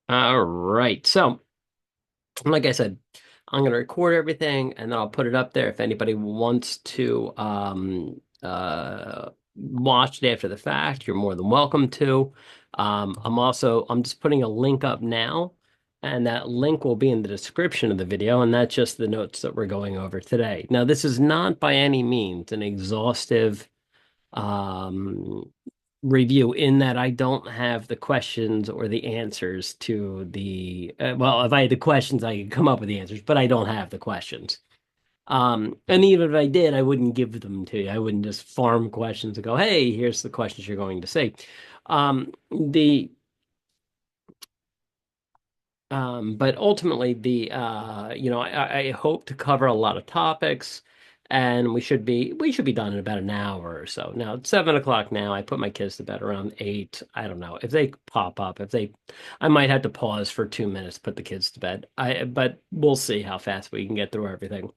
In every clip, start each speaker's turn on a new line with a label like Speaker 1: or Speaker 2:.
Speaker 1: All right. So, like I said, I'm going to record everything and then I'll put it up there if anybody wants to watch it after the fact. You're more than welcome to. I'm just putting a link up now, and that link will be in the description of the video, and that's just the notes that we're going over today. Now, this is not by any means an exhaustive um, review in that I don't have the questions or the answers to well, if I had the questions, I could come up with the answers, but I don't have the questions. And even if I did, I wouldn't give them to you. I wouldn't just farm questions and go, hey, here's the questions you're going to say. The but ultimately, I hope to cover a lot of topics, and we should be done in about an hour or so. Now it's 7 o'clock now. I put my kids to bed around 8. I don't know if they pop up. I might have to pause for 2 minutes to put the kids to bed. But we'll see how fast we can get through everything.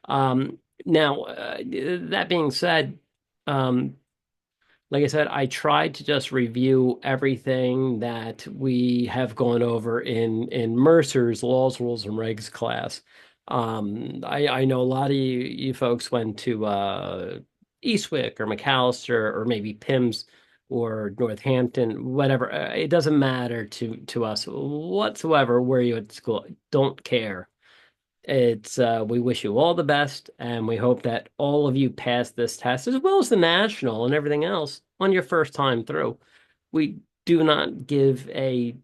Speaker 1: Now, that being said, um, like I said, I tried to just review everything that we have gone over in Mercer's Laws, Rules, and Regs class. I know a lot of you folks went to Eastwick or McAllister or maybe Pimm's or Northampton, whatever. It doesn't matter to us whatsoever where you went to school. Don't care. It's we wish you all the best, and we hope that all of you pass this test as well as the national and everything else on your first time through. We do not give a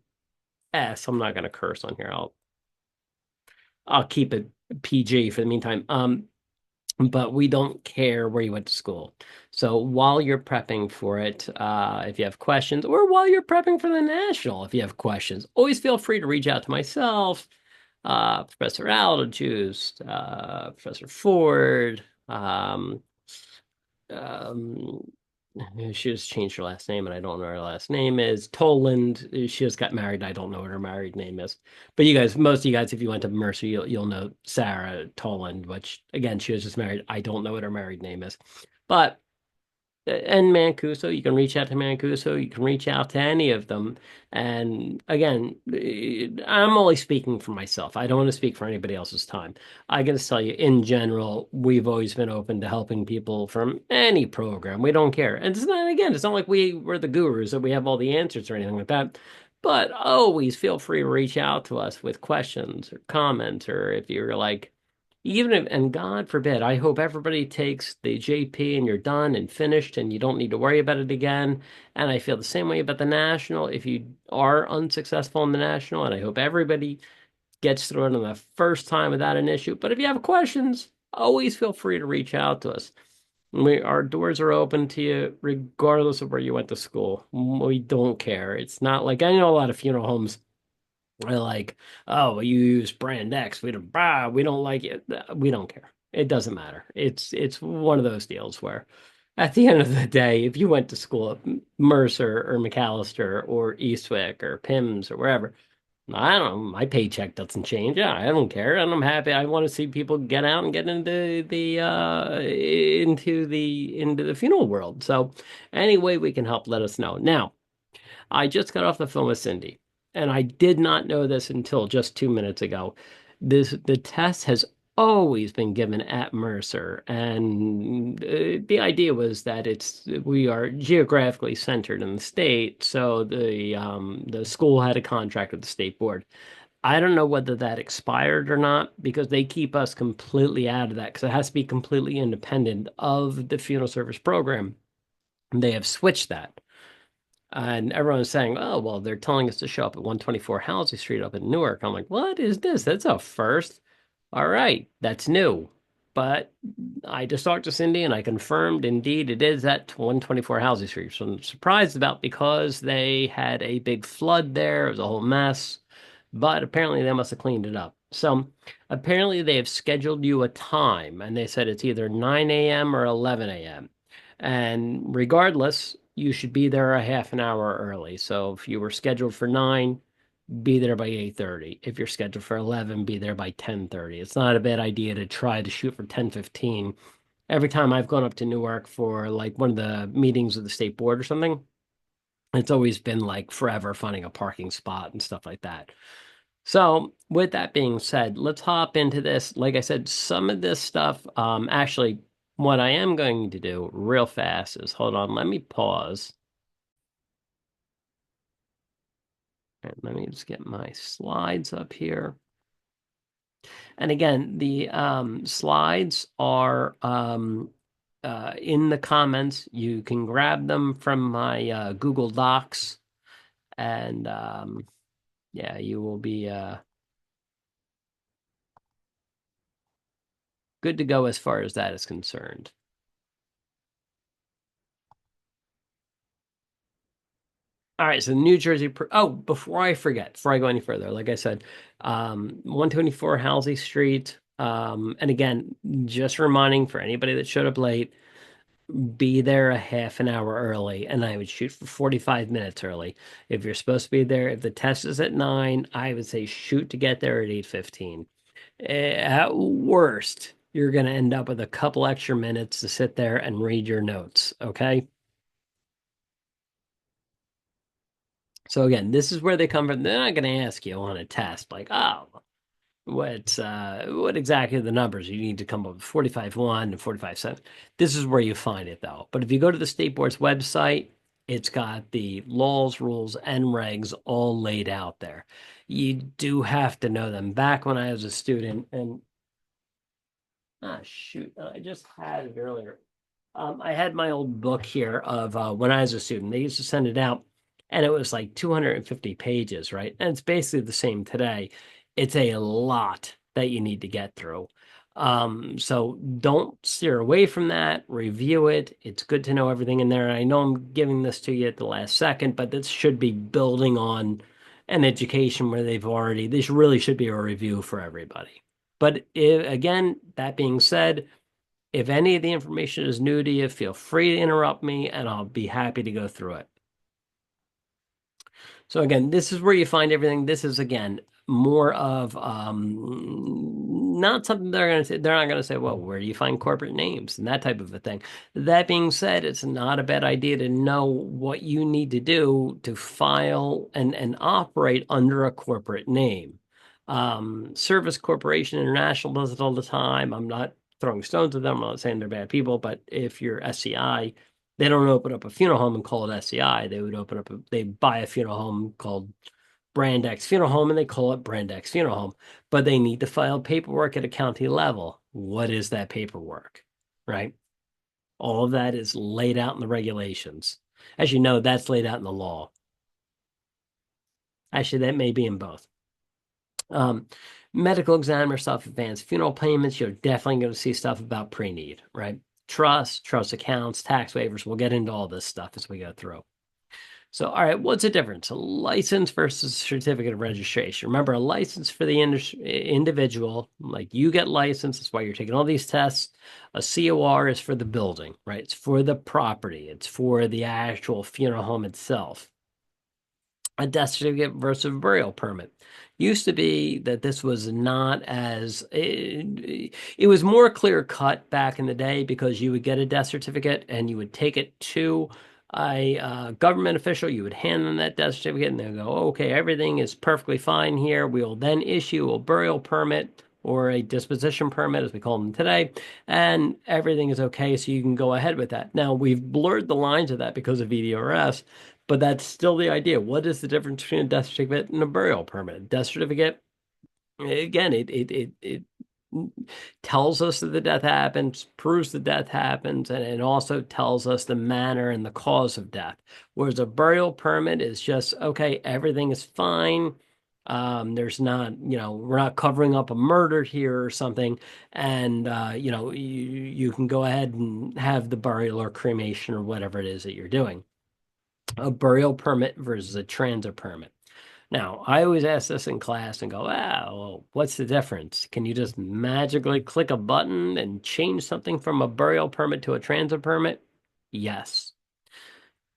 Speaker 1: S. I'm not going to curse on here. I'll keep it PG for the meantime. But we don't care where you went to school. So while you're prepping for it, if you have questions, or while you're prepping for the national, if you have questions, always feel free to reach out to myself, Professor Aldejuice, Professor Ford. Um, she just changed her last name, and I don't know what her last name is. Toland. She just got married. I don't know what her married name is. But you guys, most of you guys, if you went to Mercer, you'll know Sarah Toland, which again, she was just married. I don't know what her married name is. But and Mancuso, you can reach out to Mancuso, you can reach out to any of them. And again, I'm only speaking for myself. I don't want to speak for anybody else's time. I got to tell you, in general, we've always been open to helping people from any program. We don't care. And it's not like we're the gurus or we have all the answers or anything like that. But always feel free to reach out to us with questions or comments, or if you're like, even if, and God forbid, I hope everybody takes the JP and you're done and finished and you don't need to worry about it again. And I feel the same way about the national if you are unsuccessful in the national. And I hope everybody gets through it on the first time without an issue. But if you have questions, always feel free to reach out to us. Our doors are open to you regardless of where you went to school. We don't care. It's not like I know a lot of funeral homes are like, oh, well, you use brand X. We don't like it. We don't care. It doesn't matter. It's one of those deals where at the end of the day, if you went to school at Mercer or McAllister or Eastwick or Pimm's or wherever, I don't know, my paycheck doesn't change. Yeah, I don't care. And I'm happy. I want to see people get out and get into the funeral world. So any way we can help, let us know. Now, I just got off the phone with Cindy, and I did not know this until just 2 minutes ago. The test has always been given at Mercer, and the idea was that we are geographically centered in the state, so the school had a contract with the state board. I don't know whether that expired or not because they keep us completely out of that because it has to be completely independent of the funeral service program. They have switched that. And everyone's saying, oh, well, they're telling us to show up at 124 Halsey Street up in Newark. I'm like, what is this? That's a first. All right, that's new. But I just talked to Cindy and I confirmed indeed it is at 124 Halsey Street. So I'm surprised about because they had a big flood there. It was a whole mess. But apparently they must have cleaned it up. So apparently they have scheduled you a time and they said it's either 9 a.m. or 11 a.m. And regardless, you should be there a half an hour early. So if you were scheduled for 9, be there by 8:30. If you're scheduled for 11, be there by 10:30. It's not a bad idea to try to shoot for 10:15. Every time I've gone up to Newark for like one of the meetings of the state board or something, It's always been like forever finding a parking spot and stuff like that. So, with that being said, let's hop into this. Like I said, some of this stuff, actually, what I am going to do real fast is hold on, let me pause. And let me just get my slides up here. And again, the slides are in the comments. You can grab them from my Google Docs, and yeah, you will be good to go as far as that is concerned. All right, so New Jersey. Oh, before I forget, before I go any further, like I said, 124 Halsey Street. And again, just reminding for anybody that showed up late, be there a half an hour early, and I would shoot for 45 minutes early. If you're supposed to be there, if the test is at 9, I would say shoot to get there at 8:15. At worst, you're going to end up with a couple extra minutes to sit there and read your notes, okay? So again, this is where they come from. They're not going to ask you on a test like, oh, what exactly are the numbers? You need to come up with 45.1 and 45.7. This is where you find it though. But if you go to the state board's website, it's got the laws, rules, and regs all laid out there. You do have to know them. Back when I was a student, and shoot, I just had it earlier. I had my old book here of when I was a student. They used to send it out, and it was like 250 pages, right? And it's basically the same today. It's a lot that you need to get through. So don't steer away from that. Review it. It's good to know everything in there. I know I'm giving this to you at the last second, but this should be building on an education where this really should be a review for everybody. But again, that being said, if any of the information is new to you, feel free to interrupt me and I'll be happy to go through it. So again, this is where you find everything. This is again more of not something they're going to say. They're not going to say, well, where do you find corporate names and that type of a thing. That being said, it's not a bad idea to know what you need to do to file and operate under a corporate name. Service Corporation International does it all the time. I'm not throwing stones at them. I'm not saying they're bad people, but if you're SCI, they don't open up a funeral home and call it SCI. They would they buy a funeral home called Brand X Funeral Home and they call it Brand X Funeral Home. But they need to file paperwork at a county level. What is that paperwork? Right? All of that is laid out in the regulations. As you know, that's laid out in the law. Actually, that may be in both. Um, Medical examiner stuff, advanced funeral payments, you're definitely going to see stuff about pre-need, right? Trust accounts, tax waivers. We'll get into all this stuff as we go through. So, all right, what's the difference? A license versus certificate of registration. Remember, a license for the individual, like you get licensed, that's why you're taking all these tests. A COR is for the building, right? It's for the property, it's for the actual funeral home itself. A death certificate versus a burial permit. Used to be that this was not as it was more clear cut back in the day because you would get a death certificate and you would take it to a government official. You would hand them that death certificate and they'll go, okay, everything is perfectly fine here. We will then issue a burial permit or a disposition permit, as we call them today, and everything is okay, so you can go ahead with that. Now, we've blurred the lines of that because of EDRS, but that's still the idea. What is the difference between a death certificate and a burial permit? A death certificate, again, it tells us that the death happens, proves the death happens, and it also tells us the manner and the cause of death. Whereas a burial permit is just, okay, everything is fine. There's not, we're not covering up a murder here or something. And, you can go ahead and have the burial or cremation or whatever it is that you're doing. A burial permit versus a transit permit. Now, I always ask this in class and go, well, what's the difference? Can you just magically click a button and change something from a burial permit to a transit permit? Yes.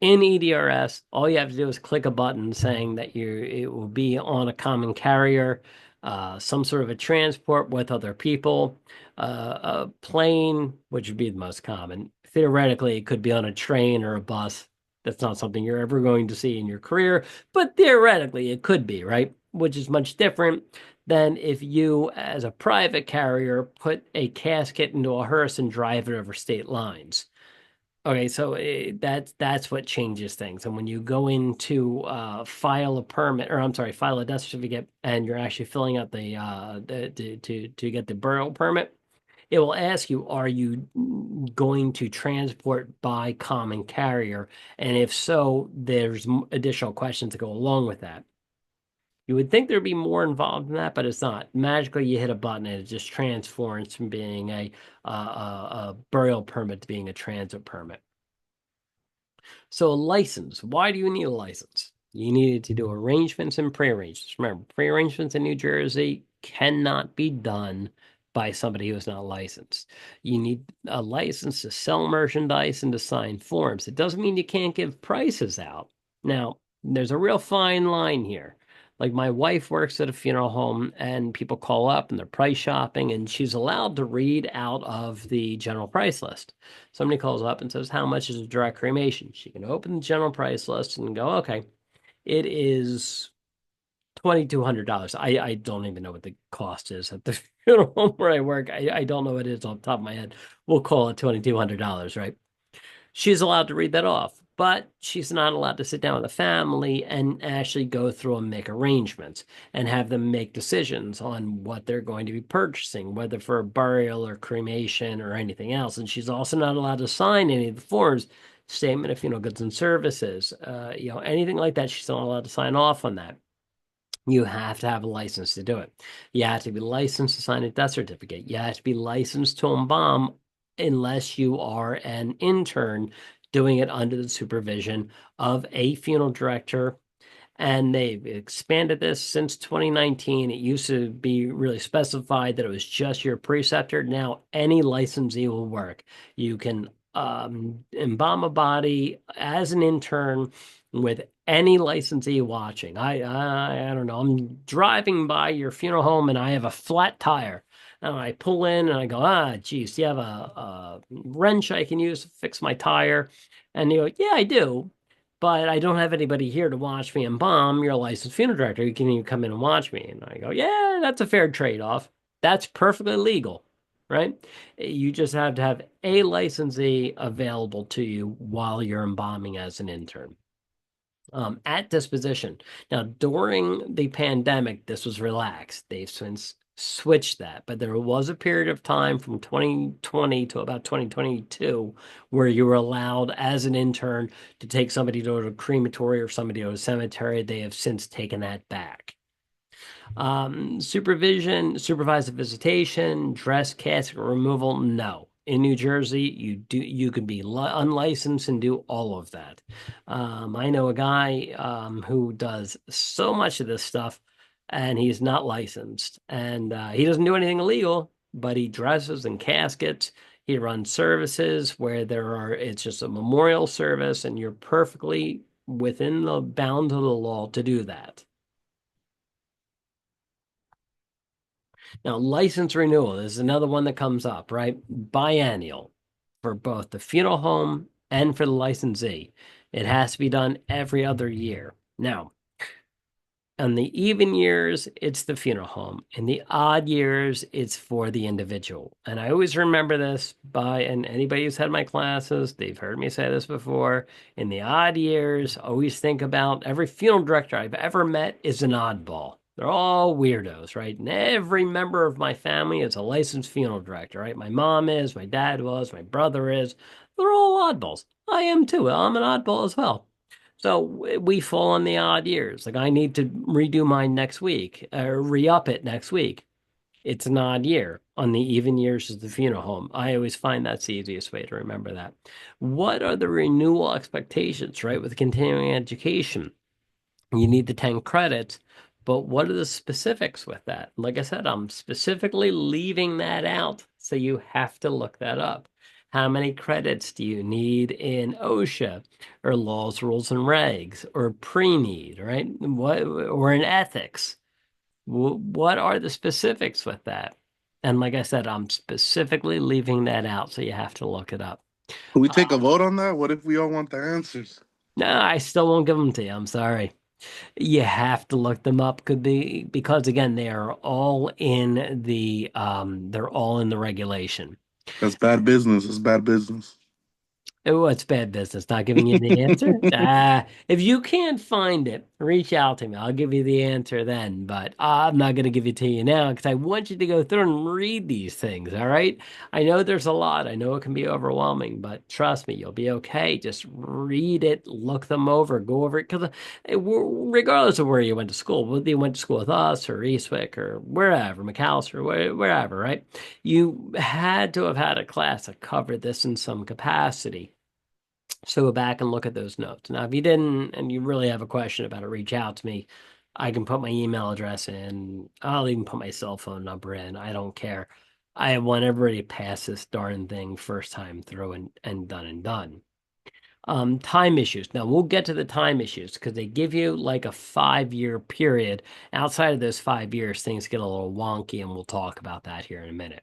Speaker 1: In EDRS, all you have to do is click a button saying that it will be on a common carrier, some sort of a transport with other people, a plane, which would be the most common. Theoretically, it could be on a train or a bus. That's not something you're ever going to see in your career, but theoretically it could be, right? Which is much different than if you, as a private carrier, put a casket into a hearse and drive it over state lines. Okay, so that's what changes things. And when you go in to file a permit, or I'm sorry, file a death certificate, and you're actually filling out to get the burial permit, it will ask you, are you going to transport by common carrier? And if so, there's additional questions to go along with that. You would think there'd be more involved in that, but it's not. Magically, you hit a button and it just transforms from being a burial permit to being a transit permit. So a license, why do you need a license? You needed to do arrangements and pre-arrangements. Remember, pre-arrangements in New Jersey cannot be done by somebody who is not licensed. You need a license to sell merchandise and to sign forms. It doesn't mean you can't give prices out. Now, there's a real fine line here. Like my wife works at a funeral home and people call up and they're price shopping and she's allowed to read out of the general price list. Somebody calls up and says, how much is a direct cremation? She can open the general price list and go, okay, it is $2,200. I don't even know what the cost is at the funeral home where I work. I don't know what it is off the top of my head. We'll call it $2,200, right? She's allowed to read that off, but she's not allowed to sit down with a family and actually go through and make arrangements and have them make decisions on what they're going to be purchasing, whether for a burial or cremation or anything else. And she's also not allowed to sign any of the forms, statement of goods and services, anything like that. She's not allowed to sign off on that. You have to have a license to do it. You have to be licensed to sign a death certificate. You have to be licensed to embalm unless you are an intern doing it under the supervision of a funeral director, and they've expanded this since 2019. It used to be really specified that it was just your preceptor. Now any licensee will work. You can embalm a body as an intern with any licensee watching. I don't know. I'm driving by your funeral home and I have a flat tire. And I pull in and I go, geez, do you have a wrench I can use to fix my tire? And you go, yeah, I do, but I don't have anybody here to watch me embalm. You're a licensed funeral director. You can even come in and watch me. And I go, yeah, that's a fair trade-off. That's perfectly legal, right? You just have to have a licensee available to you while you're embalming as an intern. At disposition. Now, during the pandemic, this was relaxed. They've since switched that, but there was a period of time from 2020 to about 2022 where you were allowed as an intern to take somebody to a crematory or somebody to a cemetery. They have since taken that back. Supervision, supervised visitation, dress casket removal, no. In New Jersey, you can be unlicensed and do all of that. I know a guy who does so much of this stuff, and he's not licensed, and he doesn't do anything illegal, but he dresses in caskets. He runs services where it's just a memorial service, and you're perfectly within the bounds of the law to do that. Now, license renewal is another one that comes up, right? Biennial for both the funeral home and for the licensee. It has to be done every other year. Now, on the even years, it's the funeral home. In the odd years, it's for the individual. And I always remember this and anybody who's had my classes, they've heard me say this before. In the odd years, always think about every funeral director I've ever met is an oddball. They're all weirdos, right? And every member of my family is a licensed funeral director, right? My mom is, my dad was, my brother is. They're all oddballs. I am too. I'm an oddball as well. So we fall on the odd years. Like I need to redo mine next week, or re-up it next week. It's an odd year. On the even years is the funeral home. I always find that's the easiest way to remember that. What are the renewal expectations, right? With continuing education, you need the 10 credits, but what are the specifics with that? Like I said, I'm specifically leaving that out, so you have to look that up. How many credits do you need in OSHA or laws, rules, and regs or pre-need, right? What or in ethics? What are the specifics with that? And like I said, I'm specifically leaving that out, so you have to look it up.
Speaker 2: Can we take a
Speaker 1: Uh,
Speaker 2: vote on that? What if we all want the answers?
Speaker 1: No, I still won't give them to you. I'm sorry. You have to look them up could be because again, they are all in they're all in the regulation.
Speaker 2: That's bad business. It's bad business.
Speaker 1: Oh, it's bad business not giving you the answer. If you can't find it, reach out to me. I'll give you the answer then. But I'm not going to give it to you now because I want you to go through and read these things. All right. I know there's a lot. I know it can be overwhelming, but trust me, you'll be okay. Just read it, look them over, go over it. Because regardless of where you went to school, whether you went to school with us or Eastwick or wherever, McAllister, wherever, right? You had to have had a class that covered this in some capacity. So go back and look at those notes. Now, if you didn't and you really have a question about it, reach out to me. I can put my email address in. I'll even put my cell phone number in. I don't care. I want everybody to pass this darn thing first time through and done and done. Time issues. Now we'll get to the time issues because they give you like a 5 year period. Outside of those 5 years, things get a little wonky, and we'll talk about that here in a minute.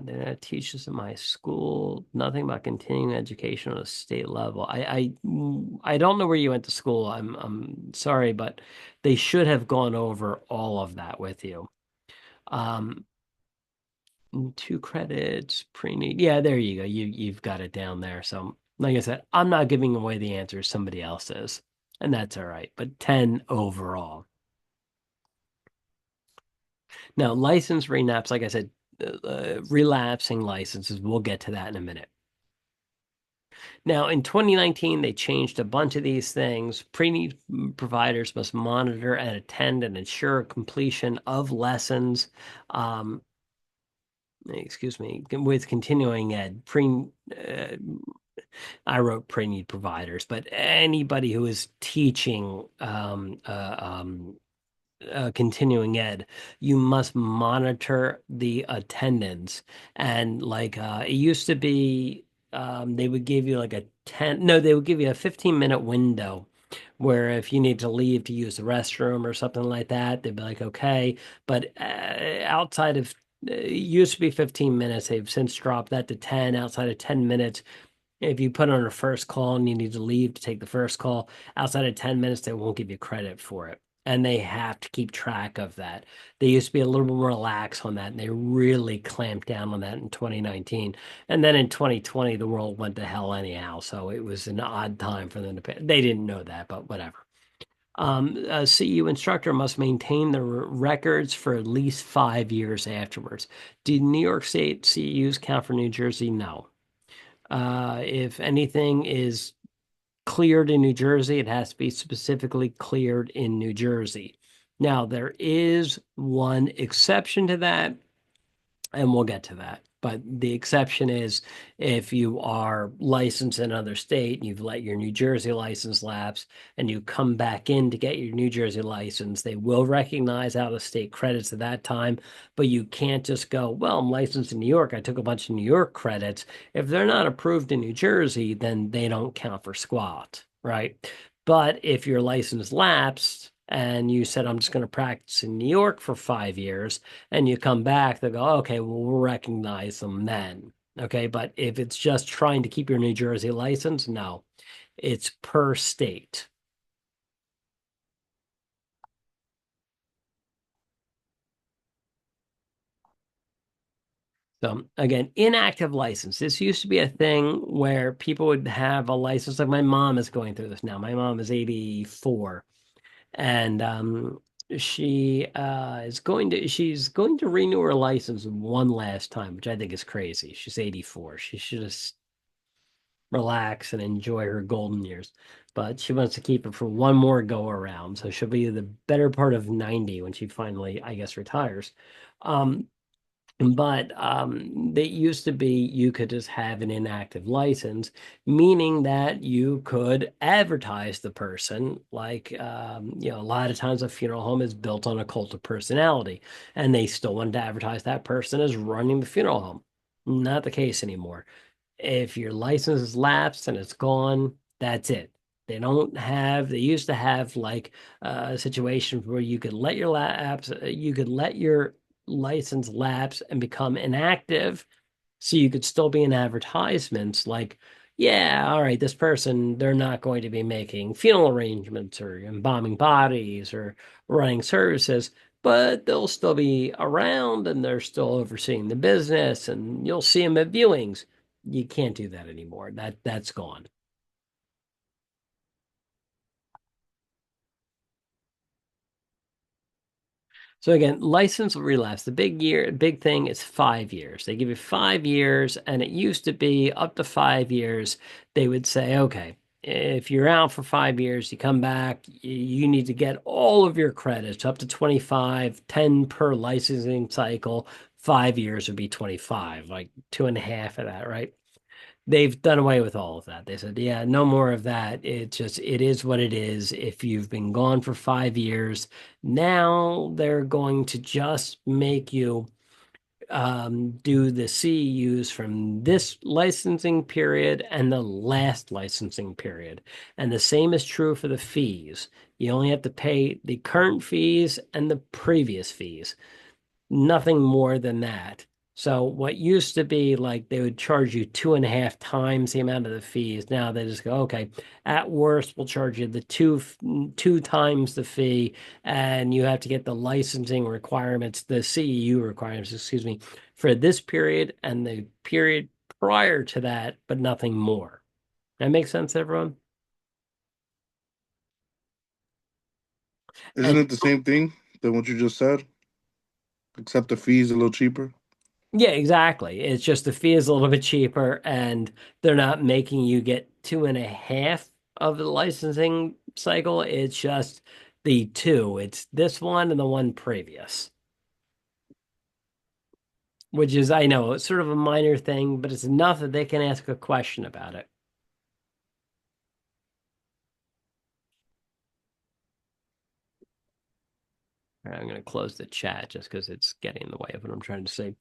Speaker 1: That teaches in my school nothing about continuing education on a state level. I don't know where you went to school. I'm sorry, but they should have gone over all of that with you. Um, 2 credits, pre-need. Yeah, there you go. You've got it down there. So, like I said, I'm not giving away the answers. Somebody else is, and that's all right. But 10 overall. Now, license renaps, like I said, relapsing licenses. We'll get to that in a minute. Now, in 2019, they changed a bunch of these things. Pre-need providers must monitor and attend and ensure completion of lessons. Um, excuse me, with continuing ed. Uh, I wrote pre-need providers, but anybody who is teaching continuing ed, you must monitor the attendance. And like it used to be, they would give you like a 10, no, they would give you a 15-minute window where if you need to leave to use the restroom or something like that, they'd be like, okay. But outside of, it used to be 15 minutes. They've since dropped that to 10. Outside of 10 minutes, if you put on a first call and you need to leave to take the first call, outside of 10 minutes, they won't give you credit for it. And they have to keep track of that. They used to be a little bit more lax on that, and they really clamped down on that in 2019. And then in 2020, the world went to hell anyhow. So it was an odd time for them to pay. They didn't know that, but whatever. A CEU instructor must maintain the records for at least 5 years afterwards. Did New York State CEUs count for New Jersey? No. If anything is cleared in New Jersey, it has to be specifically cleared in New Jersey. Now, there is one exception to that, and we'll get to that. But the exception is if you are licensed in another state and you've let your New Jersey license lapse and you come back in to get your New Jersey license, they will recognize out of state credits at that time. But you can't just go, well, I'm licensed in New York. I took a bunch of New York credits. If they're not approved in New Jersey, then they don't count for squat, right? But if your license lapsed and you said, I'm just going to practice in New York for 5 years, and you come back, they go, okay, well, we'll recognize them then. Okay. But if it's just trying to keep your New Jersey license, no, it's per state. So again, inactive license. This used to be a thing where people would have a license. Like my mom is going through this now. My mom is 84, and she's going to renew her license one last time, which I think is crazy. She's 84. She should just relax and enjoy her golden years. But she wants to keep it for one more go around. So she'll be the better part of 90 when she finally, I guess, retires. Um, but they used to be you could just have an inactive license, meaning that you could advertise the person. Like, a lot of times a funeral home is built on a cult of personality, and they still wanted to advertise that person as running the funeral home. Not the case anymore. If your license is lapsed and it's gone, that's it. They used to have like a situation where you could let your license lapse and become inactive So you could still be in advertisements like, yeah, all right, this person, they're not going to be making funeral arrangements or embalming bodies or running services, but they'll still be around and they're still overseeing the business and you'll see them at viewings. You can't do that anymore. That's gone. So again, license will relapse. Big thing is 5 years. They give you 5 years, and it used to be up to 5 years. They would say, okay, if you're out for 5 years, you come back, you need to get all of your credits up to 25, 10 per licensing cycle. 5 years would be 25, like two and a half of that, right? They've done away with all of that. They said, yeah, no more of that. It is what it is. If you've been gone for 5 years, now they're going to just make you do the CEUs from this licensing period and the last licensing period. And the same is true for the fees. You only have to pay the current fees and the previous fees, nothing more than that. So what used to be like they would charge you two and a half times the amount of the fees. Now they just go, okay, at worst we'll charge you the two times the fee, and you have to get the licensing requirements, the CEU requirements, excuse me, for this period and the period prior to that, but nothing more. That makes sense, everyone?
Speaker 2: Isn't
Speaker 1: And
Speaker 2: it the same thing than what you just said? Except the fee's a little cheaper.
Speaker 1: yeah, exactly. It's just the fee is a little bit cheaper, and they're not making you get two and a half of the licensing cycle. It's just the two. It's this one and the one previous, which is, I know, it's sort of a minor thing, but it's enough that they can ask a question about it. All right, I'm going to close the chat just because it's getting in the way of what I'm trying to say.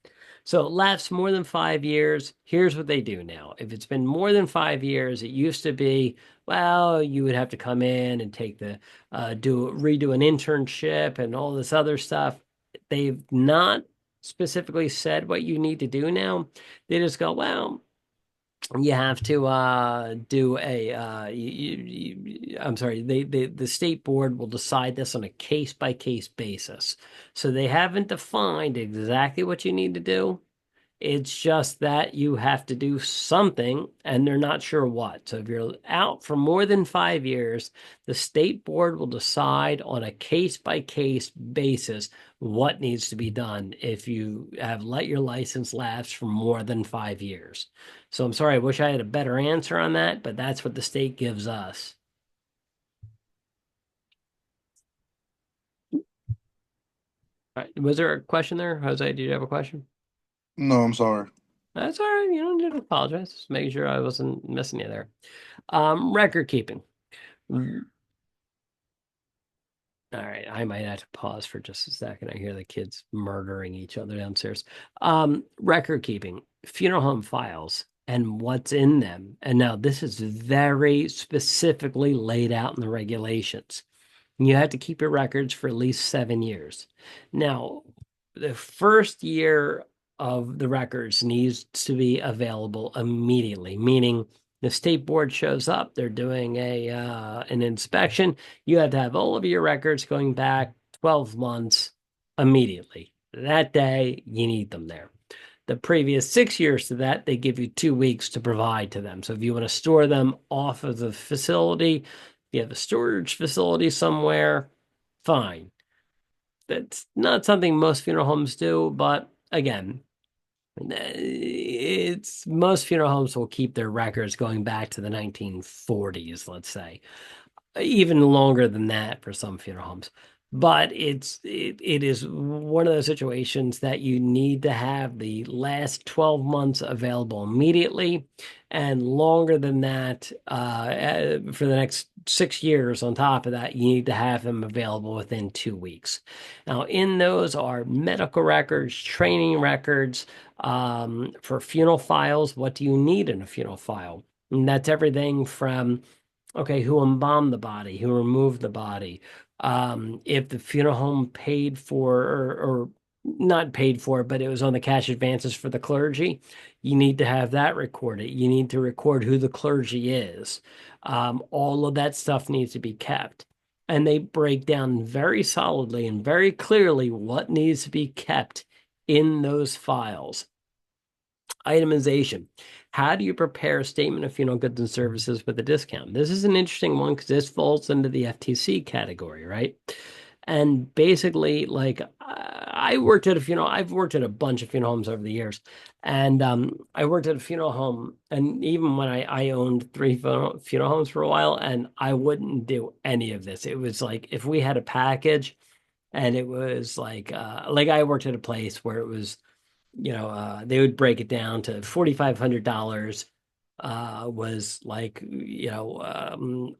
Speaker 1: So, lapsed more than 5 years. Here's what they do now. If it's been more than 5 years, it used to be, well, you would have to come in and take the redo an internship and all this other stuff. They've not specifically said what you need to do now. They just go, well, you have to do a I'm sorry, the state board will decide this on a case by case basis. So they haven't defined exactly what you need to do. It's just that you have to do something and they're not sure what. So if you're out for more than 5 years, the state board will decide on a case by case basis what needs to be done if you have let your license lapse for more than 5 years. So I'm sorry, I wish I had a better answer on that, but that's what the state gives us. All right, was there a question there? Jose, did you have a question?
Speaker 2: No, I'm sorry.
Speaker 1: That's all right. You don't need to apologize. Just making sure I wasn't missing you there. Record keeping. All right, I might have to pause for just a second. I hear the kids murdering each other downstairs. Record keeping, funeral home files, and what's in them. And now this is very specifically laid out in the regulations. You have to keep your records for at least 7 years. Now, the first year of the records needs to be available immediately, meaning the state board shows up, they're doing a an inspection. You have to have all of your records going back 12 months immediately. That day, you need them there. The previous 6 years to that, they give you 2 weeks to provide to them. So if you want to store them off of the facility, if you have a storage facility somewhere, fine. That's not something most funeral homes do, but again, it's most funeral homes will keep their records going back to the 1940s, let's say, even longer than that for some funeral homes. But it is one of those situations that you need to have the last 12 months available immediately, and longer than that for the next 6 years. On top of that, you need to have them available within 2 weeks. Now, in those are medical records, training records, for funeral files. What do you need in a funeral file? And that's everything from, okay, who embalmed the body, who removed the body, if the funeral home paid for or not paid for, but it was on the cash advances for the clergy. You need to have that recorded. You need to record who the clergy is. All of that stuff needs to be kept. And they break down very solidly and very clearly what needs to be kept in those files. Itemization. How do you prepare a statement of funeral goods and services with a discount? This is an interesting one because this falls into the FTC category, right? And basically, like I worked at a funeral, I've worked at a bunch of funeral homes over the years. And I worked at a funeral home, and even when I owned three funeral homes for a while, and I wouldn't do any of this. It was like if we had a package and it was like I worked at a place where it was they would break it down to $4,500 was like,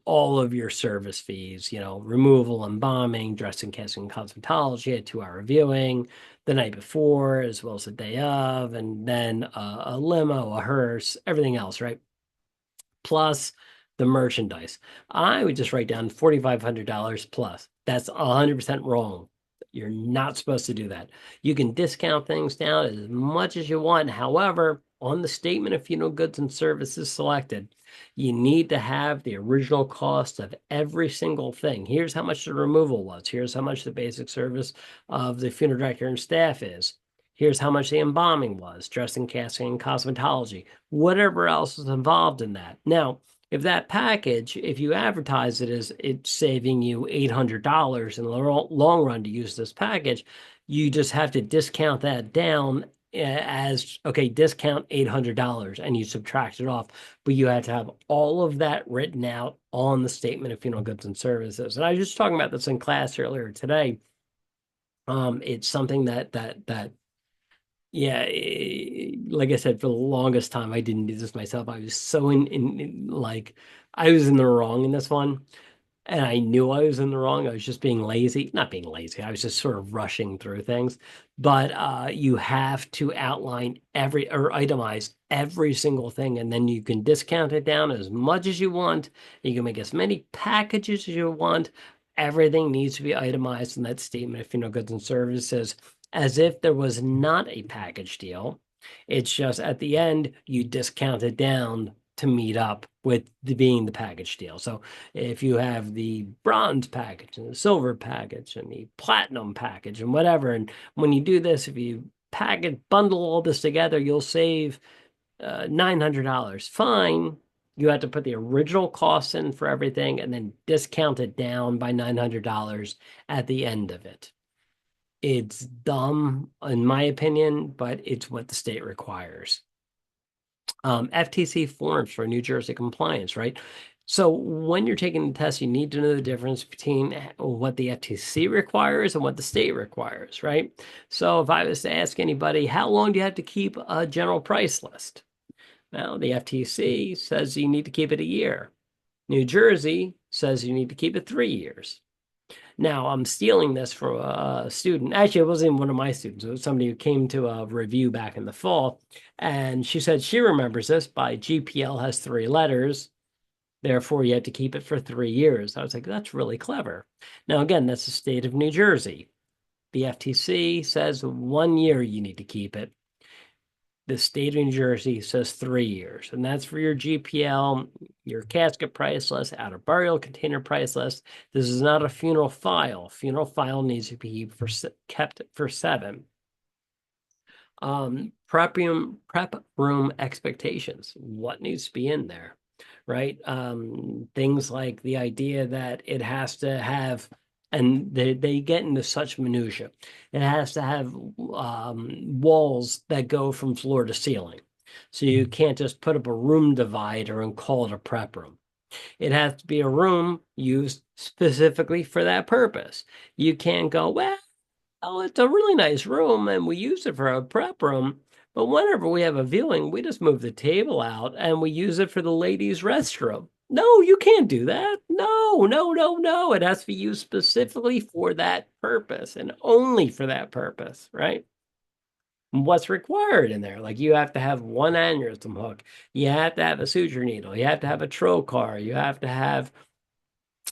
Speaker 1: all of your service fees, removal, embalming, dressing, casting, cosmetology, a 2 hour viewing the night before, as well as the day of, and then a limo, a hearse, everything else, right? Plus the merchandise. I would just write down $4,500 plus. That's 100% wrong. You're not supposed to do that. You can discount things down as much as you want. However, on the statement of funeral goods and services selected, you need to have the original cost of every single thing. Here's how much the removal was. Here's how much the basic service of the funeral director and staff is. Here's how much the embalming was, dressing, casting, and cosmetology, whatever else is involved in that. Now, if that package, if you advertise it as it's saving you $800 in the long run to use this package, you just have to discount that down as okay, discount $800 and you subtract it off. But you have to have all of that written out on the statement of funeral goods and services. And I was just talking about this in class earlier today. It's something that yeah, like I said, for the longest time, I didn't do this myself. I was so like, I was in the wrong in this one. And I knew I was in the wrong. I was just being lazy. Not being lazy. I was just sort of rushing through things. But you have to outline every or itemize every single thing, and then you can discount it down as much as you want. You can make as many packages as you want. Everything needs to be itemized in that statement of funeral goods and services as if there was not a package deal. It's just at the end, you discount it down to meet up with being the package deal. So if you have the bronze package and the silver package and the platinum package and whatever, and when you do this, if you package bundle all this together, you'll save $900. Fine. You have to put the original cost in for everything and then discount it down by $900 at the end of it. It's dumb, in my opinion, but it's what the state requires. FTC forms for New Jersey compliance, right? So when you're taking the test, you need to know the difference between what the FTC requires and what the state requires, right? So if I was to ask anybody, how long do you have to keep a general price list? Well, the FTC says you need to keep it a year. New Jersey says you need to keep it 3 years. Now, I'm stealing this from a student. Actually, it wasn't even one of my students. It was somebody who came to a review back in the fall. And she said she remembers this by GPL has 3 letters. Therefore, you have to keep it for 3 years. I was like, that's really clever. Now, again, that's the state of New Jersey. The FTC says 1 year you need to keep it. The state of New Jersey says 3 years, and that's for your GPL, your casket price list, outer burial container price list. This is not a funeral file. Funeral file needs to be kept for 7. Prep room expectations. What needs to be in there, right? Things like the idea that it has to have, and they get into such minutia. It has to have walls that go from floor to ceiling. So you can't just put up a room divider and call it a prep room. It has to be a room used specifically for that purpose. You can't go, well, oh, it's a really nice room and we use it for a prep room. But whenever we have a viewing, we just move the table out and we use it for the ladies' restroom. No, you can't do that. No, no, no, no. It has to be used specifically for that purpose and only for that purpose, right? What's required in there? Like you have to have one aneurysm hook. You have to have a suture needle. You have to have a trocar. You have to have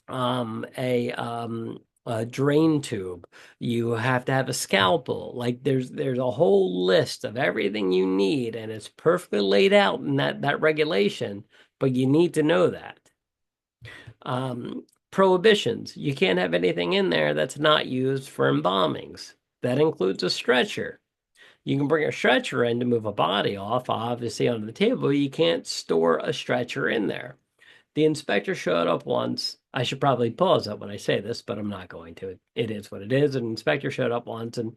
Speaker 1: a a drain tube. You have to have a scalpel. Like there's a whole list of everything you need, and it's perfectly laid out in that regulation, but you need to know that. Prohibitions. You can't have anything in there that's not used for embalmings. That includes a stretcher. You can bring a stretcher in to move a body off, obviously, onto the table. You can't store a stretcher in there. The inspector showed up once. I should probably pause that when I say this, but I'm not going to. It is what it is. An inspector showed up once, and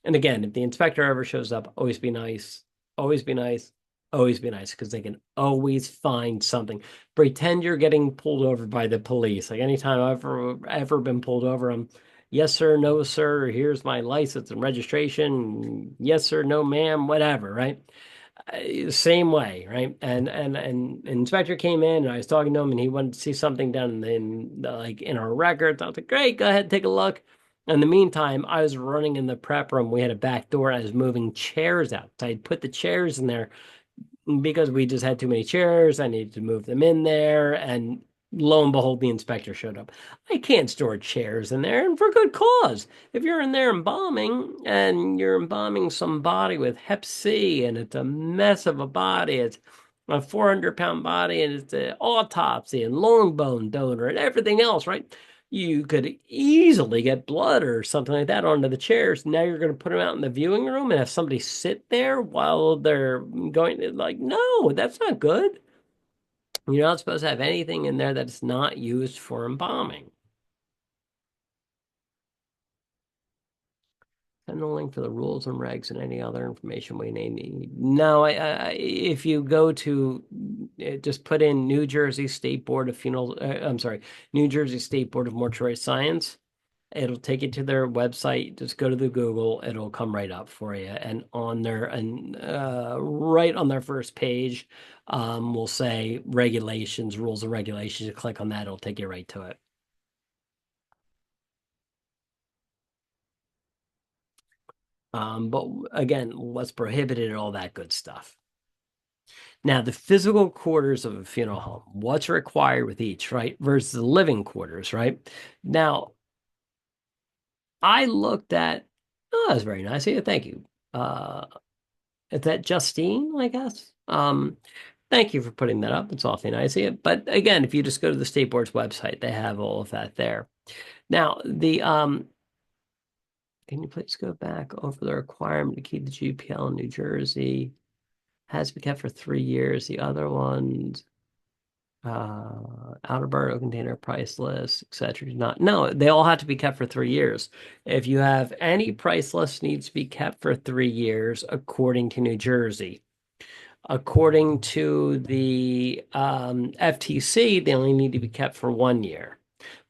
Speaker 1: again, if the inspector ever shows up, always be nice. Always be nice. Always be nice because they can always find something. Pretend you're getting pulled over by the police. Like anytime I've ever been pulled over, I'm yes sir, no sir. Here's my license and registration. Yes sir, no ma'am, whatever, right? Same way, right? And inspector came in and I was talking to him and he wanted to see something done like in our records. I was like, great, go ahead, take a look. In the meantime, I was running in the prep room. We had a back door. I was moving chairs out. So I'd put the chairs in there because we just had too many chairs. I needed to move them in there. And lo and behold, the inspector showed up. I can't store chairs in there, and for good cause. If you're in there embalming and you're embalming somebody with Hep C and it's a mess of a body, it's a 400-pound body and it's an autopsy and long bone donor and everything else, right? You could easily get blood or something like that onto the chairs. Now you're going to put them out in the viewing room and have somebody sit there while they're going to, like, no, that's not good. You're not supposed to have anything in there that's not used for embalming. Send the link for the rules and regs and any other information we may need. No, if you go to just put in New Jersey State Board of Funeral, I'm sorry, New Jersey State Board of Mortuary Science. It'll take you to their website. Just go to the Google. It'll come right up for you. And on their and right on their first page, will say regulations, rules and regulations. You click on that, it'll take you right to it. But again, what's prohibited, all that good stuff. Now, the physical quarters of a funeral home, what's required with each, right? Versus the living quarters, right? Now, I looked at, oh, that's very nice. Yeah, thank you. Is that Justine, I guess? Thank you for putting that up. It's awfully nice of you. But again, if you just go to the state board's website, they have all of that there. Now, can you please go back over the requirement to keep the GPL in New Jersey? Has to be kept for 3 years. The other ones, outer burial container, priceless, etc. Do not. No, they all have to be kept for 3 years. If you have any priceless, needs to be kept for 3 years according to New Jersey. According to the FTC, they only need to be kept for 1 year.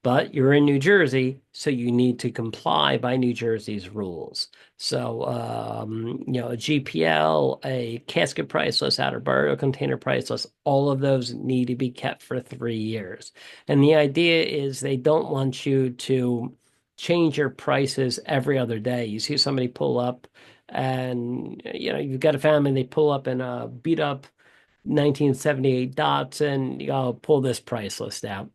Speaker 1: But you're in New Jersey, so you need to comply by New Jersey's rules. So, a GPL, a casket priceless, outer burial container priceless, all of those need to be kept for 3 years. And the idea is they don't want you to change your prices every other day. You see somebody pull up and, you've got a family, they pull up in a beat up 1978 Datsun, pull this price list out.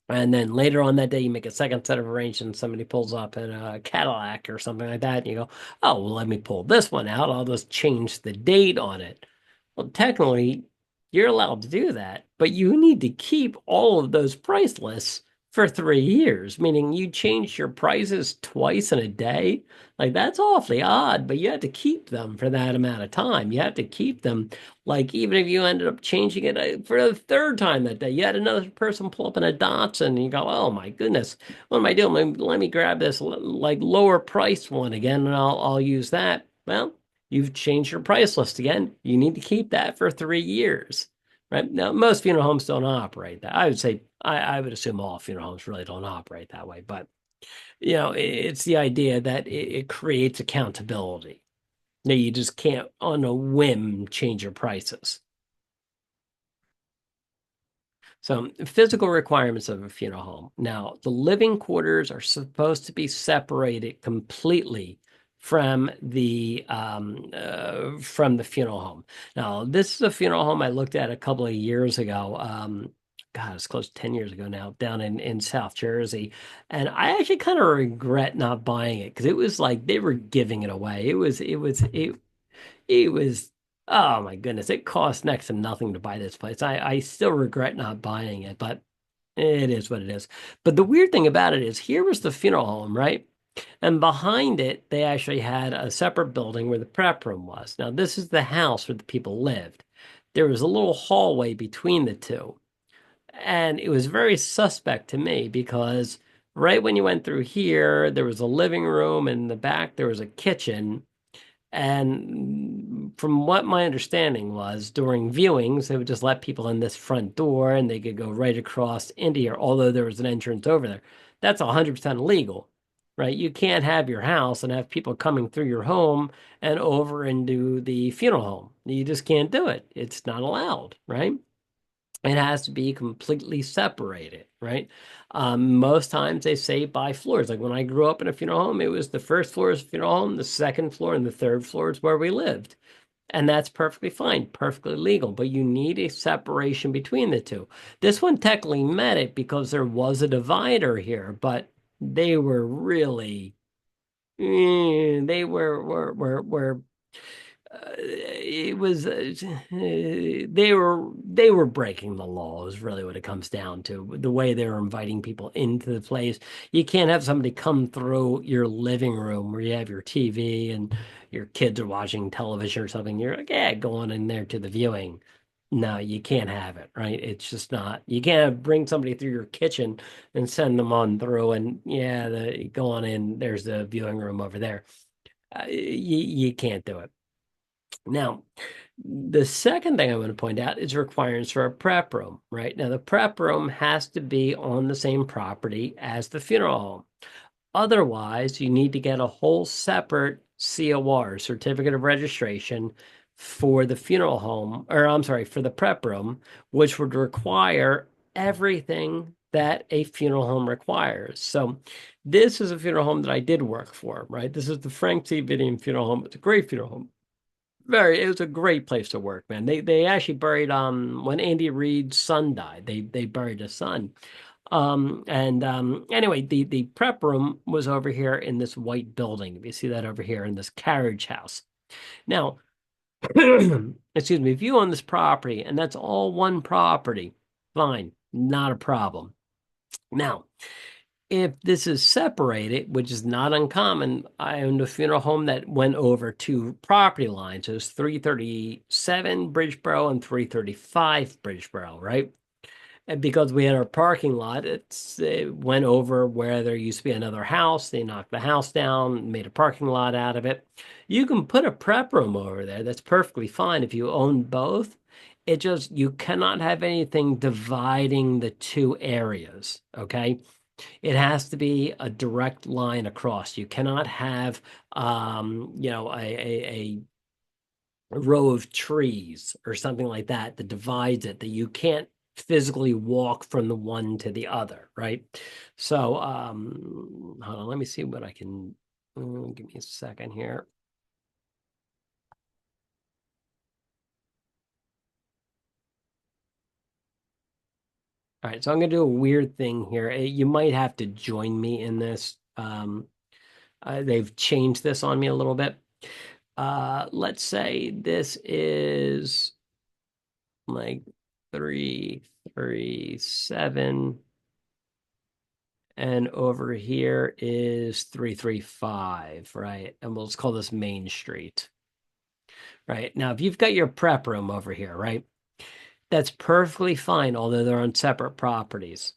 Speaker 1: And then later on that day, you make a second set of arrangements. Somebody pulls up in a Cadillac or something like that. And you go, oh, well, let me pull this one out. I'll just change the date on it. Well, technically, you're allowed to do that, but you need to keep all of those price lists for 3 years, meaning you change your prices twice in a day. Like that's awfully odd, but you have to keep them for that amount of time. You have to keep them. Like even if you ended up changing it for the third time that day, you had another person pull up in a Datsun, and you go, "Oh my goodness, what am I doing? Let me grab this like lower priced one again, and I'll use that." Well, you've changed your price list again. You need to keep that for 3 years, right? Now, most funeral homes don't operate that. I would say I would assume all funeral homes really don't operate that way, but it's the idea that it creates accountability. Now, you just can't on a whim change your prices. So, physical requirements of a funeral home. Now, the living quarters are supposed to be separated completely from the funeral home. Now, this is a funeral home I looked at a couple of years ago. God, it's close to 10 years ago now, down in South Jersey. And I actually kind of regret not buying it because it was like they were giving it away. It was, oh my goodness, it cost next to nothing to buy this place. I still regret not buying it, but it is what it is. But the weird thing about it is here was the funeral home, right? And behind it, they actually had a separate building where the prep room was. Now, this is the house where the people lived. There was a little hallway between the two. And it was very suspect to me because right when you went through here, there was a living room, and in the back, there was a kitchen. And from what my understanding was, during viewings, they would just let people in this front door and they could go right across into here, although there was an entrance over there. That's 100% illegal, right? You can't have your house and have people coming through your home and over into the funeral home. You just can't do it. It's not allowed, right? It has to be completely separated, right? Most times they say by floors. Like when I grew up in a funeral home, it was the first floor is funeral home, the second floor, and the third floor is where we lived. And that's perfectly fine, perfectly legal, but you need a separation between the two. This one technically met it because there was a divider here, but they were really, they were it was they were breaking the law is really what it comes down to. The way they were inviting people into the place. You can't have somebody come through your living room where you have your TV and your kids are watching television or something. You're like, yeah, go on in there to the viewing. No, you can't have it, right? It's just not. You can't bring somebody through your kitchen and send them on through and yeah, go on in. There's the viewing room over there. You can't do it. Now, the second thing I want to point out is requirements for a prep room, right? Now, the prep room has to be on the same property as the funeral home. Otherwise, you need to get a whole separate COR, certificate of registration, for the funeral home, or I'm sorry, for the prep room, which would require everything that a funeral home requires. So, this is a funeral home that I did work for, right? This is the Frank T. Vidian Funeral Home. It's a great funeral home. It was a great place to work, man. They actually buried when Andy Reid's son died, they buried his son. And anyway, the prep room was over here in this white building. If you see that over here in this carriage house. Now, excuse me, if you own this property and that's all one property, fine, not a problem. Now, if this is separated, which is not uncommon, I owned a funeral home that went over two property lines. It was 337 Bridgeboro and 335 Bridgeboro, right? And because we had our parking lot, it went over where there used to be another house. They knocked the house down, made a parking lot out of it. You can put a prep room over there. That's perfectly fine if you own both. It just, you cannot have anything dividing the two areas, okay? It has to be a direct line across. You cannot have, a row of trees or something like that that divides it that you can't physically walk from the one to the other, right? So, hold on, let me see what I can. Give me a second here. All right, so I'm gonna do a weird thing here. You might have to join me in this. They've changed this on me a little bit. Let's say this is like 337, and over here is 335, right? And we'll just call this Main Street, right? Now, if you've got your prep room over here, right? That's perfectly fine, although they're on separate properties,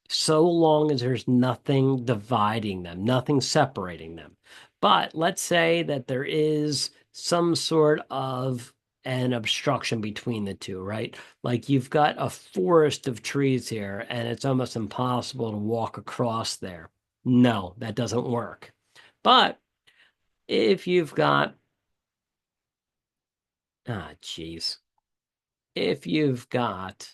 Speaker 1: so long as there's nothing dividing them, nothing separating them. But let's say that there is some sort of an obstruction between the two, right? Like you've got a forest of trees here, and it's almost impossible to walk across there. No, that doesn't work. But if you've got, geez, if you've got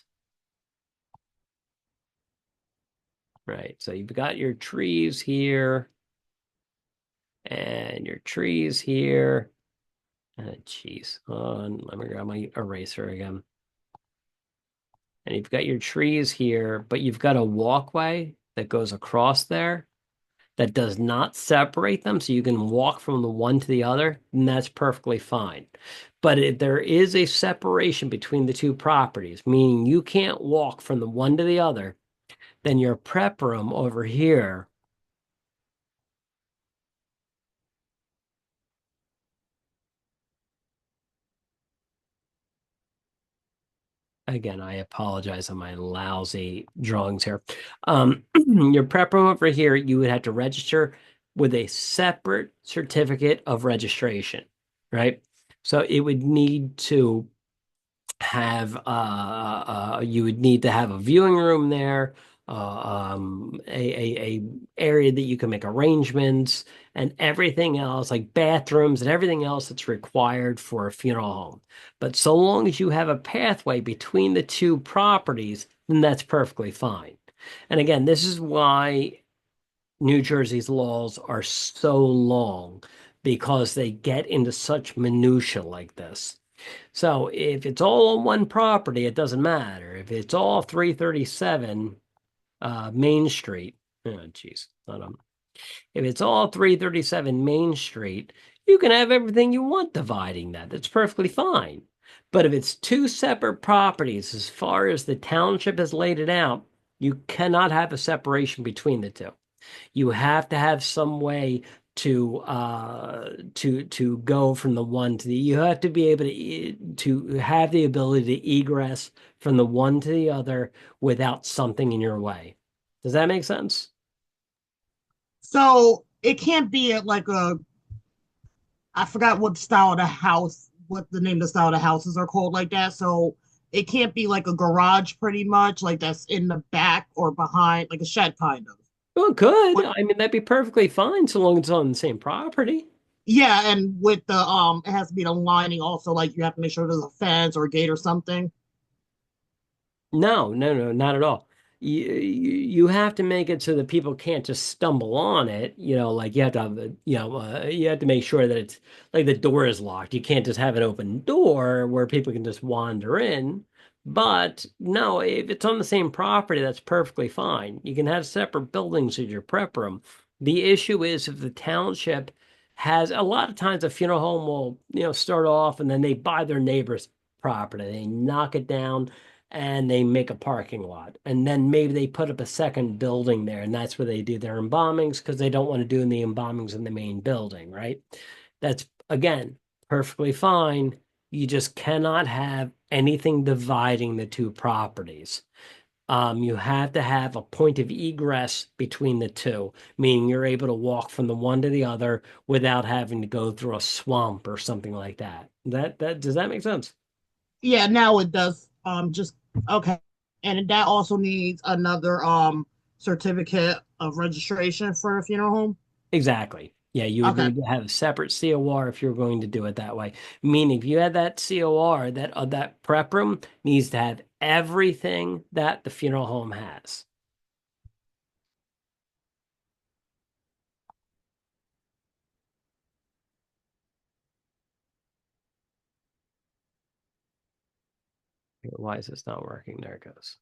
Speaker 1: right. So you've got your trees here and your trees here. Jeez. Hold on. Let me grab my eraser again. and you've got your trees here, but you've got a walkway that goes across there that does not separate them, so you can walk from the one to the other, and that's perfectly fine. But if there is a separation between the two properties, meaning you can't walk from the one to the other, then your prep room over here, again, I apologize on my lousy drawings here. Your prep room over here, you would have to register with a separate certificate of registration, right? So it would need to have you would need to have a viewing room there, a area that you can make arrangements and everything else, like bathrooms and everything else that's required for a funeral home. But so long as you have a pathway between the two properties, then that's perfectly fine. And again, this is why New Jersey's laws are so long because they get into such minutia like this. So if it's all on one property, it doesn't matter. If it's all 337 Main Street, oh geez, hold on. If it's all 337 Main Street, you can have everything you want dividing that. That's perfectly fine. But if it's two separate properties, as far as the township has laid it out, you cannot have a separation between the two. You have to have some way to go from the one to the, you have to be able to have the ability to egress from the one to the other without something in your way. Does that make sense?
Speaker 3: So it can't be at like a, I forgot what style of the house, what the name of the style of the houses are called like that. So it can't be like a garage pretty much, like that's in the back or behind, like a shed kind of.
Speaker 1: Well, good.
Speaker 3: What,
Speaker 1: I mean, that'd be perfectly fine so long as it's on the same property.
Speaker 3: yeah, and with the it has to be the lining also, like you have to make sure there's a fence or a gate or something.
Speaker 1: No, no, no, not at all. You have to make it so that people can't just stumble on it. Like you have to have, you have to make sure that it's like the door is locked. You can't just have an open door where people can just wander in. But no, if it's on the same property, that's perfectly fine. You can have separate buildings as your prep room. The issue is if the township has a lot of times a funeral home will, start off and then they buy their neighbor's property. They knock it down and they make a parking lot. And then maybe they put up a second building there, and that's where they do their embalmings because they don't want to do the embalmings in the main building, right? That's again perfectly fine. You just cannot have anything dividing the two properties. You have to have a point of egress between the two, meaning you're able to walk from the one to the other without having to go through a swamp or something like that. That does that make sense?
Speaker 3: Yeah, now it does. Just okay. And that also needs another certificate of registration for a funeral home.
Speaker 1: Exactly. Yeah, you would
Speaker 3: Okay.
Speaker 1: need to have a separate COR if you're going to do it that way. Meaning, if you had that COR, that prep room needs to have everything that the funeral home has. Why is this not working? There it goes.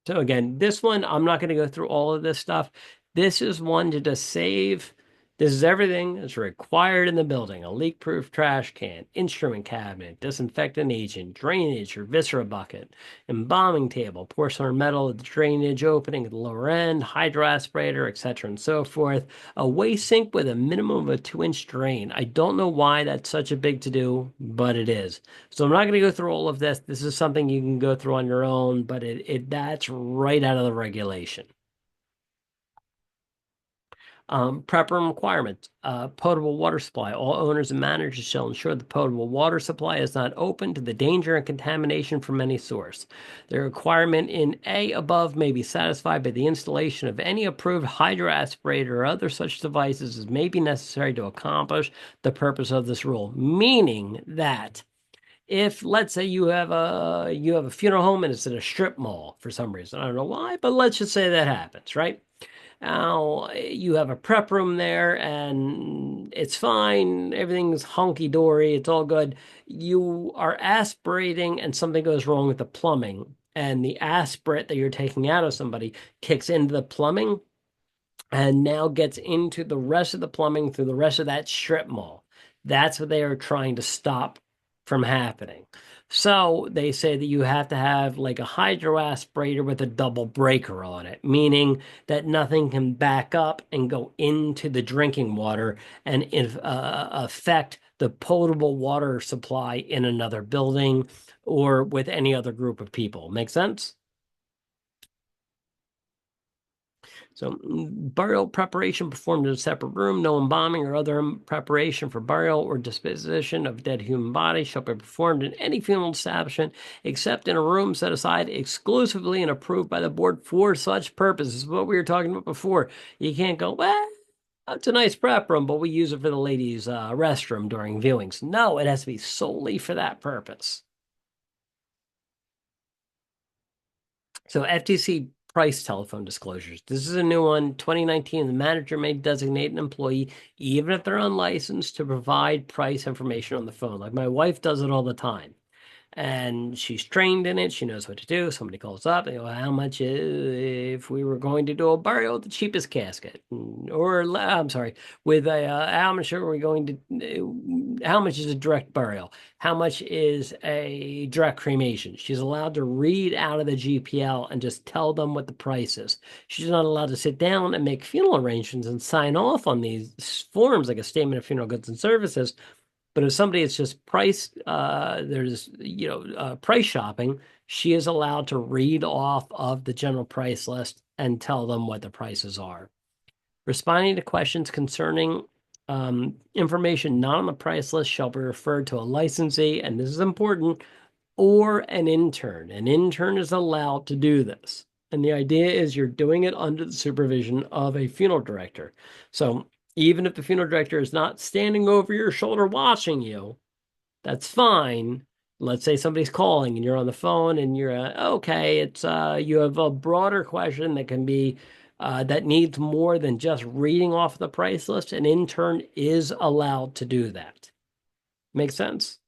Speaker 1: So again, this one, I'm not going to go through all of this stuff. This is one to just save. This is everything that's required in the building: a leak-proof trash can, instrument cabinet, disinfectant agent, drainage or viscera bucket, embalming table, porcelain metal at the drainage opening at the lower end, hydro aspirator, etc., and so forth. A waste sink with a minimum of a 2-inch drain. I don't know why that's such a big to do, but it is. So I'm not going to go through all of this. This is something you can go through on your own, but it that's right out of the regulation. Prep room requirements, potable water supply. All owners and managers shall ensure the potable water supply is not open to the danger and contamination from any source. The requirement in A above may be satisfied by the installation of any approved hydro aspirator or other such devices as may be necessary to accomplish the purpose of this rule. Meaning that if let's say you have a funeral home and it's in a strip mall for some reason, I don't know why, but let's just say that happens, right? Oh, you have a prep room there and it's fine. Everything's hunky dory. It's all good. You are aspirating and something goes wrong with the plumbing, and the aspirate that you're taking out of somebody kicks into the plumbing and now gets into the rest of the plumbing through the rest of that strip mall. That's what they are trying to stop from happening. So they say that you have to have like a hydro aspirator with a double breaker on it, meaning that nothing can back up and go into the drinking water and affect the potable water supply in another building or with any other group of people. Make sense? So, burial preparation performed in a separate room. No embalming or other preparation for burial or disposition of dead human bodies shall be performed in any funeral establishment except in a room set aside exclusively and approved by the board for such purposes. What we were talking about before. You can't go, well, it's a nice prep room, but we use it for the ladies' restroom during viewings. No, it has to be solely for that purpose. So FTC price telephone disclosures. This is a new one. 2019, the manager may designate an employee, even if they're unlicensed, to provide price information on the phone. Like my wife does it all the time, and she's trained in it. She knows what to do. Somebody calls up, they go, how much is if we were going to do a burial with the cheapest casket? Or, I'm sorry, with a, how much are we going to, how much is a direct burial? How much is a direct cremation? She's allowed to read out of the GPL and just tell them what the price is. She's not allowed to sit down and make funeral arrangements and sign off on these forms like a statement of funeral goods and services. But if somebody is just price, there's price shopping, she is allowed to read off of the general price list and tell them what the prices are. Responding to questions concerning information not on the price list shall be referred to a licensee, and this is important, or an intern. An intern is allowed to do this. And the idea is you're doing it under the supervision of a funeral director. So even if the funeral director is not standing over your shoulder watching you, that's fine. Let's say somebody's calling and you're on the phone and you're okay, it's you have a broader question that can be that needs more than just reading off the price list. An intern is allowed to do that. Make sense?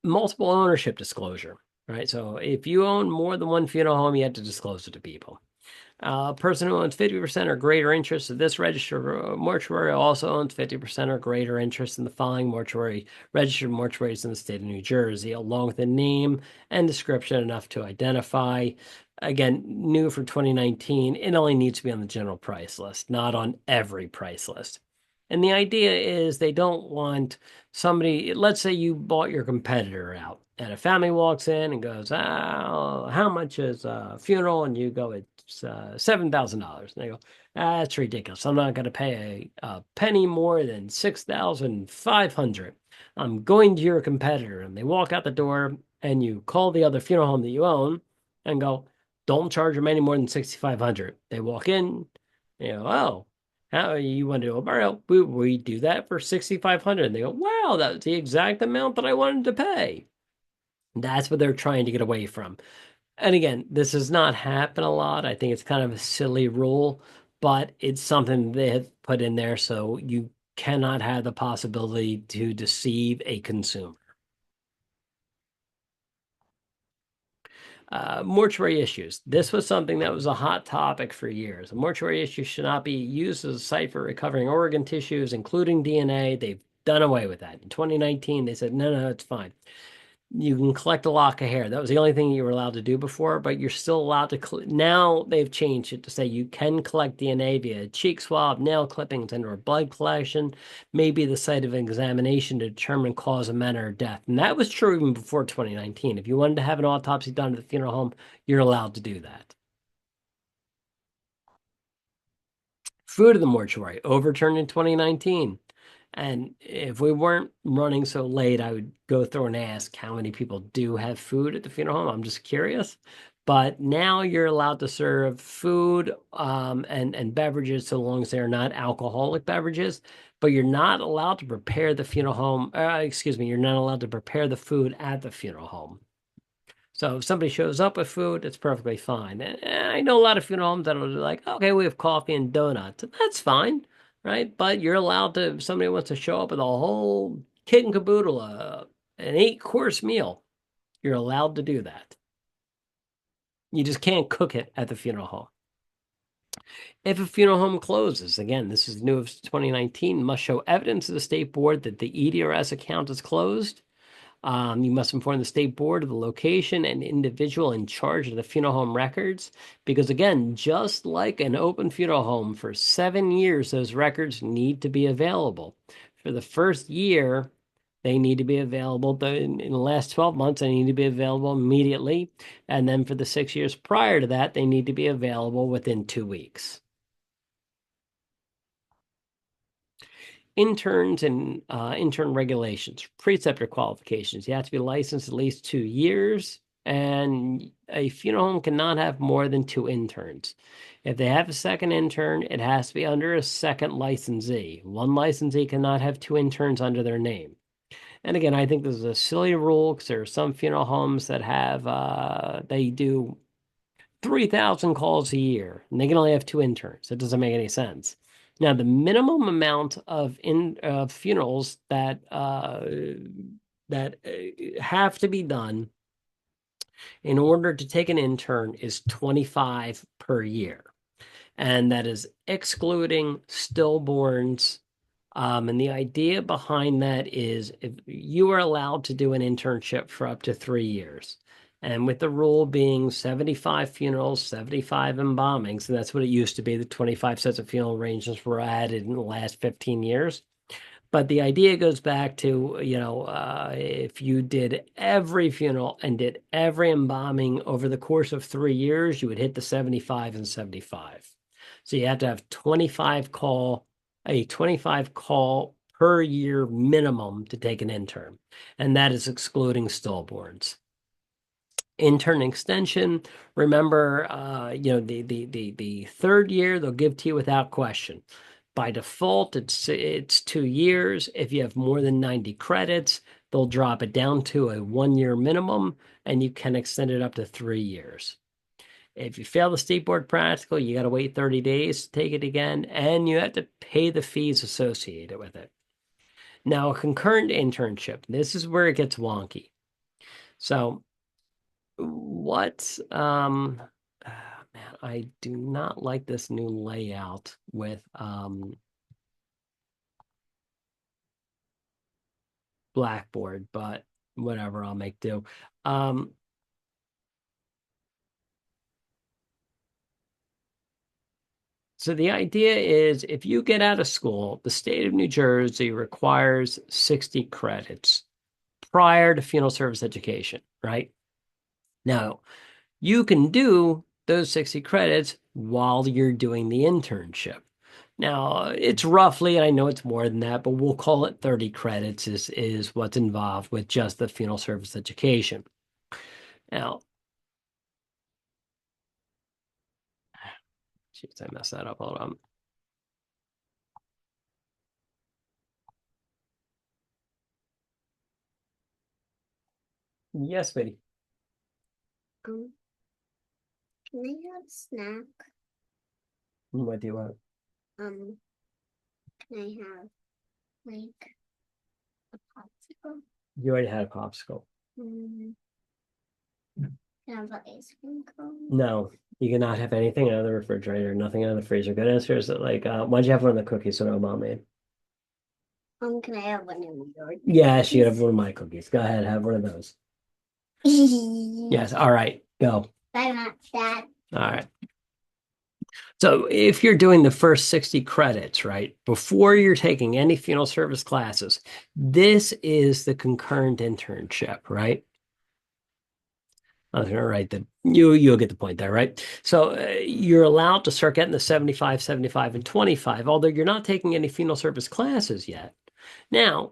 Speaker 1: Multiple ownership disclosure, right? So if you own more than one funeral home, you have to disclose it to people. A person who owns 50% or greater interest of this registered mortuary also owns 50% or greater interest in the following registered mortuaries in the state of New Jersey, along with a name and description enough to identify. Again, new for 2019, it only needs to be on the general price list, not on every price list. And the idea is they don't want somebody, let's say you bought your competitor out and a family walks in and goes, oh, how much is a funeral? And you go, it's $7,000. And they go, that's ridiculous. I'm not going to pay a penny more than 6,500. I'm going to your competitor. And they walk out the door and you call the other funeral home that you own and go, don't charge them any more than 6,500. They walk in, you know, oh, how you want to do a burial? We do that for 6,500. And they go, wow, that's the exact amount that I wanted to pay. That's what they're trying to get away from. And again, this does not happen a lot. I think it's kind of a silly rule, but it's something they have put in there so you cannot have the possibility to deceive a consumer. Mortuary issues. This was something that was a hot topic for years. A mortuary issue should not be used as a site for recovering organ tissues, including DNA. They've done away with that. In 2019, they said, no, it's fine. You can collect a lock of hair. That was the only thing you were allowed to do before, but you're still allowed to. Now they've changed it to say you can collect DNA via cheek swab, nail clippings, and/or blood collection, maybe the site of examination to determine cause and manner of death. And that was true even before 2019. If you wanted to have an autopsy done at the funeral home, you're allowed to do that. Food of the mortuary overturned in 2019. And if we weren't running so late, I would go through and ask how many people do have food at the funeral home. I'm just curious. But now you're allowed to serve food and beverages so long as they're not alcoholic beverages. But you're not allowed to prepare the funeral home. Excuse me, you're not allowed to prepare the food at the funeral home. So if somebody shows up with food, it's perfectly fine. And I know a lot of funeral homes that are like, okay, we have coffee and donuts. And that's fine, right? But you're allowed to, if somebody wants to show up with a whole kit and caboodle, an 8-course meal, you're allowed to do that. You just can't cook it at the funeral home. If a funeral home closes, again, this is new of 2019, must show evidence to the state board that the EDRS account is closed. You must inform the state board of the location and individual in charge of the funeral home records. Because again, just like an open funeral home, for 7 years, those records need to be available. For the first year, they need to be available. In the last 12 months, they need to be available immediately. And then for the 6 years prior to that, they need to be available within 2 weeks. Interns and intern regulations, preceptor qualifications. You have to be licensed at least 2 years, and a funeral home cannot have more than 2 interns. If they have a second intern, it has to be under a second licensee. One licensee cannot have 2 interns under their name. And again, I think this is a silly rule because there are some funeral homes that have they do 3,000 calls a year, and they can only have 2 interns. That doesn't make any sense. Now, the minimum amount of funerals that have to be done in order to take an intern is 25 per year, and that is excluding stillborns. And the idea behind that is if you are allowed to do an internship for up to 3 years. And with the rule being 75 funerals, 75 embalmings, and that's what it used to be. The 25 sets of funeral arrangements were added in the last 15 years. But the idea goes back to, if you did every funeral and did every embalming over the course of 3 years, you would hit the 75 and 75. So you have to have a 25 call per year minimum to take an intern. And that is excluding stillborns. Intern extension, remember, the third year they'll give to you without question. By default, it's 2 years. If you have more than 90 credits, they'll drop it down to a 1-year minimum, and you can extend it up to 3 years. If you fail the state board practical, you got to wait 30 days to take it again, and you have to pay the fees associated with it. Now, a concurrent internship, this is where it gets wonky. So man, I do not like this new layout with Blackboard, but whatever, I'll make do. So the idea is if you get out of school, the state of New Jersey requires 60 credits prior to funeral service education, right? Now, you can do those 60 credits while you're doing the internship. Now, it's roughly, I know it's more than that, but we'll call it 30 credits is what's involved with just the funeral service education. Now, jeez, I messed that up. Hold on. Yes, Betty.
Speaker 4: Um, can I have a snack?
Speaker 1: What do you want?
Speaker 4: Can I have like a popsicle?
Speaker 1: You already had a popsicle.
Speaker 4: Can I have an ice cream cone?
Speaker 1: No, you cannot have anything out of the refrigerator, nothing out of the freezer. Good answer is that why'd you have one of the cookies that Mom made?
Speaker 4: Can I have one of yours?
Speaker 1: Yes, you have one of my cookies. Go ahead, have one of those. Yes, all right, go.
Speaker 4: I want that.
Speaker 1: All right. So if you're doing the first 60 credits, right, before you're taking any funeral service classes, this is the concurrent internship, right? I was going to write that you'll get the point there, right? So you're allowed to start getting the 75, 75, and 25, although you're not taking any funeral service classes yet. Now,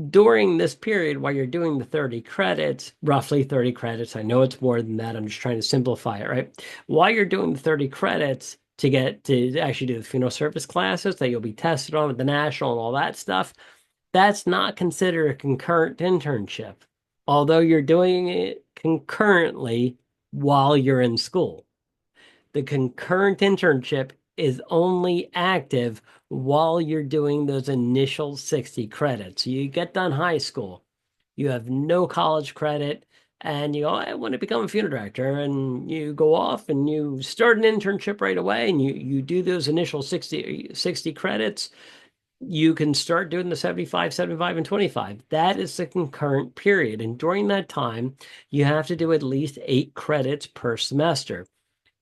Speaker 1: during this period while you're doing the 30 credits, roughly 30 credits, I know it's more than that, I'm just trying to simplify it, right? While you're doing the 30 credits to get to actually do the funeral service classes that you'll be tested on with the national and all that stuff, that's not considered a concurrent internship. although you're doing it concurrently while you're in school. The concurrent internship is only active while you're doing those initial 60 credits. You get done high school, you have no college credit, and you go, I want to become a funeral director. And you go off and you start an internship right away and you do those initial 60 credits. You can start doing the 75, 75, and 25. That is the concurrent period. And during that time, you have to do at least 8 credits per semester,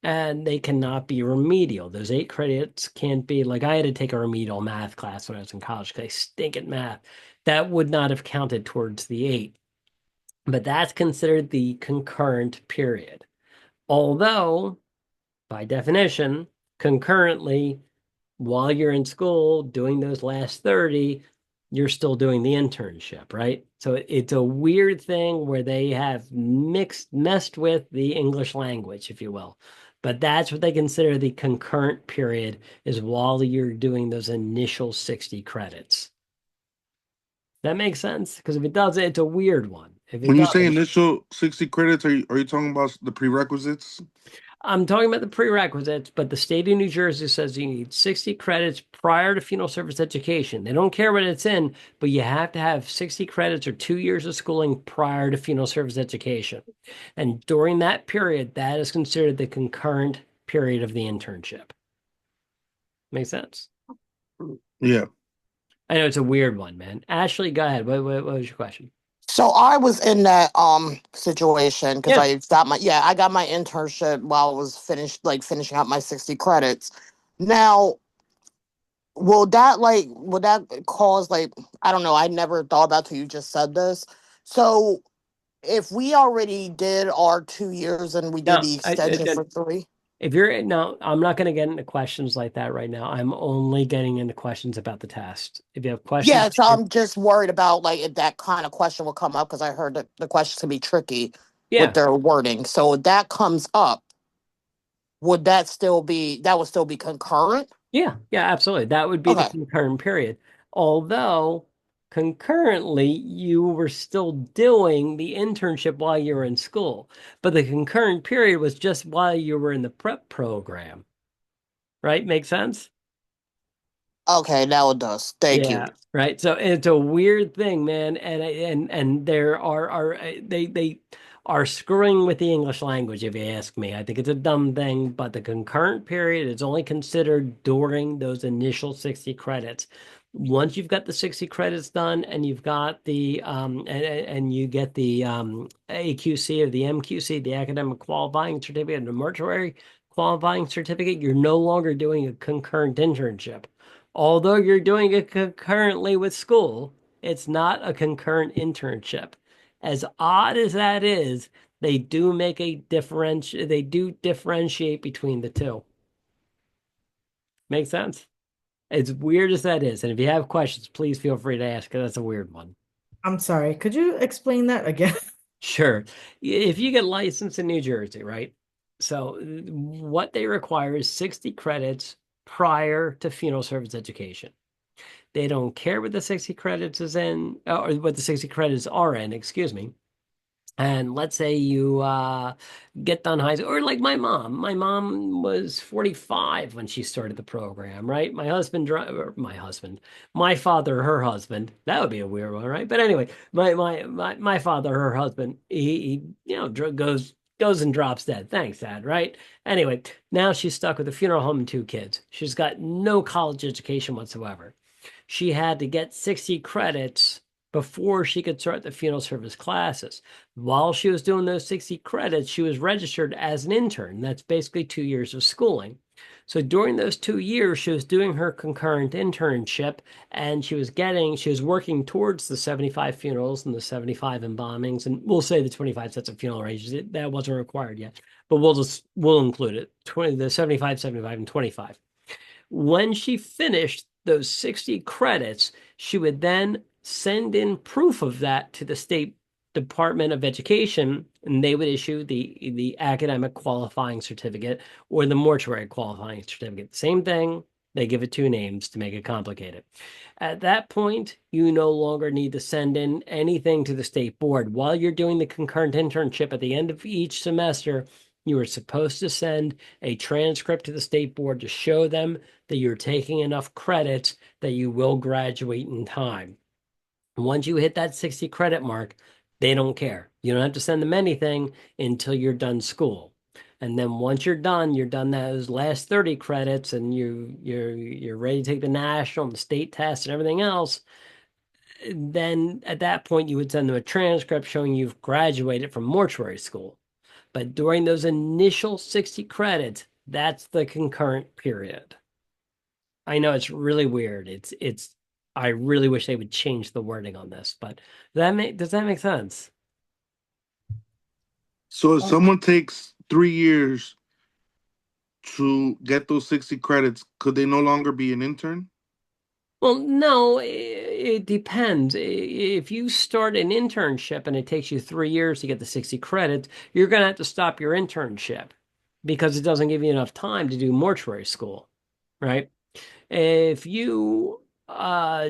Speaker 1: and they cannot be remedial. Those 8 credits can't be like I had to take a remedial math class when I was in college because I stink at math. That would not have counted towards the 8, but that's considered the concurrent period. Although, by definition, concurrently, while you're in school doing those last 30, you're still doing the internship, right? So it's a weird thing where they have messed with the English language, if you will. But that's what they consider the concurrent period, is while you're doing those initial 60 credits. That makes sense? Because if it doesn't, it's a weird one. If it
Speaker 2: When you say
Speaker 1: doesn't,
Speaker 2: initial 60 credits, are you talking about the prerequisites?
Speaker 1: I'm talking about the prerequisites, but the state of New Jersey says you need 60 credits prior to funeral service education. They don't care what it's in, but you have to have 60 credits or 2 years of schooling prior to funeral service education. And during that period, that is considered the concurrent period of the internship. Make sense?
Speaker 2: Yeah.
Speaker 1: I know it's a weird one, man. Ashley, go ahead. What was your question?
Speaker 5: So I was in that situation because
Speaker 1: Yeah.
Speaker 5: I got my internship while I was finishing out my 60 credits. Now, will that cause I don't know, I never thought about till you just said this. So if we already did our 2 years and we did
Speaker 1: No,
Speaker 5: the extension for three.
Speaker 1: if you're no, I'm not going to get into questions like that right now. I'm only getting into questions about the test. If you have questions,
Speaker 5: Yeah, so I'm just worried about if that kind of question will come up because I heard that the questions can be tricky with
Speaker 1: yeah.
Speaker 5: their wording. So if that comes up, that would still be concurrent?
Speaker 1: Yeah, yeah, absolutely. That would be the
Speaker 5: Okay.
Speaker 1: concurrent period. Although concurrently, you were still doing the internship while you were in school, but the concurrent period was just while you were in the prep program, right? Make sense?
Speaker 5: Okay, now it does. Thank you.
Speaker 1: Yeah, right. So it's a weird thing, man, and there are they are screwing with the English language, if you ask me. I think it's a dumb thing, but the concurrent period is only considered during those initial 60 credits. Once you've got the 60 credits done and you've got the and you get the AQC or the MQC, the academic qualifying certificate and the mortuary qualifying certificate, you're no longer doing a concurrent internship. Although you're doing it concurrently with school, it's not a concurrent internship. As odd as that is, they do differentiate between the two. Make sense? As weird as that is. And if you have questions, please feel free to ask, because that's a weird one.
Speaker 6: I'm sorry. Could you explain that again?
Speaker 1: Sure. If you get licensed in New Jersey, right? So what they require is 60 credits prior to funeral service education. They don't care what the 60 credits is in, or what the 60 credits are in, excuse me. And let's say you get done high school, or like my mom. My mom was 45 when she started the program, right? My father, her husband. That would be a weird one, right? But anyway, my father, her husband, he goes and drops dead. Thanks, Dad, right? Anyway, now she's stuck with a funeral home and 2 kids. She's got no college education whatsoever. She had to get 60 credits before she could start the funeral service classes. While she was doing those 60 credits, she was registered as an intern. That's basically 2 years of schooling. So during those 2 years, she was doing her concurrent internship, and she was working towards the 75 funerals and the 75 embalmings, and we'll say the 25 sets of funeral arrangements. That wasn't required yet, but we'll include it. The 75, 75, and 25. When she finished those 60 credits, she would then send in proof of that to the State Department of Education, and they would issue the academic qualifying certificate or the mortuary qualifying certificate. Same thing, They give it two names to make it complicated. At that point, you no longer need to send in anything to the state board. While you're doing the concurrent internship at the end of each semester, you are supposed to send a transcript to the state board to show them that you're taking enough credits that you will graduate in time. Once you hit that 60 credit mark, they don't care. You don't have to send them anything until you're done school. And then once you're done those last 30 credits and you're ready to take the national and the state test and everything else, then at that point you would send them a transcript showing you've graduated from mortuary school. But during those initial 60 credits, that's the concurrent period. I know it's really weird. It's I really wish they would change the wording on this, but does that make sense?
Speaker 2: So if
Speaker 3: Oh,
Speaker 2: someone takes 3 years to get those 60 credits, could they no longer be an intern?
Speaker 1: Well, no, it depends. If you start an internship and it takes you 3 years to get the 60 credits, you're going to have to stop your internship because it doesn't give you enough time to do mortuary school, right? If you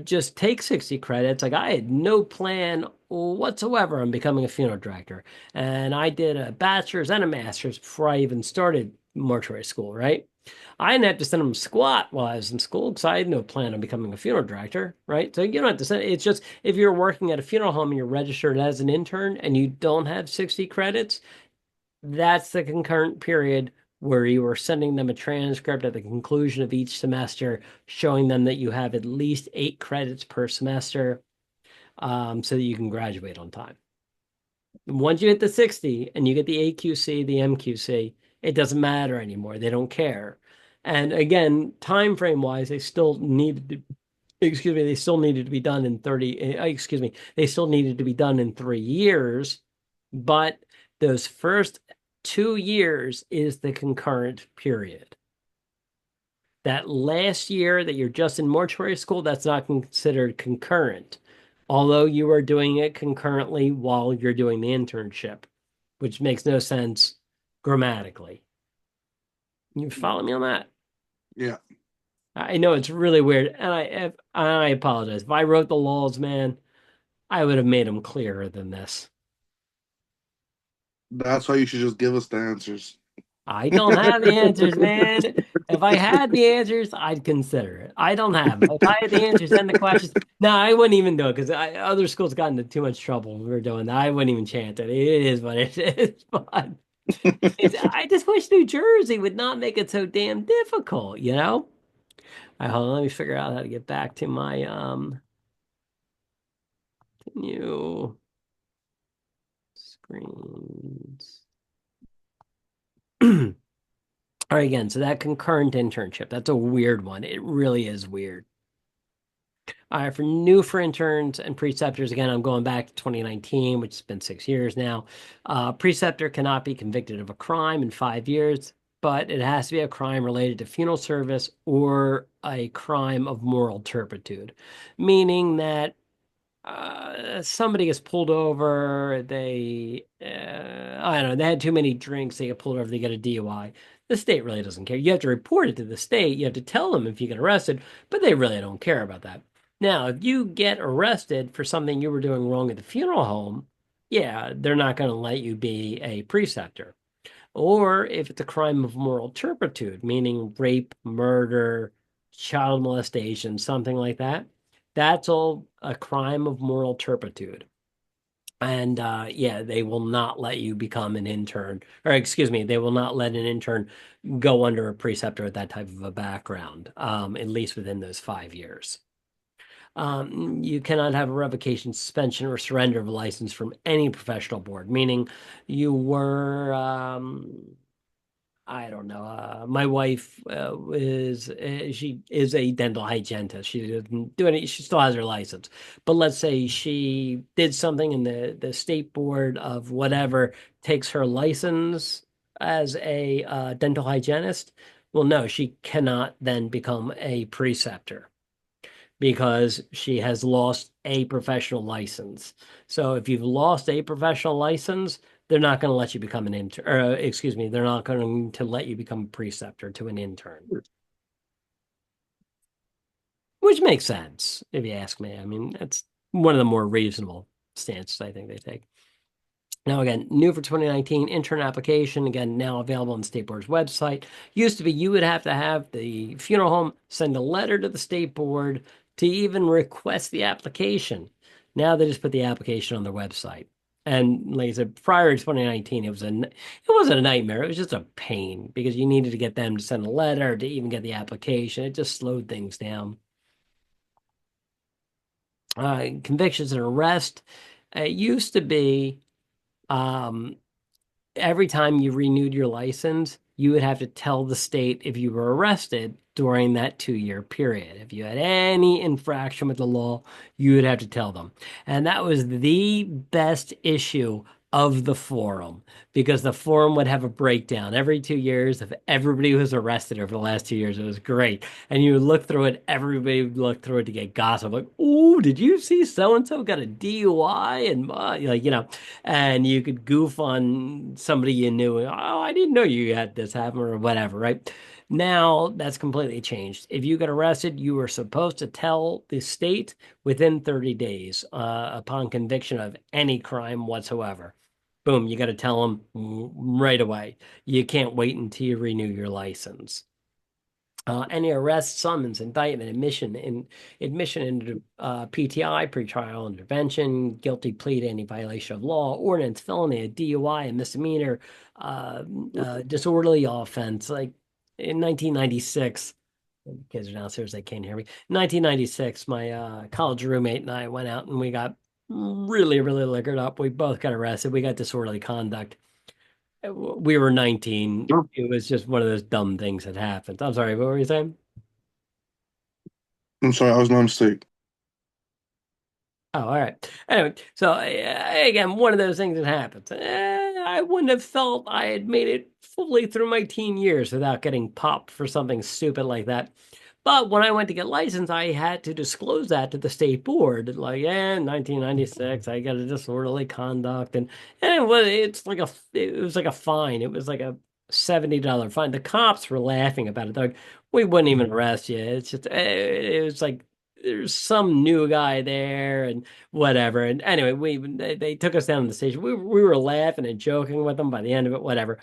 Speaker 1: just take 60 credits, like I had no plan whatsoever on becoming a funeral director. And I did a bachelor's and a master's before I even started mortuary school, right? I didn't have to send them squat while I was in school because I had no plan on becoming a funeral director, right? So you don't have to send it's just if you're working at a funeral home and you're registered as an intern and you don't have 60 credits, that's the concurrent period where you are sending them a transcript at the conclusion of each semester, showing them that you have at least 8 credits per semester, so that you can graduate on time. Once you hit the 60 and you get the AQC, the MQC, it doesn't matter anymore. They don't care. And again, time frame wise, they still needed to, excuse me, they still needed to be done in 30, excuse me, they still needed to be done in 3 years, but those first 2 years is the concurrent period. That last year that you're just in mortuary school, that's not considered concurrent, although you are doing it concurrently while you're doing the internship, which makes no sense grammatically. You follow me on that?
Speaker 2: Yeah,
Speaker 1: I know it's really weird, and I apologize. If I wrote the laws, man, I would have made them clearer than this.
Speaker 2: that's why you should just give us the answers.
Speaker 1: I don't have the answers, man. If I had the answers, I'd consider it. I don't have them. If I had the answers and the questions, no, I wouldn't even do it because other schools got into too much trouble when we were doing that. I wouldn't even chance it. It is what it is. But I just wish New Jersey would not make it so damn difficult, you know? All right, hold on, let me figure out how to get back to my new screens. All right, again, so that concurrent internship, that's a weird one. It really is weird. All right, for interns and preceptors, again, I'm going back to 2019, which has been 6 years now. Preceptor cannot be convicted of a crime in 5 years, but it has to be a crime related to funeral service or a crime of moral turpitude, meaning that somebody gets pulled over, I don't know, they had too many drinks, they get pulled over, they get a DUI. The state really doesn't care. You have to report it to the state, you have to tell them if you get arrested, but they really don't care about that. Now, if you get arrested for something you were doing wrong at the funeral home, yeah, they're not going to let you be a preceptor. Or if it's a crime of moral turpitude, meaning rape, murder, child molestation, something like that, that's all a crime of moral turpitude. And yeah, they will not let you become an intern, or excuse me, they will not let an intern go under a preceptor with that type of a background, at least within those 5 years. You cannot have a revocation, suspension, or surrender of a license from any professional board, meaning you were I don't know. My wife she is a dental hygienist. She didn't do any. She still has her license, but let's say she did something, and the state board of whatever takes her license as a dental hygienist. Well, no, she cannot then become a preceptor because she has lost a professional license. So if you've lost a professional license, they're not going to let you become an intern, or excuse me, they're not going to let you become a preceptor to an intern. which makes sense if you ask me. I mean, that's one of the more reasonable stances I think they take. Now, again, new for 2019, intern application, again, now available on the State Board's website. Used to be you would have to have the funeral home send a letter to the State Board to even request the application. Now they just put the application on their website. And like I said, prior to 2019, it wasn't a nightmare. It was just a pain because you needed to get them to send a letter to even get the application. It just slowed things down. Convictions and arrest. It used to be um, every time you renewed your license, you would have to tell the state if you were arrested during that 2-year period. If you had any infraction with the law, you would have to tell them. And that was the best issue of the forum because the forum would have a breakdown every 2 years of everybody who was arrested over the last 2 years. It was great. And you would look through it, everybody would look through it to get gossip. Like, oh, did you see so and so got a DUI? And and you could goof on somebody you knew. Oh, I didn't know you had this happen or whatever, right? Now that's completely changed. If you get arrested, you are supposed to tell the state within 30 days upon conviction of any crime whatsoever. Boom, you got to tell them right away. You can't wait until you renew your license. Any arrest, summons, indictment, admission into PTI, pretrial intervention, guilty plea to any violation of law, ordinance, felony, a DUI, a misdemeanor, disorderly offense. Like in 1996, kids are downstairs, they can't hear me. 1996, my college roommate and I went out and we got really, really liquored up. We both got arrested. We got disorderly conduct. We were 19. It was just one of those dumb things that happened. I'm sorry, what were you saying?
Speaker 2: I'm sorry, I was not mistaken.
Speaker 1: Oh, all right. Anyway, so again, one of those things that happens. I wouldn't have felt I had made it fully through my teen years without getting popped for something stupid like that. But when I went to get licensed, I had to disclose that to the state board. Like, yeah, 1996, I got a disorderly conduct, and it was like a fine. It was like a $70 fine. The cops were laughing about it. They're like, we wouldn't even arrest you. It's just it was like there's some new guy there and whatever. And anyway, they took us down to the station. We were laughing and joking with them by the end of it, whatever.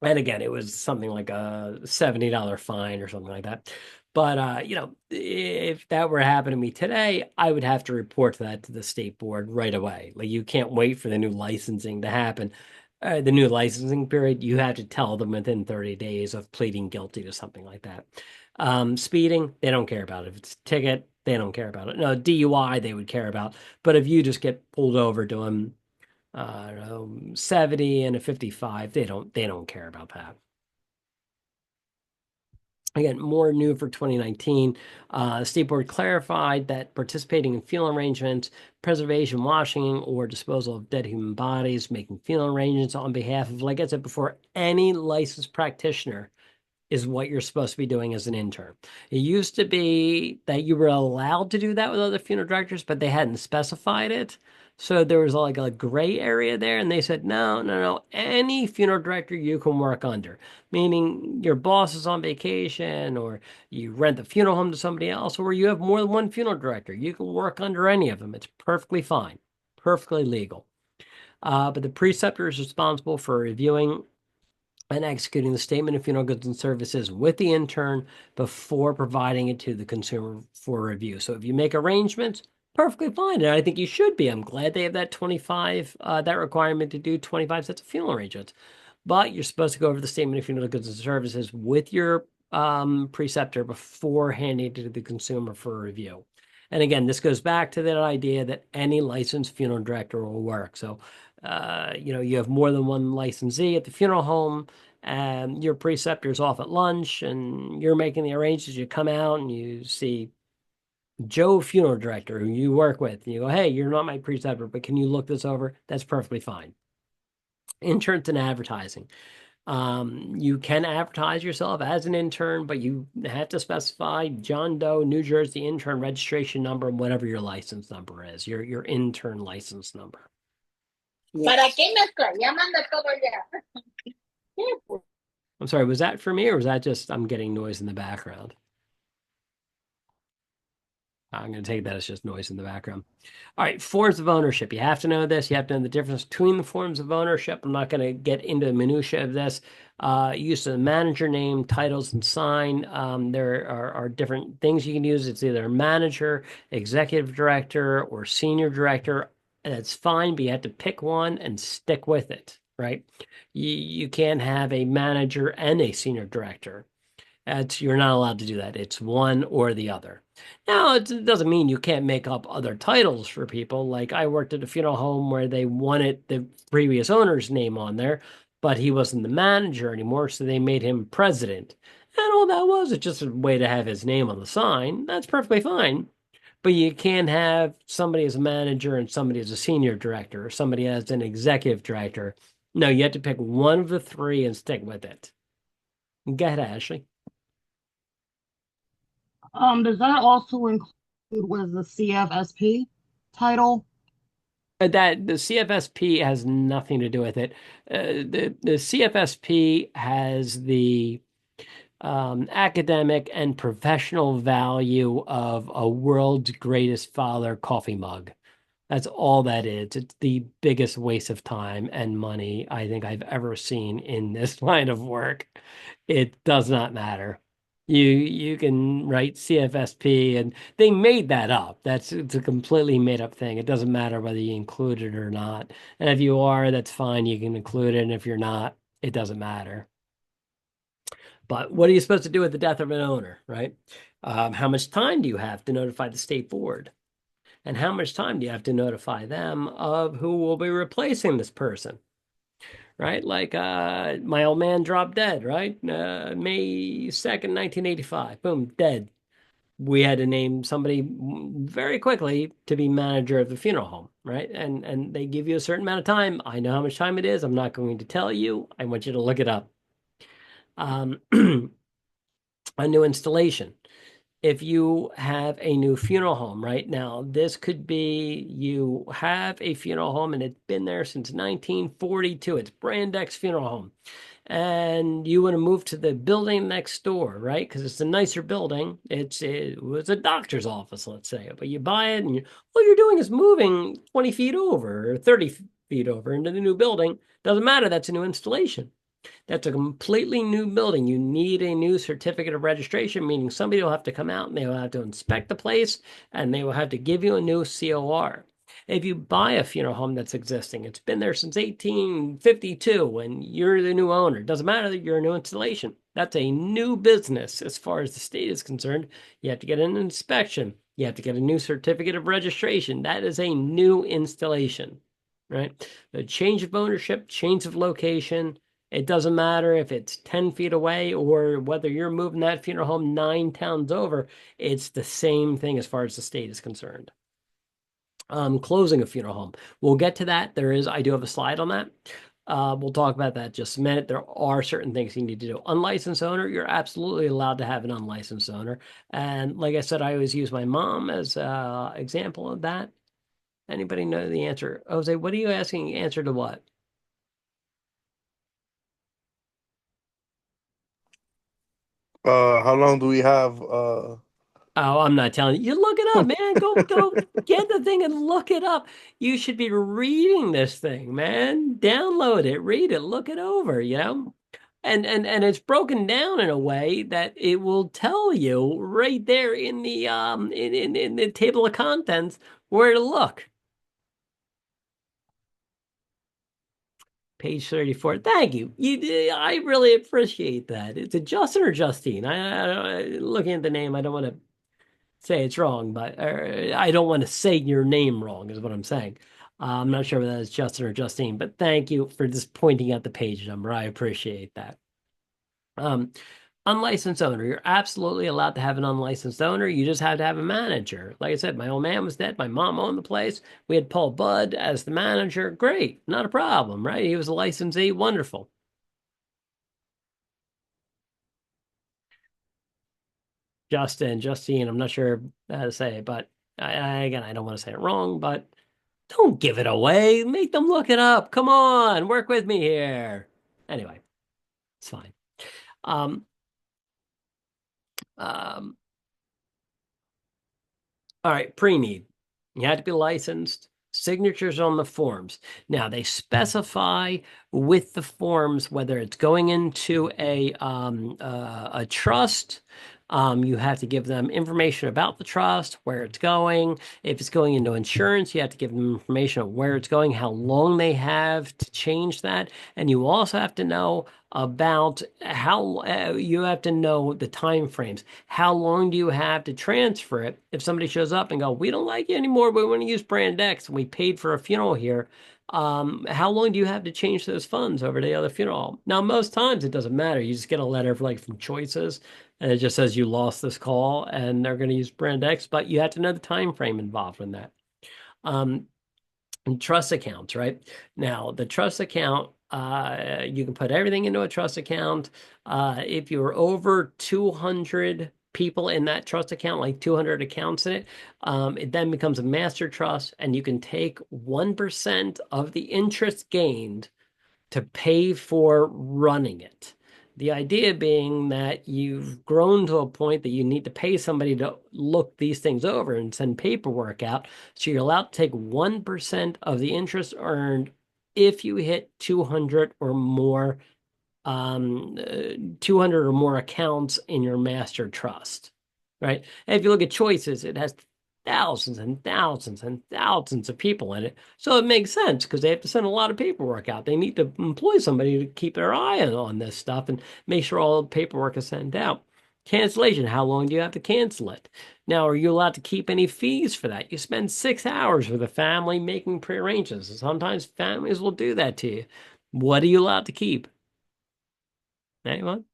Speaker 1: And again, it was something like a $70 fine or something like that. But if that were happening to me today, I would have to report that to the state board right away. Like you can't wait for the new licensing to happen. The new licensing period, you have to tell them within 30 days of pleading guilty to something like that. Speeding, they don't care about it. If it's a ticket, they don't care about it. No, DUI, they would care about. But if you just get pulled over doing 70 and a 55, they don't care about that. Again, more new for 2019. The State Board clarified that participating in funeral arrangements, preservation, washing, or disposal of dead human bodies, making funeral arrangements on behalf of, like I said before, any licensed practitioner is what you're supposed to be doing as an intern. It used to be that you were allowed to do that with other funeral directors, but they hadn't specified it. So there was like a gray area there, and they said, no, no, no, any funeral director you can work under, meaning your boss is on vacation, or you rent the funeral home to somebody else, or you have more than one funeral director. You can work under any of them. It's perfectly fine, perfectly legal. But the preceptor is responsible for reviewing and executing the statement of funeral goods and services with the intern before providing it to the consumer for review. So if you make arrangements, perfectly fine. And I think you should be. I'm glad they have that 25, that requirement to do 25 sets of funeral arrangements. But you're supposed to go over the statement of funeral goods and services with your preceptor before handing it to the consumer for review. And again, this goes back to that idea that any licensed funeral director will work. So, you have more than one licensee at the funeral home, and your preceptor's off at lunch, and you're making the arrangements. You come out and you see Joe, funeral director, who you work with, and you go, "Hey, you're not my preceptor, but can you look this over?" That's perfectly fine. Insurance and advertising. You can advertise yourself as an intern, but you have to specify John Doe, New Jersey intern registration number, and whatever your license number is, your intern license number.
Speaker 4: ¿Para qué mezcla? Ya manda todo ya.
Speaker 1: I'm sorry, was that for me or was that just I'm getting noise in the background? I'm going to take that as just noise in the background. All right, forms of ownership. You have to know this. You have to know the difference between the forms of ownership. I'm not going to get into the minutia of this. Use of the manager name, titles, and sign. There are different things you can use. It's either manager, executive director, or senior director. That's fine, but you have to pick one and stick with it, right? You can't have a manager and a senior director. You're not allowed to do that. It's one or the other. Now, it doesn't mean you can't make up other titles for people. Like I worked at a funeral home where they wanted the previous owner's name on there, but he wasn't the manager anymore, so they made him president. And all that was, it's just a way to have his name on the sign. That's perfectly fine. But you can't have somebody as a manager and somebody as a senior director or somebody as an executive director. No, you have to pick one of the three and stick with it. Go ahead, Ashley.
Speaker 3: Does that also include what is the CFSP title?
Speaker 1: That the CFSP has nothing to do with it. The CFSP has the academic and professional value of a world's greatest father coffee mug. That's all that is. It's the biggest waste of time and money I think I've ever seen in this line of work. It does not matter. You can write CFSP and they made that up. It's a completely made up thing. It doesn't matter whether you include it or not. And if you are, that's fine. You can include it. And if you're not, it doesn't matter. But what are you supposed to do with the death of an owner, right? How much time do you have to notify the state board? And how much time do you have to notify them of who will be replacing this person? Right? Like my old man dropped dead, right? May 2nd, 1985. Boom, dead. We had to name somebody very quickly to be manager of the funeral home, right? And they give you a certain amount of time. I know how much time it is. I'm not going to tell you. I want you to look it up. A new installation. If you have a new funeral home right now, this could be you have a funeral home and it's been there since 1942. It's Brand X Funeral Home. And you want to move to the building next door, right? Because it's a nicer building. It was a doctor's office, let's say. But you buy it and all you're doing is moving 20 feet over or 30 feet over into the new building. Doesn't matter. That's a new installation. That's a completely new building. You need a new certificate of registration, meaning somebody will have to come out and they will have to inspect the place and they will have to give you a new COR. If you buy a funeral home that's existing, it's been there since 1852 and you're the new owner. It doesn't matter that you're a new installation. That's a new business as far as the state is concerned. You have to get an inspection. You have to get a new certificate of registration. That is a new installation, right? The change of ownership, change of location, it doesn't matter if it's 10 feet away or whether you're moving that funeral home 9 towns over. It's the same thing as far as the state is concerned. Closing a funeral home. We'll get to that. I do have a slide on that. We'll talk about that in just a minute. There are certain things you need to do. Unlicensed owner, you're absolutely allowed to have an unlicensed owner. And like I said, I always use my mom as an example of that. Anybody know the answer? Jose, what are you asking? Answer to what?
Speaker 2: How long do we have?
Speaker 1: Oh, I'm not telling you. You look it up, man. Go get the thing and look it up. You should be reading this thing, man. Download it, read it, look it over, you know? And it's broken down in a way that it will tell you right there in the in the table of contents where to look. Page 34. Thank you. I really appreciate that. It's a Justin or Justine. Looking at the name, I don't want to say it's wrong, but I don't want to say your name wrong, is what I'm saying. I'm not sure whether that's Justin or Justine, but thank you for just pointing out the page number. I appreciate that. Um, Unlicensed owner. You're absolutely allowed to have an unlicensed owner. You just have to have a manager. Like I said, my old man was dead. My mom owned the place. We had Paul Budd as the manager. Great. Not a problem, right? He was a licensee. Wonderful. Justine, I'm not sure how to say it, but again, I don't want to say it wrong, but don't give it away. Make them look it up. Come on, work with me here. Anyway, it's fine. Um, um, All right, pre-need. You have to be licensed. Signatures on the forms. Now they specify with the forms whether it's going into a trust. You have to give them information about the trust, where it's going. If it's going into insurance, you have to give them information of where it's going, how long they have to change that, and you also have to know about how you have to know the time frames. How long do you have to transfer it if somebody shows up and go, we don't like you anymore, we want to use brand X and we paid for a funeral here? How long do you have to change those funds over to the other funeral? Now, most times it doesn't matter. You just get a letter from Choices, and it just says you lost this call, and they're going to use brand X. But you have to know the time frame involved in that. Um, and trust accounts, right? Now, the trust account, you can put everything into a trust account. If you're over 200 people in that trust account, like 200 accounts in it, it then becomes a master trust, and you can take 1% of the interest gained to pay for running it. The idea being that you've grown to a point that you need to pay somebody to look these things over and send paperwork out. So you're allowed to take 1% of the interest earned if you hit 200 or more accounts in your master trust, right? And if you look at Choices, it has thousands and thousands and thousands of people in it. So it makes sense because they have to send a lot of paperwork out. They need to employ somebody to keep their eye on this stuff and make sure all the paperwork is sent out. Cancellation, how long do you have to cancel it? Now, are you allowed to keep any fees for that? You spend 6 hours with a family making prearrangements. Sometimes families will do that to you. What are you allowed to keep? Anyone?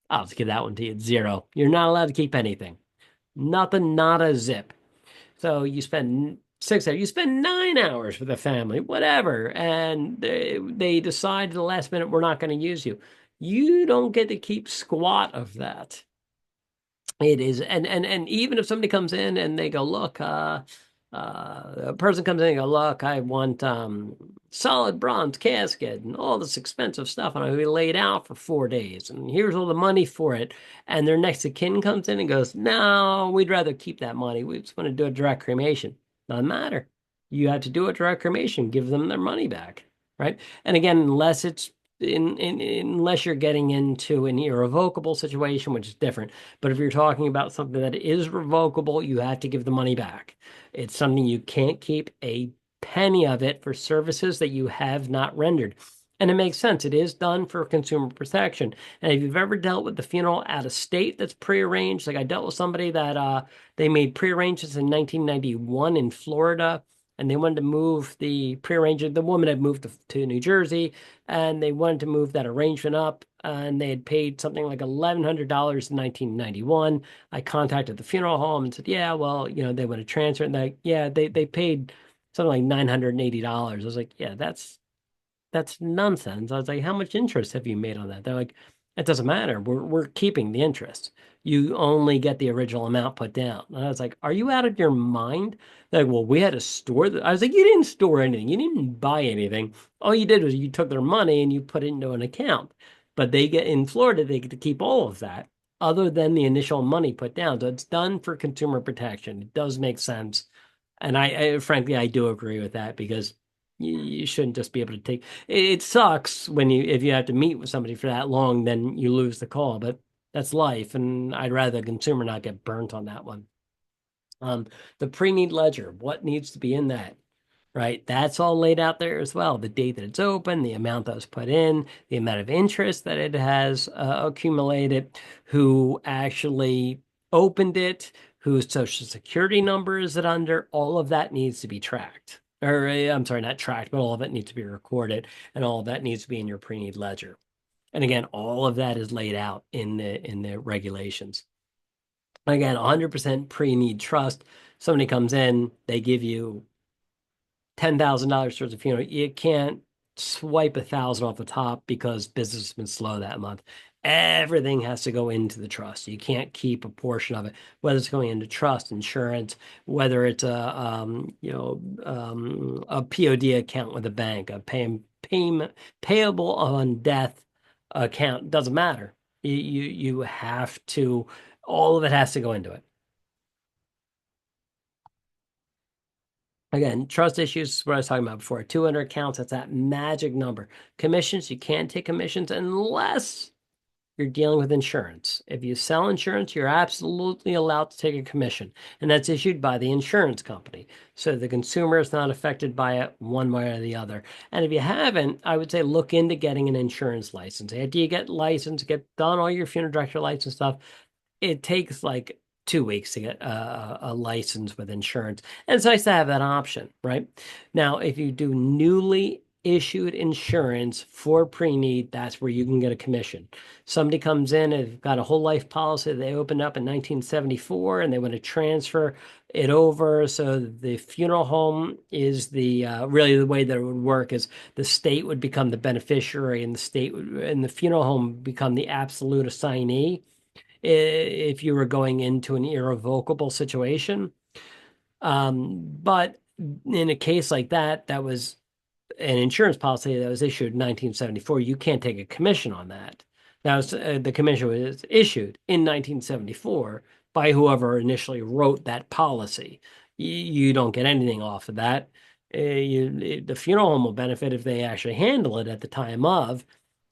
Speaker 1: I'll just give that one to you. It's 0. You're not allowed to keep anything. Nothing, not a zip. So you spend 6 hours, you spend 9 hours with a family, whatever, and they decide at the last minute we're not going to use you. You don't get to keep squat of that. It is, and even if somebody comes in and they go, look, a person comes in and go, look, I want solid bronze casket and all this expensive stuff, and I be laid out for 4 days, and here's all the money for it. And their next of kin comes in and goes, no, we'd rather keep that money. We just want to do a direct cremation. Doesn't matter. You have to do a direct cremation, give them their money back, right? And again, unless it's unless you're getting into an irrevocable situation, which is different. But if you're talking about something that is revocable, you have to give the money back. It's something you can't keep a penny of it for services that you have not rendered. And it makes sense. It is done for consumer protection. And if you've ever dealt with the funeral out of state that's prearranged, like I dealt with somebody that they made prearrangements in 1991 in Florida, and they wanted to move the prearrangement. The woman had moved to New Jersey, and they wanted to move that arrangement up, and they had paid something like $1,100 in 1991. I contacted the funeral home and said, yeah, well, they want to transfer it. And they paid something like $980. I was like, yeah, that's nonsense. I was like, how much interest have you made on that? They're like, it doesn't matter. We're keeping the interest. You only get the original amount put down. And I was like, are you out of your mind? They're like, well, we had to store that. I was like, you didn't store anything. You didn't buy anything. All you did was you took their money and you put it into an account. But they get in Florida, they get to keep all of that other than the initial money put down. So it's done for consumer protection. It does make sense. And I frankly, I do agree with that because you shouldn't just be able to take it sucks when if you have to meet with somebody for that long, then you lose the call, but that's life, and I'd rather the consumer not get burnt on that one. The pre-need ledger, what needs to be in that, right? That's all laid out there as well. The date that it's open, the amount that was put in, the amount of interest that it has accumulated, who actually opened it, whose social security number is it under, all of that needs to be tracked. Or I'm sorry, not tracked, but all of it needs to be recorded, and all of that needs to be in your pre-need ledger. And again, all of that is laid out in the regulations. Again, 100% pre-need trust. Somebody comes in, they give you $10,000 towards a funeral. You can't swipe 1,000 off the top because business has been slow that month. Everything has to go into the trust. You can't keep a portion of it, whether it's going into trust, insurance, whether it's a POD account with a bank, a payment payable on death account. Doesn't matter. You have to. All of it has to go into it. Again, trust issues is what I was talking about before. 200 accounts, that's that magic number. Commissions, you can't take commissions unless you're dealing with insurance. If you sell insurance, you're absolutely allowed to take a commission, and that's issued by the insurance company. So the consumer is not affected by it one way or the other. And if you haven't, I would say look into getting an insurance license. After you get licensed, get done all your funeral director license stuff, it takes like 2 weeks to get a license with insurance. And it's nice to have that option, right? Now, if you do newly issued insurance for pre-need, that's where you can get a commission. Somebody comes in and they've got a whole life policy they opened up in 1974 and they want to transfer it over. So the funeral home is the really the way that it would work is the state would become the beneficiary and the state would, and the funeral home would become the absolute assignee if you were going into an irrevocable situation. But in a case like that, that was an insurance policy that was issued in 1974. You can't take a commission on that. That was the commission was issued in 1974 by whoever initially wrote that policy. You don't get anything off of that. The funeral home will benefit if they actually handle it at the time of,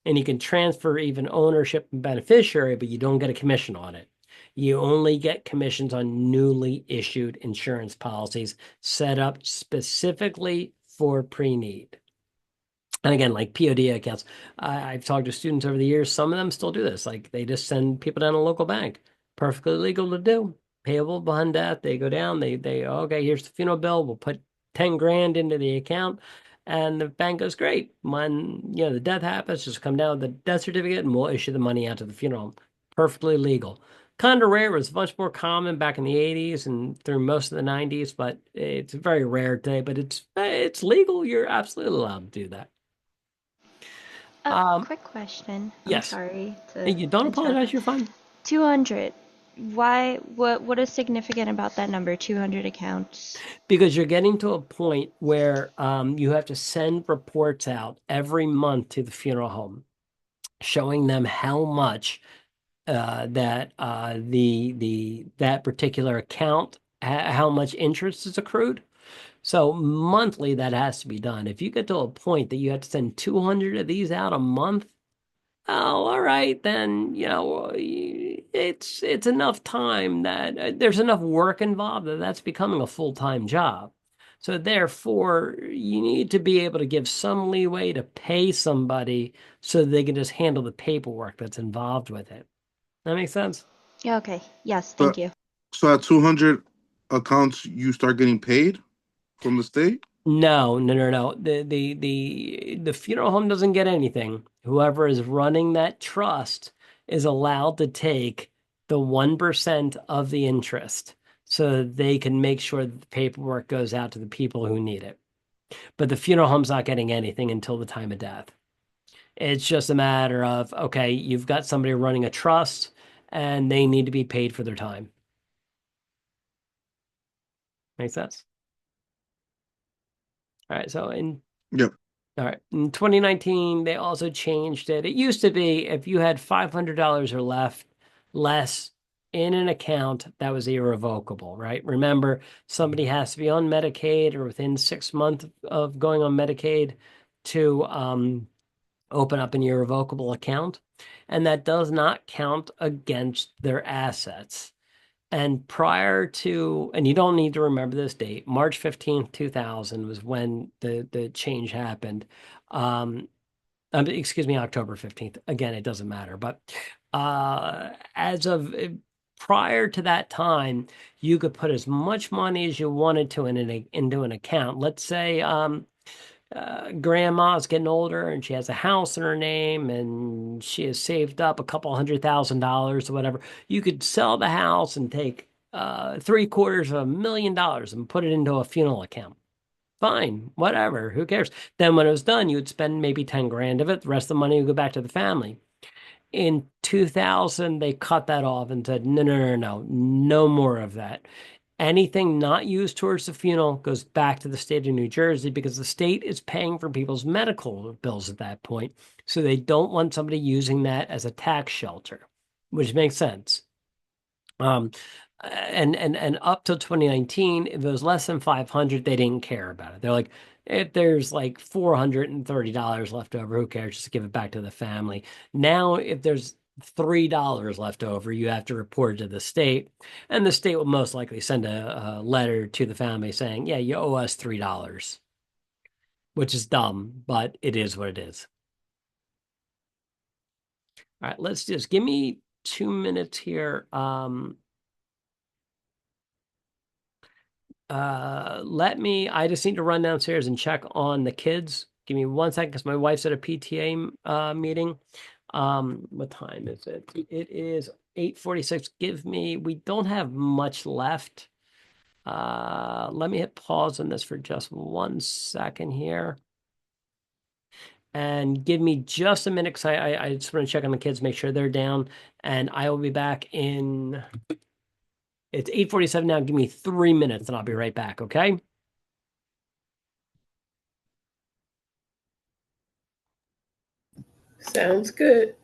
Speaker 1: and you can transfer even ownership and beneficiary, but you don't get a commission on it. You only get commissions on newly issued insurance policies set up specifically for pre-need. And again, like POD accounts, I've talked to students over the years. Some of them still do this. Like they just send people down to a local bank. Perfectly legal to do. Payable upon death. They go down. They okay. Here's the funeral bill. We'll put 10 grand into the account, and the bank goes, great. When the death happens, just come down with the death certificate, and we'll issue the money out to the funeral home. Perfectly legal. Kind of rare. It was much more common back in the 80s and through most of the 90s, but it's very rare today. But it's legal. You're absolutely allowed to do that.
Speaker 7: Quick question. I'm
Speaker 1: Yes.
Speaker 7: sorry to
Speaker 1: You don't
Speaker 7: interrupt.
Speaker 1: apologize. You're fine.
Speaker 7: 200. Why? What is significant about that number? 200 accounts.
Speaker 1: Because you're getting to a point where you have to send reports out every month to the funeral home, showing them how much that that particular account, how much interest is accrued. So monthly, that has to be done. If you get to a point that you have to send 200 of these out a month, oh, all right, then it's enough time that there's enough work involved that that's becoming a full-time job. So therefore, you need to be able to give some leeway to pay somebody so they can just handle the paperwork that's involved with it. That makes sense?
Speaker 7: Yeah, okay. Yes,
Speaker 2: So,
Speaker 7: thank you.
Speaker 2: so at 200 accounts, you start getting paid from the state?
Speaker 1: No. The funeral home doesn't get anything. Whoever is running that trust is allowed to take the 1% of the interest so they can make sure that the paperwork goes out to the people who need it. But the funeral home's not getting anything until the time of death. It's just a matter of, okay, you've got somebody running a trust and they need to be paid for their time. Make sense? All right, so
Speaker 2: Yep.
Speaker 1: all right. In 2019, they also changed it. It used to be if you had $500 or less in an account, that was irrevocable, right? Remember, somebody has to be on Medicaid or within 6 months of going on Medicaid to open up an irrevocable account, and that does not count against their assets. And prior to, and you don't need to remember this date, March 15th, 2000 was when the change happened. Excuse me, October 15th. Again, it doesn't matter. But as of prior to that time, you could put as much money as you wanted to into an account. Let's say grandma's getting older and she has a house in her name and she has saved up a couple $100,000 or whatever. You could sell the house and take $750,000 and put it into a funeral account. Fine, whatever, who cares? Then when it was done, you would spend maybe 10 grand of it. The rest of the money would go back to the family. In 2000, they cut that off and said, no more of that. Anything not used towards the funeral goes back to the state of New Jersey because the state is paying for people's medical bills at that point. So they don't want somebody using that as a tax shelter, which makes sense. and up till 2019, if it was less than 500, they didn't care about it. They're like, if there's like $430 left over, who cares? Just give it back to the family. Now, if there's $3 left over, you have to report it to the state, and the state will most likely send a letter to the family saying, "Yeah, you owe us $3," which is dumb, but it is what it is. All right, let's just give me 2 minutes here. I just need to run downstairs and check on the kids. Give me 1 second because my wife's at a PTA meeting. What time is it? It is 8:46. We don't have much left. Let me hit pause on this for just 1 second here. And give me just a minute because I just want to check on the kids, make sure they're down. And I will be back in, it's 8:47 now. Give me 3 minutes and I'll be right back, okay?
Speaker 8: Sounds good.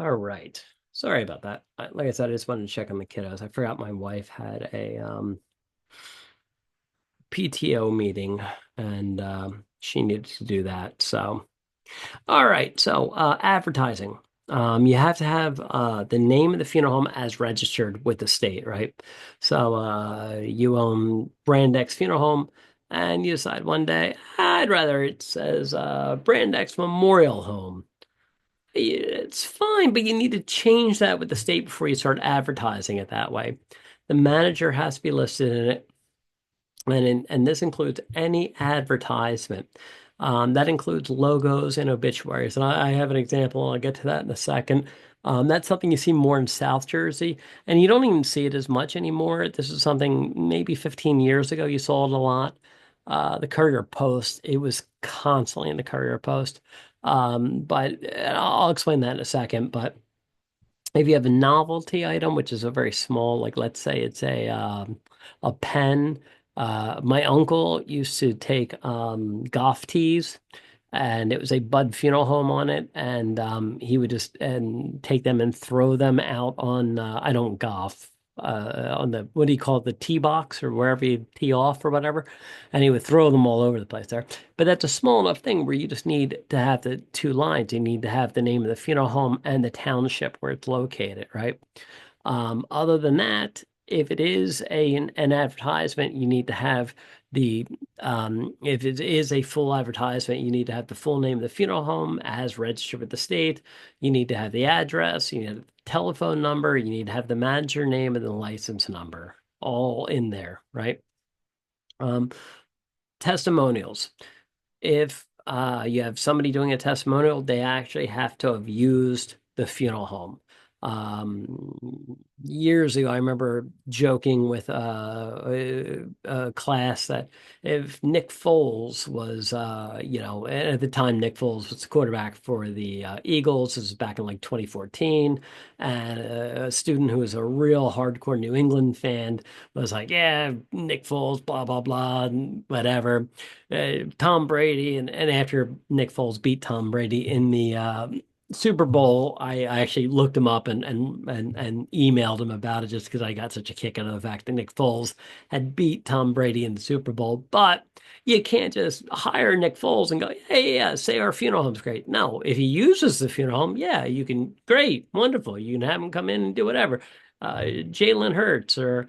Speaker 1: All right. Sorry about that. Like I said, I just wanted to check on the kiddos. I forgot my wife had a PTO meeting and she needed to do that. So, all right. So, advertising. You have to have the name of the funeral home as registered with the state, right? So, you own Brand X Funeral Home and you decide one day, I'd rather it says Brand X Memorial Home. It's fine, but you need to change that with the state before you start advertising it that way. The manager has to be listed in it, and this includes any advertisement. That includes logos and obituaries. And I have an example. I'll get to that in a second. That's something you see more in South Jersey, and you don't even see it as much anymore. This is something maybe 15 years ago you saw it a lot. The Courier Post, it was constantly in the Courier Post. But I'll explain that in a second. But if you have a novelty item, which is a very small, like let's say it's a pen. My uncle used to take golf tees, and it was a Bud Funeral Home on it, and he would just and take them and throw them out on. I don't golf, on the, what do you call it, the tee box or wherever you tee off or whatever, and he would throw them all over the place there. But that's a small enough thing where you just need to have the two lines. You need to have the name of the funeral home and the township where it's located, right? Other than that, if it is an advertisement, you need to have the if it is a full advertisement, you need to have the full name of the funeral home as registered with the state. You need to have the address, you need a telephone number, you need to have the manager name and the license number all in there, right? Um, Testimonials. If you have somebody doing a testimonial, they actually have to have used the funeral home. Years ago, I remember joking with a class that if Nick Foles was, at the time Nick Foles was the quarterback for the Eagles, this was back in like 2014, and a student who was a real hardcore New England fan was like, "Yeah, Nick Foles, blah blah blah, and whatever." Tom Brady, and after Nick Foles beat Tom Brady in the Super Bowl, I actually looked him up and emailed him about it just because I got such a kick out of the fact that Nick Foles had beat Tom Brady in the Super Bowl. But you can't just hire Nick Foles and go, "Hey, yeah, say our funeral home's great." No, if he uses the funeral home, yeah, you can, great, wonderful. You can have him come in and do whatever. Jalen Hurts or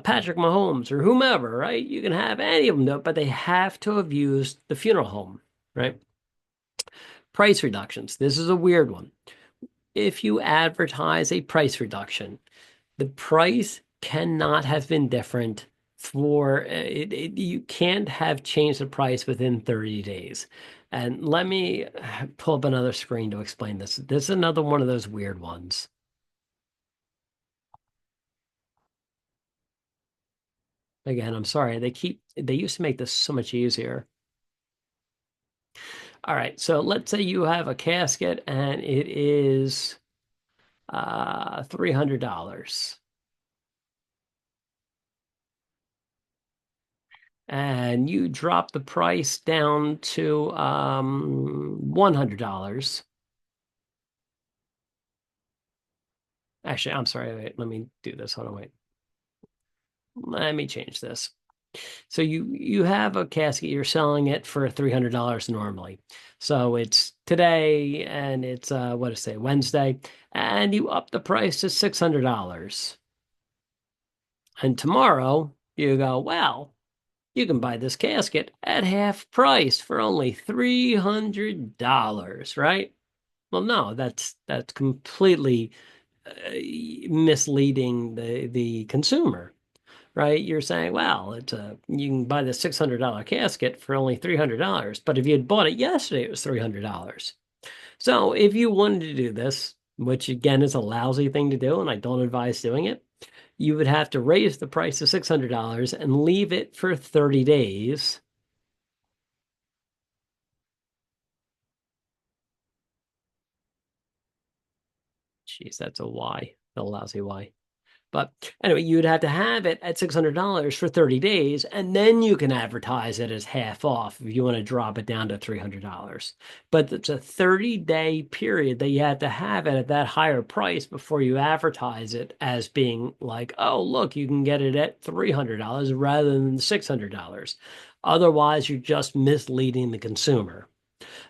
Speaker 1: Patrick Mahomes or whomever, right? You can have any of them, but they have to have used the funeral home, right? Price reductions. This is a weird one. If you advertise a price reduction, the price cannot have been different for it, you can't have changed the price within 30 days. And let me pull up another screen to explain this. This is another one of those weird ones. Again, I'm sorry. They used to make this so much easier. All right, so let's say you have a casket and it is $300. And you drop the price down to $100. Actually, I'm sorry, wait, let me do this. Hold on, wait. Let me change this. So you have a casket, you're selling it for $300 normally. So it's today and it's what to say, Wednesday, and you up the price to $600. And tomorrow you go, well, you can buy this casket at half price for only $300, right? Well, no, that's completely misleading the consumer, right? You're saying, well, you can buy the $600 casket for only $300, but if you had bought it yesterday, it was $300. So if you wanted to do this, which again is a lousy thing to do, and I don't advise doing it, you would have to raise the price to $600 and leave it for 30 days. Jeez, that's a Y, a lousy Y. But anyway, you'd have to have it at $600 for 30 days, and then you can advertise it as half off if you want to drop it down to $300. But it's a 30-day period that you have to have it at that higher price before you advertise it as being like, oh, look, you can get it at $300 rather than $600. Otherwise, you're just misleading the consumer.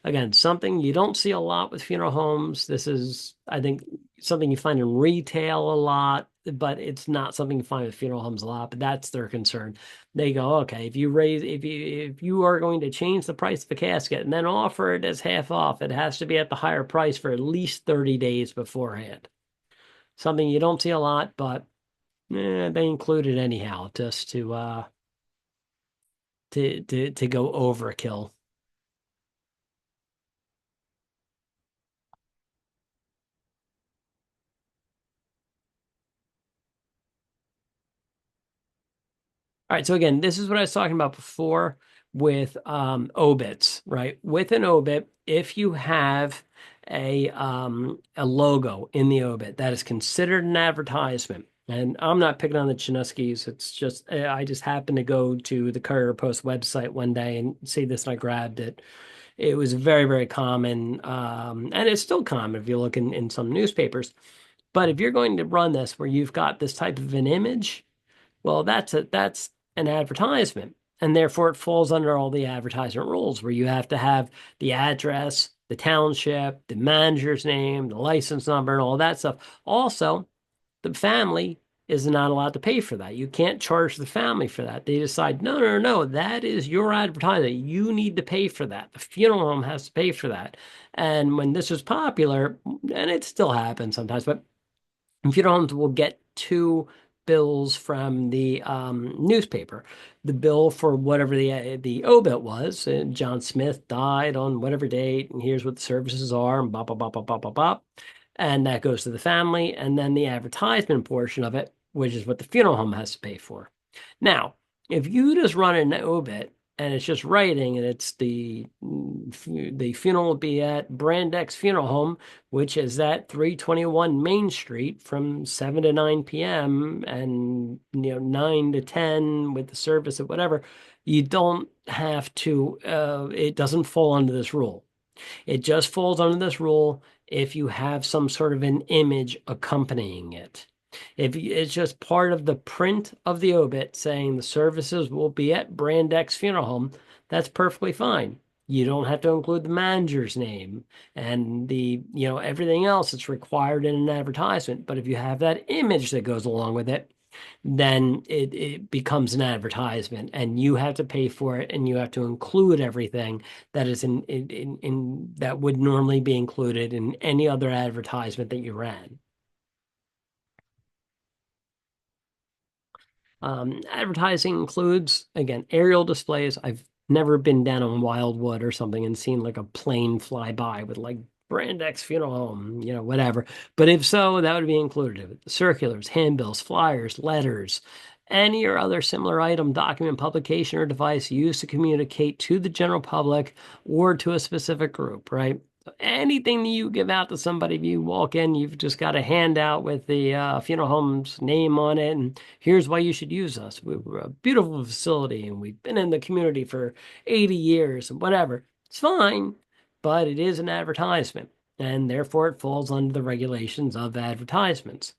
Speaker 1: Again, something you don't see a lot with funeral homes. This is, I think, something you find in retail a lot, but it's not something you find with funeral homes a lot. But that's their concern. They go, okay, if you are going to change the price of the casket and then offer it as half off, it has to be at the higher price for at least 30 days beforehand. Something you don't see a lot, but they include it anyhow, just to go overkill. All right, so again, this is what I was talking about before with obits, right? With an obit, if you have a logo in the obit, that is considered an advertisement. And I'm not picking on the Chinuskis. It's just I just happened to go to the Courier Post website one day and see this, and I grabbed it. It was very, very common, and it's still common if you look in some newspapers. But if you're going to run this where you've got this type of an image, well, that's an advertisement, and therefore it falls under all the advertisement rules where you have to have the address, the township, the manager's name, the license number, and all that stuff. Also, the family is not allowed to pay for that. You can't charge the family for that. They decide, no, no, no, that is your advertising. You need to pay for that. The funeral home has to pay for that. And when this was popular, and it still happens sometimes, but funeral homes will get two bills from the newspaper. The bill for whatever the obit was. John Smith died on whatever date, and here's what the services are, and bop, bop, bop, bop, bop, bop, bop. And that goes to the family, and then the advertisement portion of it, which is what the funeral home has to pay for. Now, if you just run an obit and it's just writing, and it's the funeral will be at Brand X Funeral Home, which is at 321 Main Street from 7 to 9 p.m. and 9 to 10 with the service or whatever, you don't have to. It doesn't fall under this rule. It just falls under this rule if you have some sort of an image accompanying it. If it's just part of the print of the obit saying the services will be at Brand X Funeral Home, that's perfectly fine. You don't have to include the manager's name and everything else that's required in an advertisement. But if you have that image that goes along with it, then it becomes an advertisement, and you have to pay for it, and you have to include everything that is in that would normally be included in any other advertisement that you ran. Advertising includes, again, aerial displays. I've never been down on Wildwood or something and seen like a plane fly by with like Brand X Funeral Home, whatever. But if so, that would be included. Circulars, handbills, flyers, letters, any or other similar item, document, publication, or device used to communicate to the general public or to a specific group, right? Anything that you give out to somebody, if you walk in, you've just got a handout with the funeral home's name on it, and here's why you should use us. We're a beautiful facility, and we've been in the community for 80 years, and whatever. It's fine, but it is an advertisement, and therefore it falls under the regulations of advertisements.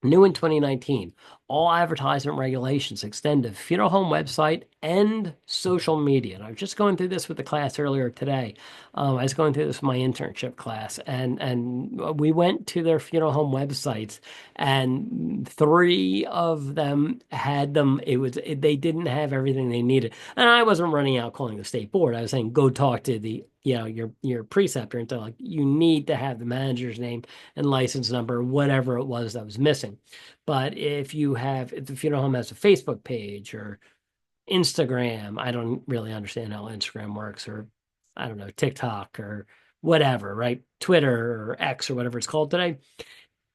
Speaker 1: New in 2019, all advertisement regulations extend to funeral home website and social media. And I was just going through this with the class earlier today. I was going through this with my internship class, and we went to their funeral home websites, and three of them had them. They didn't have everything they needed, and I wasn't running out calling the state board. I was saying go talk to the your preceptor and tell like you need to have the manager's name and license number, whatever it was that was missing. But if the funeral home has a Facebook page or Instagram, I don't really understand how Instagram works, or I don't know, TikTok or whatever, right? Twitter or X or whatever it's called today.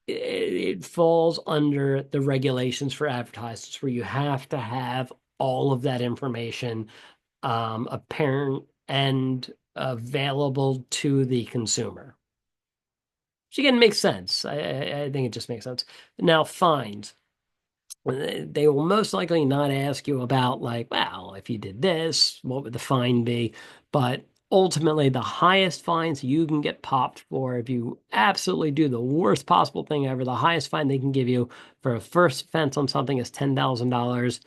Speaker 1: It falls under the regulations for advertisers where you have to have all of that information apparent and available to the consumer. Which again makes sense. I think it just makes sense. Now, fines. They will most likely not ask you about, like, well, if you did this, what would the fine be? But ultimately, the highest fines you can get popped for, if you absolutely do the worst possible thing ever, the highest fine they can give you for a first offense on something is $10,000.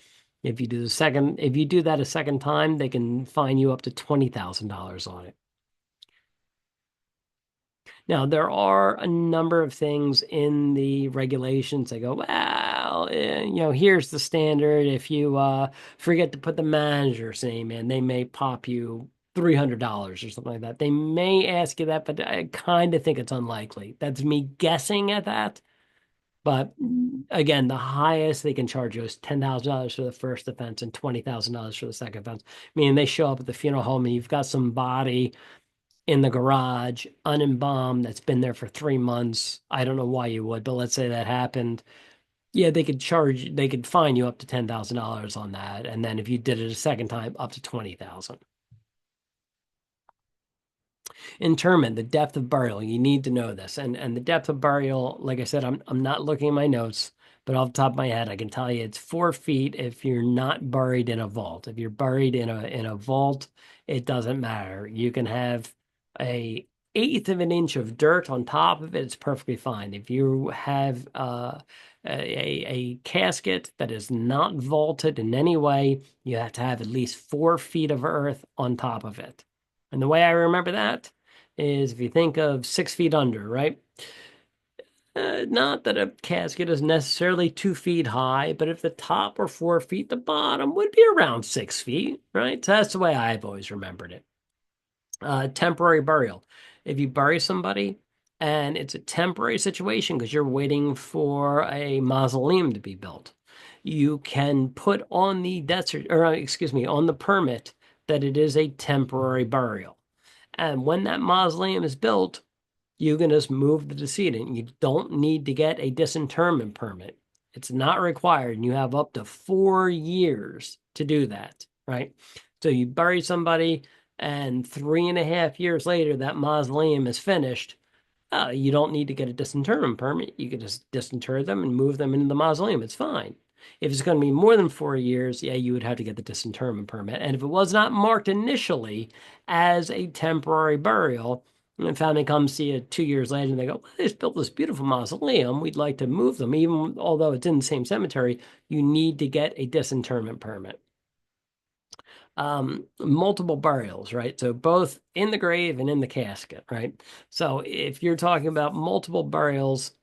Speaker 1: If you do that a second time, they can fine you up to $20,000 on it. Now, there are a number of things in the regulations that go, well, here's the standard. If you forget to put the manager's name in, they may pop you $300 or something like that. They may ask you that, but I kind of think it's unlikely. That's me guessing at that. But again, the highest they can charge you is $10,000 for the first offense and $20,000 for the second offense. Meaning they show up at the funeral home and you've got some body in the garage, unembalmed, that's been there for 3 months. I don't know why you would, but let's say that happened. Yeah, they could fine you up to $10,000 on that. And then if you did it a second time, up to $20,000. Interment, the depth of burial, you need to know this. And the depth of burial, like I said, I'm not looking at my notes, but off the top of my head, I can tell you it's 4 feet if you're not buried in a vault. If you're buried in a vault, it doesn't matter. You can have a eighth of an inch of dirt on top of it, it's perfectly fine. If you have a casket that is not vaulted in any way, you have to have at least 4 feet of earth on top of it. And the way I remember that is if you think of 6 feet under, right? Not that a casket is necessarily 2 feet high, but if the top were 4 feet, the bottom would be around 6 feet, right? So that's the way I've always remembered it. Temporary burial. If you bury somebody and it's a temporary situation because you're waiting for a mausoleum to be built, you can put on the on the permit that it is a temporary burial. And when that mausoleum is built, you can just move the decedent. You don't need to get a disinterment permit. It's not required, and you have up to 4 years to do that, right? So you bury somebody, and 3.5 years later, that mausoleum is finished. You don't need to get a disinterment permit. You can just disinter them and move them into the mausoleum. It's fine. If it's going to be more than 4 years, yeah, you would have to get the disinterment permit. And if it was not marked initially as a temporary burial, and the family comes to you 2 years later and they go, well, they just built this beautiful mausoleum. We'd like to move them, even although it's in the same cemetery, you need to get a disinterment permit. Multiple burials, right? So both in the grave and in the casket, right? So if you're talking about multiple burials,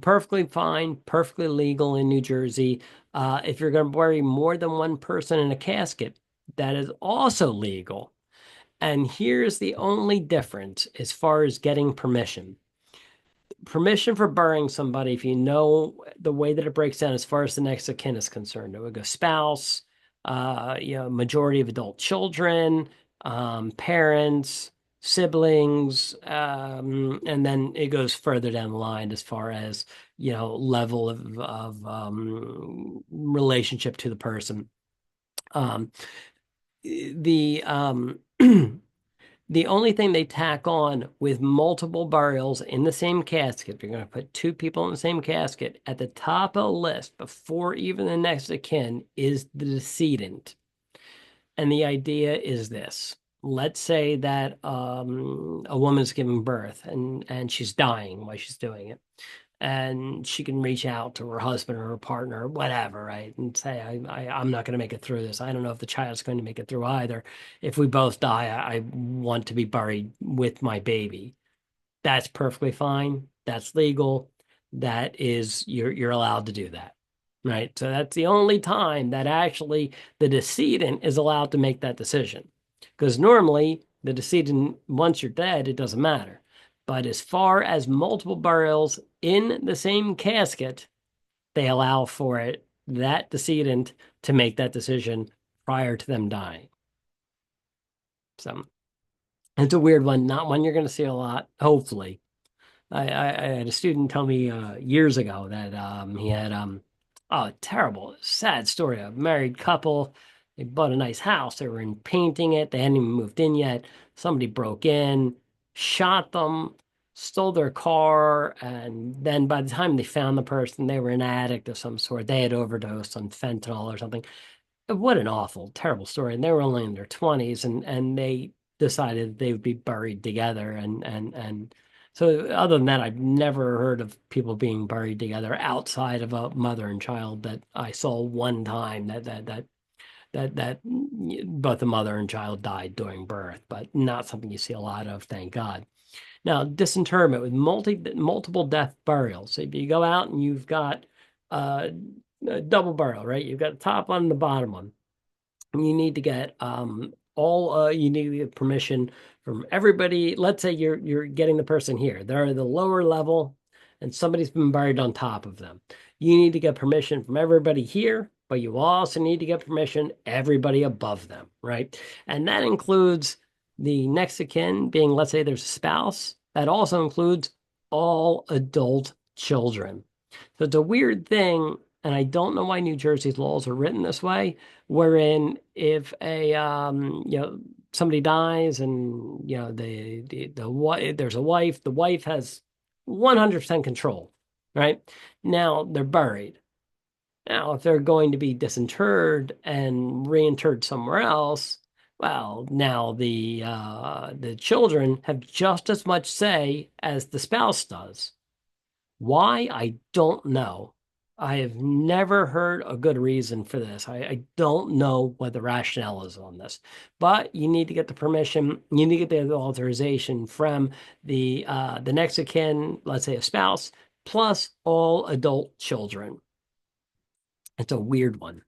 Speaker 1: perfectly fine, perfectly legal in New Jersey. If you're going to bury more than one person in a casket, that is also legal. And here's the only difference as far as getting permission. Permission for burying somebody, if you know the way that it breaks down as far as the next of kin is concerned, it would go spouse, majority of adult children, parents, siblings, and then it goes further down the line as far as level of relationship to the person. The The only thing they tack on with multiple burials in the same casket, you're going to put 2 people in the same casket at the top of the list before even the next of kin is the decedent. And the idea is this. Let's say that a woman's giving birth and she's dying while she's doing it. And she can reach out to her husband or her partner or whatever, right? And say, I'm not going to make it through this. I don't know if the child's going to make it through either. If we both die, I want to be buried with my baby. That's perfectly fine. That's legal. That is, you're allowed to do that, right? So that's the only time that actually the decedent is allowed to make that decision. Because normally the decedent, once you're dead, it doesn't matter. But as far as multiple burials in the same casket, they allow for that decedent to make that decision prior to them dying. So it's a weird one, not one you're going to see a lot, hopefully. I had a student tell me years ago that he had a terrible, sad story. A married couple, they bought a nice house. They were in painting it. They hadn't even moved in yet. Somebody broke in, shot them, stole their car, and then by the time they found the person, they were an addict of some sort. They had overdosed on fentanyl or something. What an awful, terrible story. And they were only in their 20s, and they decided they would be buried together. And so other than that, I've never heard of people being buried together outside of a mother and child that I saw one time that both the mother and child died during birth, but not something you see a lot of, thank God. Now, disinterment with multiple death burials. So if you go out and you've got a double burial, right? You've got the top one and the bottom one. And you need to get you need to get permission from everybody. Let's say you're getting the person here. They're at the lower level and somebody's been buried on top of them. You need to get permission from everybody here, but you also need to get permission everybody above them, right? And that includes the next of kin being, let's say there's a spouse. That also includes all adult children. So it's a weird thing, and I don't know why New Jersey's laws are written this way, wherein if somebody dies and there's a wife, the wife has 100% control, right? Now they're buried. Now, if they're going to be disinterred and reinterred somewhere else, Well, now the children have just as much say as the spouse does. Why? I don't know. I have never heard a good reason for this. I don't know what the rationale is on this, but you need to get the permission, you need to get the authorization from the next of kin, let's say a spouse, plus all adult children. It's a weird one.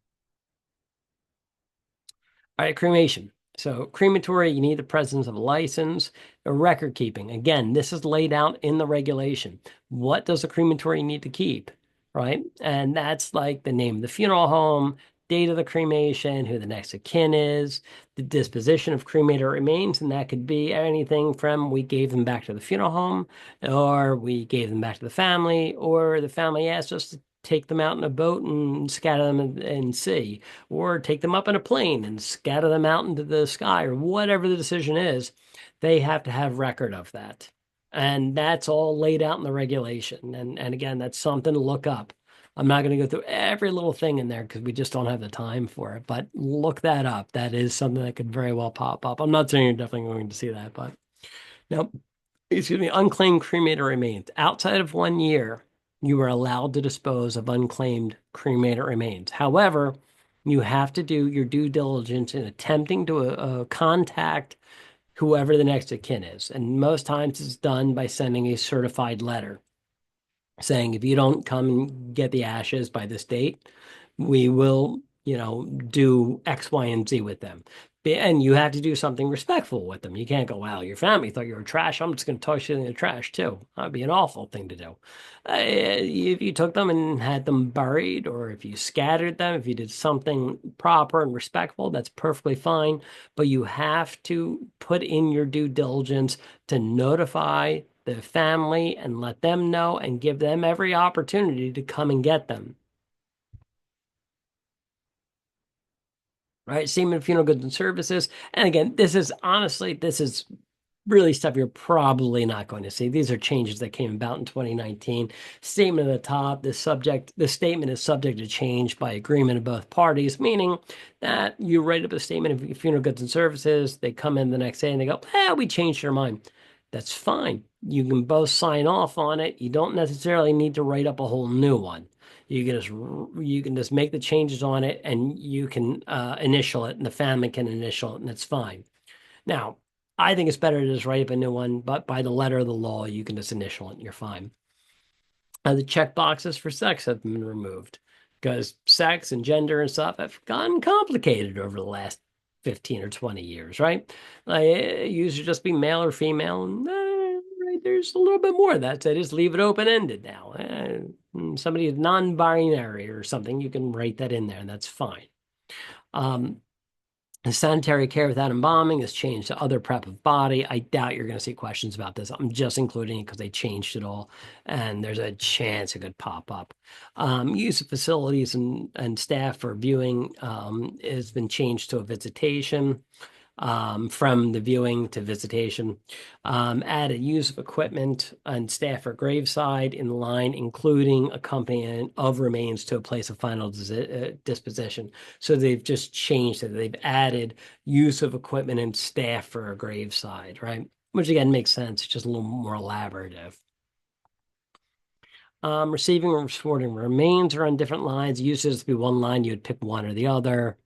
Speaker 1: All right, cremation. So, crematory, you need the presence of a license, a record keeping. Again, this is laid out in the regulation. What does a crematory need to keep, right? And that's like the name of the funeral home, date of the cremation, who the next of kin is, the disposition of cremated remains, and that could be anything from we gave them back to the funeral home, or we gave them back to the family, or the family asked us to take them out in a boat and scatter them in sea, or take them up in a plane and scatter them out into the sky, or whatever the decision is. They have to have record of that. And that's all laid out in the regulation. And again, that's something to look up. I'm not going to go through every little thing in there because we just don't have the time for it. But look that up. That is something that could very well pop up. I'm not saying you're definitely going to see that, but now, excuse me, unclaimed cremated remains. Outside of 1 year, you are allowed to dispose of unclaimed cremated remains. However, you have to do your due diligence in attempting to contact whoever the next of kin is. And most times it's done by sending a certified letter saying, if you don't come and get the ashes by this date, we will, do X, Y, and Z with them. And you have to do something respectful with them. You can't go, wow, your family thought you were trash. I'm just going to toss you in the trash too. That'd be an awful thing to do. If you took them and had them buried, or if you scattered them, if you did something proper and respectful, that's perfectly fine. But you have to put in your due diligence to notify the family and let them know and give them every opportunity to come and get them. Right? Statement of funeral goods and services. And again, this is really stuff you're probably not going to see. These are changes that came about in 2019. Statement at the top, the statement is subject to change by agreement of both parties, meaning that you write up a statement of funeral goods and services, they come in the next day and they go, we changed our mind. That's fine. You can both sign off on it. You don't necessarily need to write up a whole new one. You can just make the changes on it, and you can initial it, and the family can initial it, and it's fine. Now, I think it's better to just write up a new one, but by the letter of the law, you can just initial it, and you're fine. The check boxes for sex have been removed because sex and gender and stuff have gotten complicated over the last 15 or 20 years, right? It used to just be male or female, and right, there's a little bit more of that. So just leave it open-ended now. Somebody is non-binary or something, you can write that in there, and that's fine. The sanitary care without embalming has changed to other prep of body. I doubt you're going to see questions about this. I'm just including it because they changed it all, and there's a chance it could pop up. Use of facilities and staff for viewing has been changed to a visitation. From the viewing to visitation. Added use of equipment and staff for graveside in line, including accompanying of remains to a place of final disposition. So they've just changed it. They've added use of equipment and staff for a graveside, right? Which again makes sense. It's just a little more elaborative. Receiving or supporting remains are on different lines. Uses to be one line, you would pick one or the other.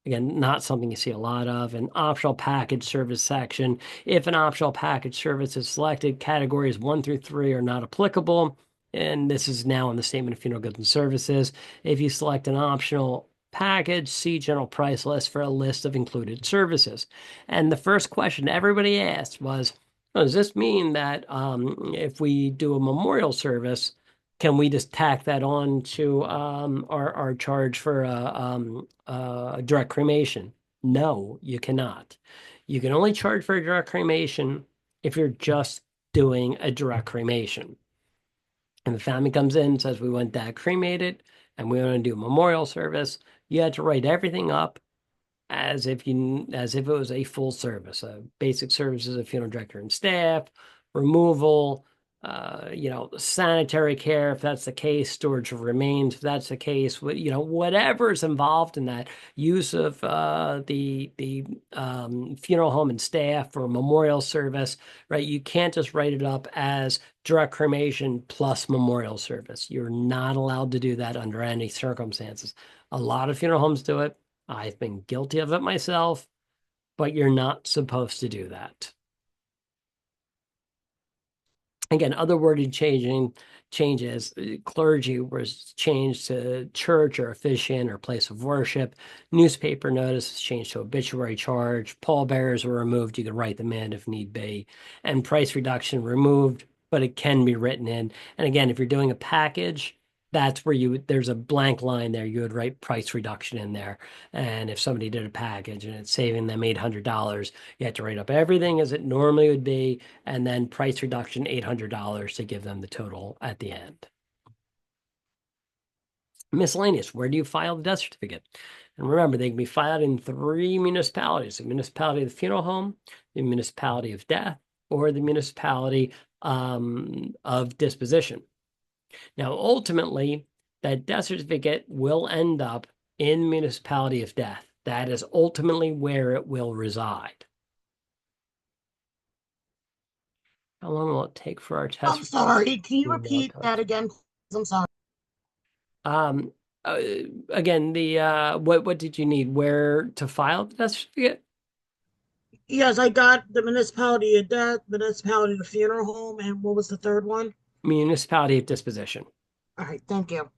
Speaker 1: Again, not something you see a lot of. An optional package service section. If an optional package service is selected, categories 1 through 3 are not applicable. And this is now in the statement of funeral goods and services. If you select an optional package, see general price list for a list of included services. And the first question everybody asked was, does this mean that if we do a memorial service, can we just tack that on to our charge for direct cremation? No, you cannot. You can only charge for a direct cremation if you're just doing a direct cremation. And the family comes in and says, we want that cremated and we want to do a memorial service. You had to write everything up as if it was a full service, basic services of funeral director and staff, removal, sanitary care, if that's the case, storage of remains, if that's the case, whatever is involved in that use of the funeral home and staff or memorial service, right? You can't just write it up as direct cremation plus memorial service. You're not allowed to do that under any circumstances. A lot of funeral homes do it. I've been guilty of it myself, but you're not supposed to do that. Again, other wording changes. Clergy was changed to church or officiant or place of worship. Newspaper notice was changed to obituary charge. Pallbearers were removed. You could write them in if need be. And price reduction removed, but it can be written in. And again, if you're doing a package, that's where there's a blank line there. You would write price reduction in there. And if somebody did a package and it's saving them $800, you have to write up everything as it normally would be, and then price reduction $800 to give them the total at the end. Miscellaneous, where do you file the death certificate? And remember, they can be filed in 3 municipalities: the municipality of the funeral home, the municipality of death, or the municipality of disposition. Now, ultimately, that death certificate will end up in municipality of death. That is ultimately where it will reside. How long will it take for our test?
Speaker 3: I'm sorry. Can you repeat that again? I'm sorry.
Speaker 1: Um, uh, Again, what did you need? Where to file the death certificate?
Speaker 3: Yes, I got the municipality of death, municipality of the funeral home, and what was the third one?
Speaker 1: Municipality of disposition.
Speaker 3: All right, thank you.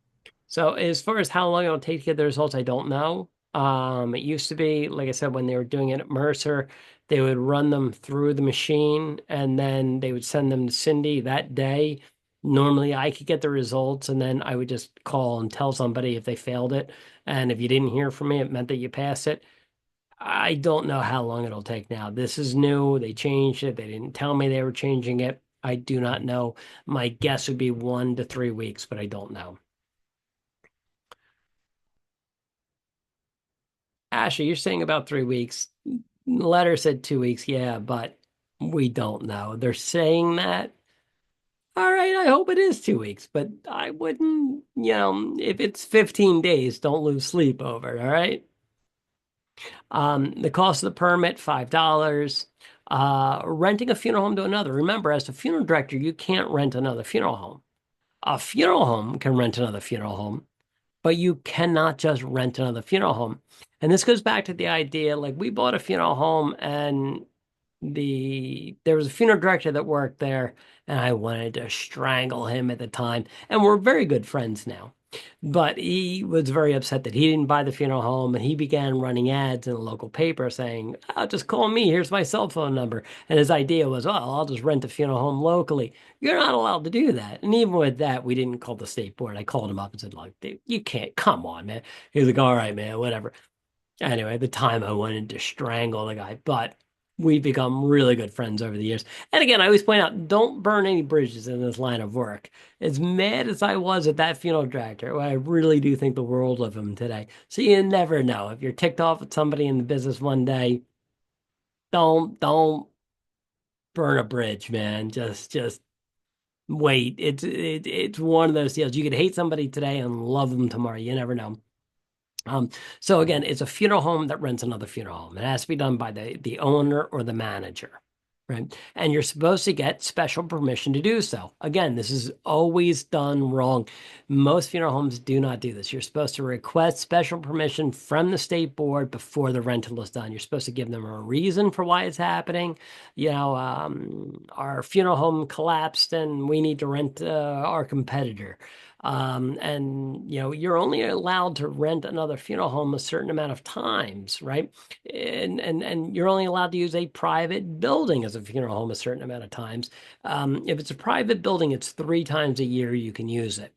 Speaker 1: So as far as how long it'll take to get the results, I don't know. It used to be, like I said, when they were doing it at Mercer, they would run them through the machine and then they would send them to Cindy that day. Normally, I could get the results and then I would just call and tell somebody if they failed it. And if you didn't hear from me, it meant that you passed it. I don't know how long it'll take now. This is new. They changed it. They didn't tell me they were changing it. I do not know. My guess would be 1 to 3 weeks, but I don't know. Ashley, you're saying about 3 weeks. The letter said 2 weeks, yeah, but we don't know. They're saying that. All right, I hope it is 2 weeks, but I wouldn't, if it's 15 days, don't lose sleep over it, all right? The cost of the permit, $5. Renting a funeral home to another. Remember, as a funeral director, you can't rent another funeral home. A funeral home can rent another funeral home, but you cannot just rent another funeral home. And this goes back to the idea, like we bought a funeral home and there was a funeral director that worked there and I wanted to strangle him at the time. And we're very good friends now. But he was very upset that he didn't buy the funeral home and he began running ads in the local paper saying, "Oh, just call me. Here's my cell phone number." And his idea was, well, I'll just rent a funeral home locally. You're not allowed to do that. And even with that, we didn't call the state board. I called him up and said, like, you can't, come on, man. He was like, all right, man, whatever. Anyway, at the time I wanted to strangle the guy, but we've become really good friends over the years. And again, I always point out, don't burn any bridges in this line of work. As mad as I was at that funeral director, I really do think the world of him today. So you never know. If you're ticked off at somebody in the business one day, don't burn a bridge, man. Just wait. It's one of those deals. You could hate somebody today and love them tomorrow. You never know. So again, it's a funeral home that rents another funeral home. It has to be done by the owner or the manager, right? And you're supposed to get special permission to do so. Again, this is always done wrong. Most funeral homes do not do this. You're supposed to request special permission from the state board before the rental is done. You're supposed to give them a reason for why it's happening. Our funeral home collapsed and we need to rent our competitor. And you're only allowed to rent another funeral home a certain amount of times, right? And you're only allowed to use a private building as a funeral home a certain amount of times. If it's a private building, it's 3 times a year you can use it.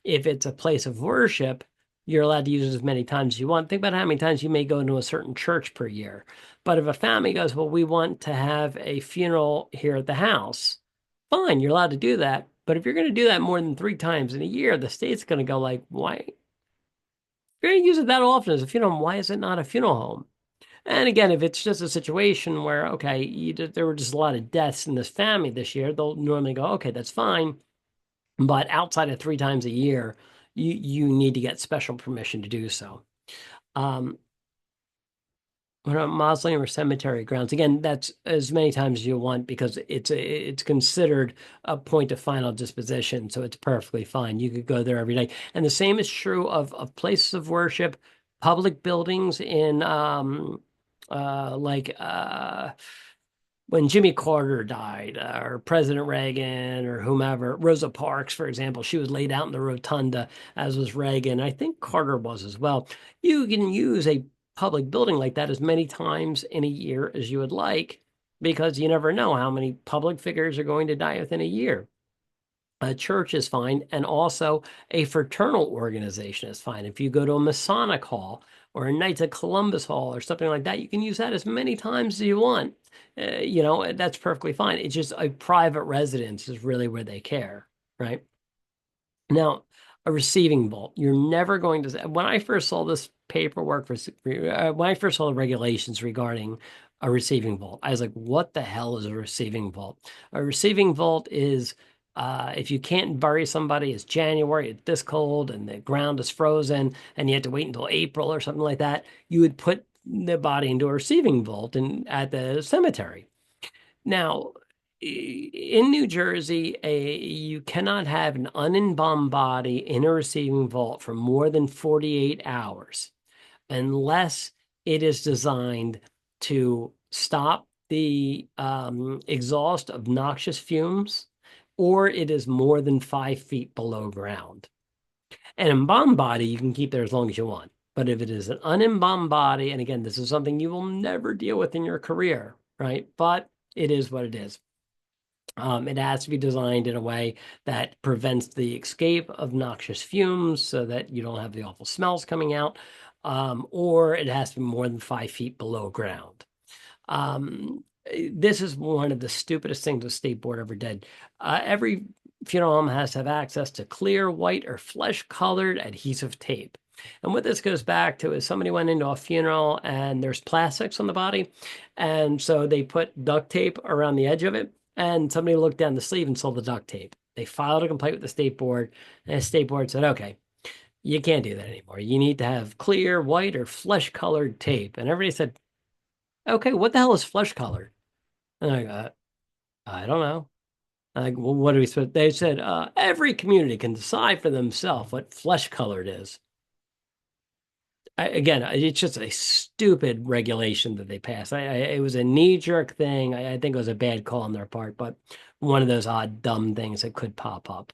Speaker 1: If it's a place of worship, you're allowed to use it as many times as you want. Think about how many times you may go into a certain church per year. But if a family goes, well, we want to have a funeral here at the house, fine, you're allowed to do that. But if you're going to do that more than 3 times in a year, the state's going to go like, why? If you're going to use it that often as a funeral home, why is it not a funeral home? And again, if it's just a situation where, okay, there were just a lot of deaths in this family this year, they'll normally go, okay, that's fine. But outside of 3 times a year, you need to get special permission to do so. What about mausoleum or cemetery grounds? Again, that's as many times as you want because it's considered a point of final disposition, so it's perfectly fine. You could go there every day, and the same is true of places of worship, public buildings in like when Jimmy Carter died, or President Reagan, or whomever, Rosa Parks, for example, she was laid out in the rotunda, as was Reagan. I think Carter was as well. You can use a public building like that as many times in a year as you would like, because you never know how many public figures are going to die within a year. A church is fine, and also a fraternal organization is fine. If you go to a Masonic hall or a Knights of Columbus hall or something like that, you can use that as many times as you want. That's perfectly fine. It's just a private residence is really where they care, right? Now, a receiving vault. You're never going to. When I first saw this paperwork when I first saw the regulations regarding a receiving vault, I was like, "What the hell is a receiving vault?" A receiving vault is if you can't bury somebody, it's January, it's this cold, and the ground is frozen, and you have to wait until April or something like that. You would put the body into a receiving vault and at the cemetery. Now, in New Jersey, you cannot have an unembalmed body in a receiving vault for more than 48 hours unless it is designed to stop the exhaust of noxious fumes or it is more than 5 feet below ground. An embalmed body you can keep there as long as you want. But if it is an unembalmed body, and again, this is something you will never deal with in your career, right? But it is what it is. It has to be designed in a way that prevents the escape of noxious fumes so that you don't have the awful smells coming out, or it has to be more than 5 feet below ground. This is one of the stupidest things the state board ever did. Every funeral home has to have access to clear, white, or flesh-colored adhesive tape. And what this goes back to is somebody went into a funeral and there's plastics on the body. And so they put duct tape around the edge of it. And somebody looked down the sleeve and saw the duct tape. They filed a complaint with the state board. And the state board said, okay, you can't do that anymore. You need to have clear, white, or flesh-colored tape. And everybody said, okay, what the hell is flesh-colored? And I go, I don't know. Like, well, what are we supposed? They said every community can decide for themselves what flesh-colored is. Again, it's just a stupid regulation that they passed. It was a knee-jerk thing. I think it was a bad call on their part, but one of those odd, dumb things that could pop up.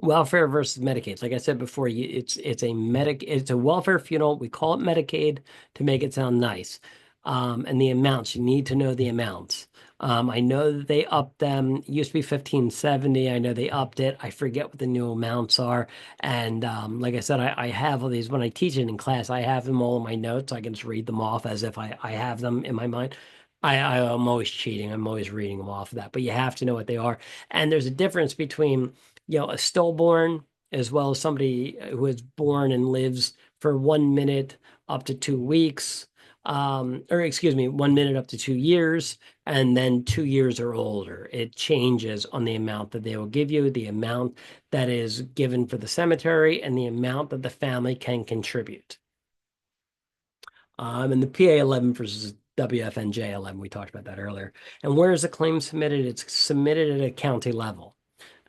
Speaker 1: Welfare versus Medicaid. Like I said before, it's a welfare funeral. We call it Medicaid to make it sound nice. And the amounts, you need to know the amounts. I know that they upped them. It used to be 1570. I know they upped it. I forget what the new amounts are. And like I said, I have all these when I teach it in class. I have them all in my notes. I can just read them off as if I have them in my mind. I'm always cheating. I'm always reading them off of that. But you have to know what they are. And there's a difference between a stillborn as well as somebody who is born and lives for 1 minute up to 2 weeks, or excuse me, 1 minute up to 2 years, and then 2 years or older. It changes on the amount that they will give you, the amount that is given for the cemetery, and the amount that the family can contribute. And the PA 11 versus WFNJ 11, we talked about that earlier. And where is the claim submitted? It's submitted at a county level.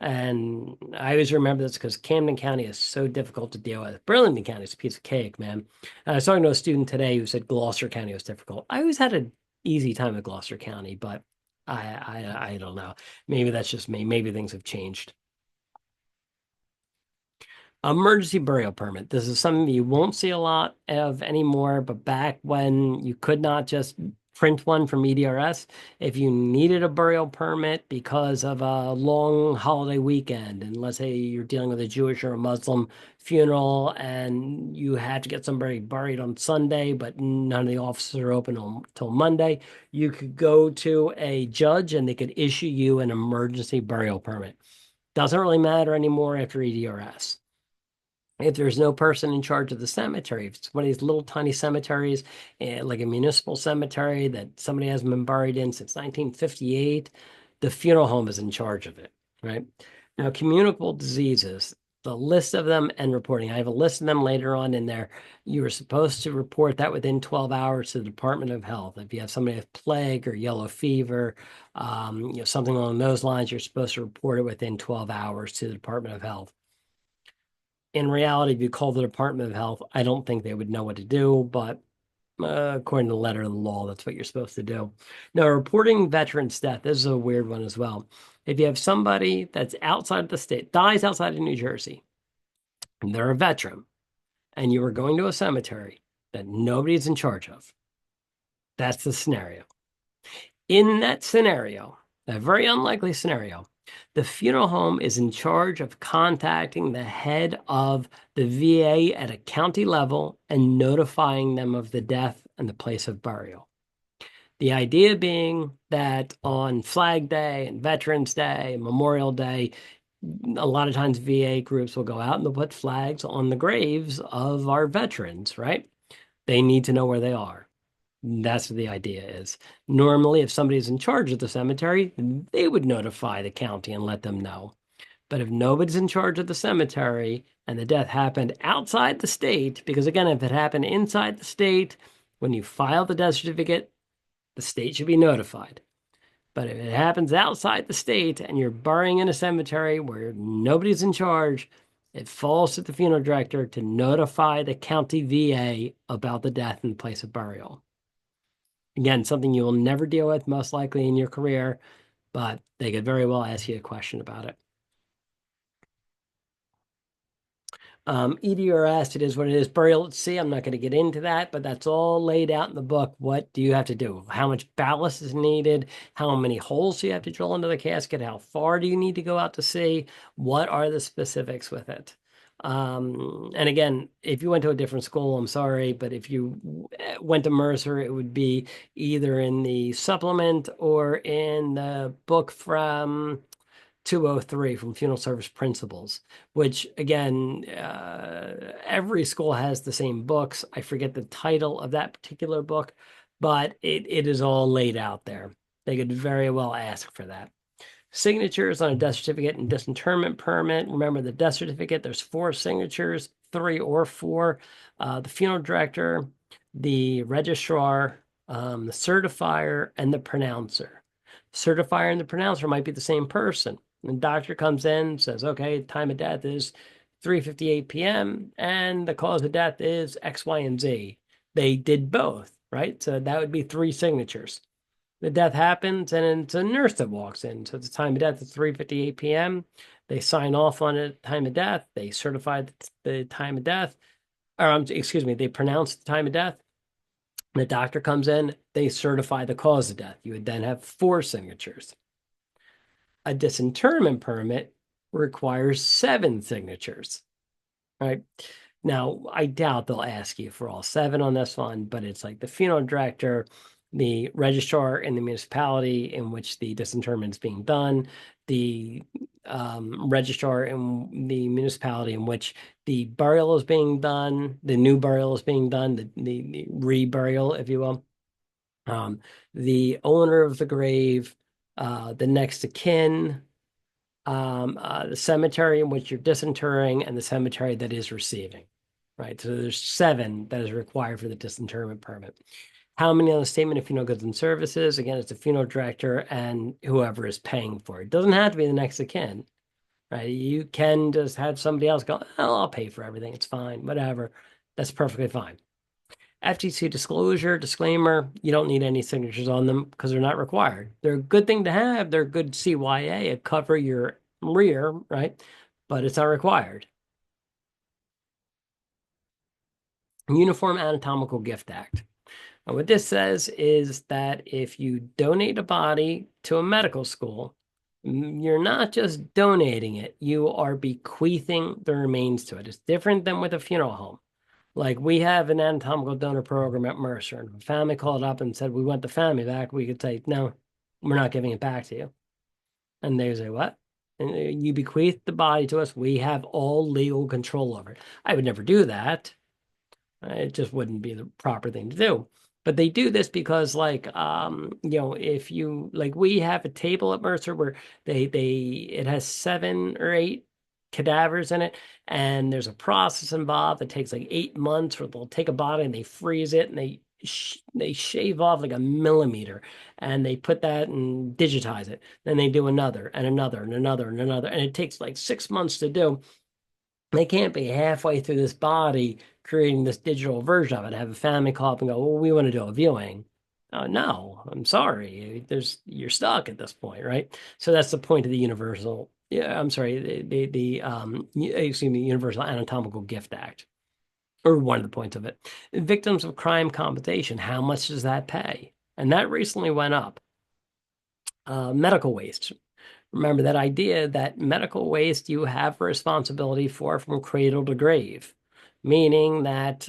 Speaker 1: And I always remember this because Camden County is so difficult to deal with. Burlington County is a piece of cake, man. And I was talking to a student today who said Gloucester County was difficult. I always had an easy time with Gloucester County, but I don't know. Maybe that's just me. Maybe things have changed. Emergency burial permit. This is something you won't see a lot of anymore, but back when you could not just print one from EDRS, if you needed a burial permit because of a long holiday weekend, and let's say you're dealing with a Jewish or a Muslim funeral and you had to get somebody buried on Sunday, but none of the offices are open until Monday, you could go to a judge and they could issue you an emergency burial permit. Doesn't really matter anymore after EDRS. if there's no person in charge of the cemetery, if it's one of these little tiny cemeteries, like a municipal cemetery that somebody hasn't been buried in since 1958, the funeral home is in charge of it, right? Now, communicable diseases, the list of them and reporting. I have a list of them later on in there. You are supposed to report that within 12 hours to the Department of Health. If you have somebody with plague or yellow fever, something along those lines, you're supposed to report it within 12 hours to the Department of Health. In reality, if you call the Department of Health, I don't think they would know what to do, but according to the letter of the law, that's what you're supposed to do. Now, reporting veterans' death, this is a weird one as well. If you have somebody that's outside of the state, dies outside of New Jersey, and they're a veteran, and you are going to a cemetery that nobody's in charge of, that's the scenario. In that scenario, a very unlikely scenario, the funeral home is in charge of contacting the head of the VA at a county level and notifying them of the death and the place of burial. The idea being that on Flag Day and Veterans Day and Memorial Day, a lot of times VA groups will go out and they'll put flags on the graves of our veterans, right? They need to know where they are. That's what the idea is. Normally, if somebody's in charge of the cemetery, they would notify the county and let them know. But if nobody's in charge of the cemetery and the death happened outside the state, because again, if it happened inside the state, when you file the death certificate, the state should be notified. But if it happens outside the state and you're burying in a cemetery where nobody's in charge, it falls to the funeral director to notify the county VA about the death and the place of burial. Again, something you will never deal with, most likely in your career, but they could very well ask you a question about it. ED or asked, it is what it is. Burial at sea, I'm not going to get into that, but that's all laid out in the book. What do you have to do? How much ballast is needed? How many holes do you have to drill into the casket? How far do you need to go out to sea? What are the specifics with it? And again, if you went to a different school, I'm sorry, but if you went to Mercer, it would be either in the supplement or in the book from 203 from Funeral Service Principles, which again, every school has the same books. I forget the title of that particular book, but it is all laid out there. They could very well ask for that. Signatures on a death certificate and disinterment permit. Remember the death certificate, there's 4 signatures, 3 or 4. The funeral director, the registrar, the certifier, and the pronouncer. Certifier and the pronouncer might be the same person. The doctor comes in, says, okay, time of death is 3:58 p.m. and the cause of death is X, Y, and Z. They did both, right? So that would be 3 signatures. The death happens, and it's a nurse that walks in. So the time of death is 3:58 p.m. They sign off on it, time of death. They certify the time of death, or excuse me, they pronounce the time of death. The doctor comes in, they certify the cause of death. You would then have 4 signatures. A disinterment permit requires 7 signatures, right? Now, I doubt they'll ask you for all 7 on this one, but it's like the funeral director, the registrar in the municipality in which the disinterment is being done, the registrar in the municipality in which the burial is being done, the new burial is being done, the reburial, if you will, the owner of the grave, the next of kin, the cemetery in which you're disinterring, and the cemetery that is receiving, right? So there's 7 that is required for the disinterment permit. How many on the statement of funeral goods and services? Again, it's the funeral director and whoever is paying for it. It doesn't have to be the next of kin, right? You can just have somebody else go, oh, I'll pay for everything. It's fine, whatever. That's perfectly fine. FTC disclosure, disclaimer, you don't need any signatures on them because they're not required. They're a good thing to have. They're good CYA, it cover your rear, right? But it's not required. Uniform Anatomical Gift Act. And what this says is that if you donate a body to a medical school, you're not just donating it, you are bequeathing the remains to it. It's different than with a funeral home. Like we have an anatomical donor program at Mercer, and if a family called up and said, we want the family back, we could say, no, we're not giving it back to you. And they say, what? and you bequeath the body to us, we have all legal control over it. I would never do that. It just wouldn't be the proper thing to do. But they do this because, like, if you like, we have a table at Mercer where it has 7 or 8 cadavers in it, and there's a process involved that takes like 8 months, where they'll take a body and they freeze it and they shave off like a millimeter, and they put that and digitize it. Then they do another and another and another and another, and it takes like 6 months to do. They can't be halfway through this body creating this digital version of it, have a family call up and go, well, we want to do a viewing. No, I'm sorry. You're stuck at this point, right? So that's the point of the universal, yeah, I'm sorry, excuse me, Universal Anatomical Gift Act, or one of the points of it. Victims of crime compensation, how much does that pay? And that recently went up. Medical waste. Remember that idea that medical waste you have a responsibility for from cradle to grave, meaning that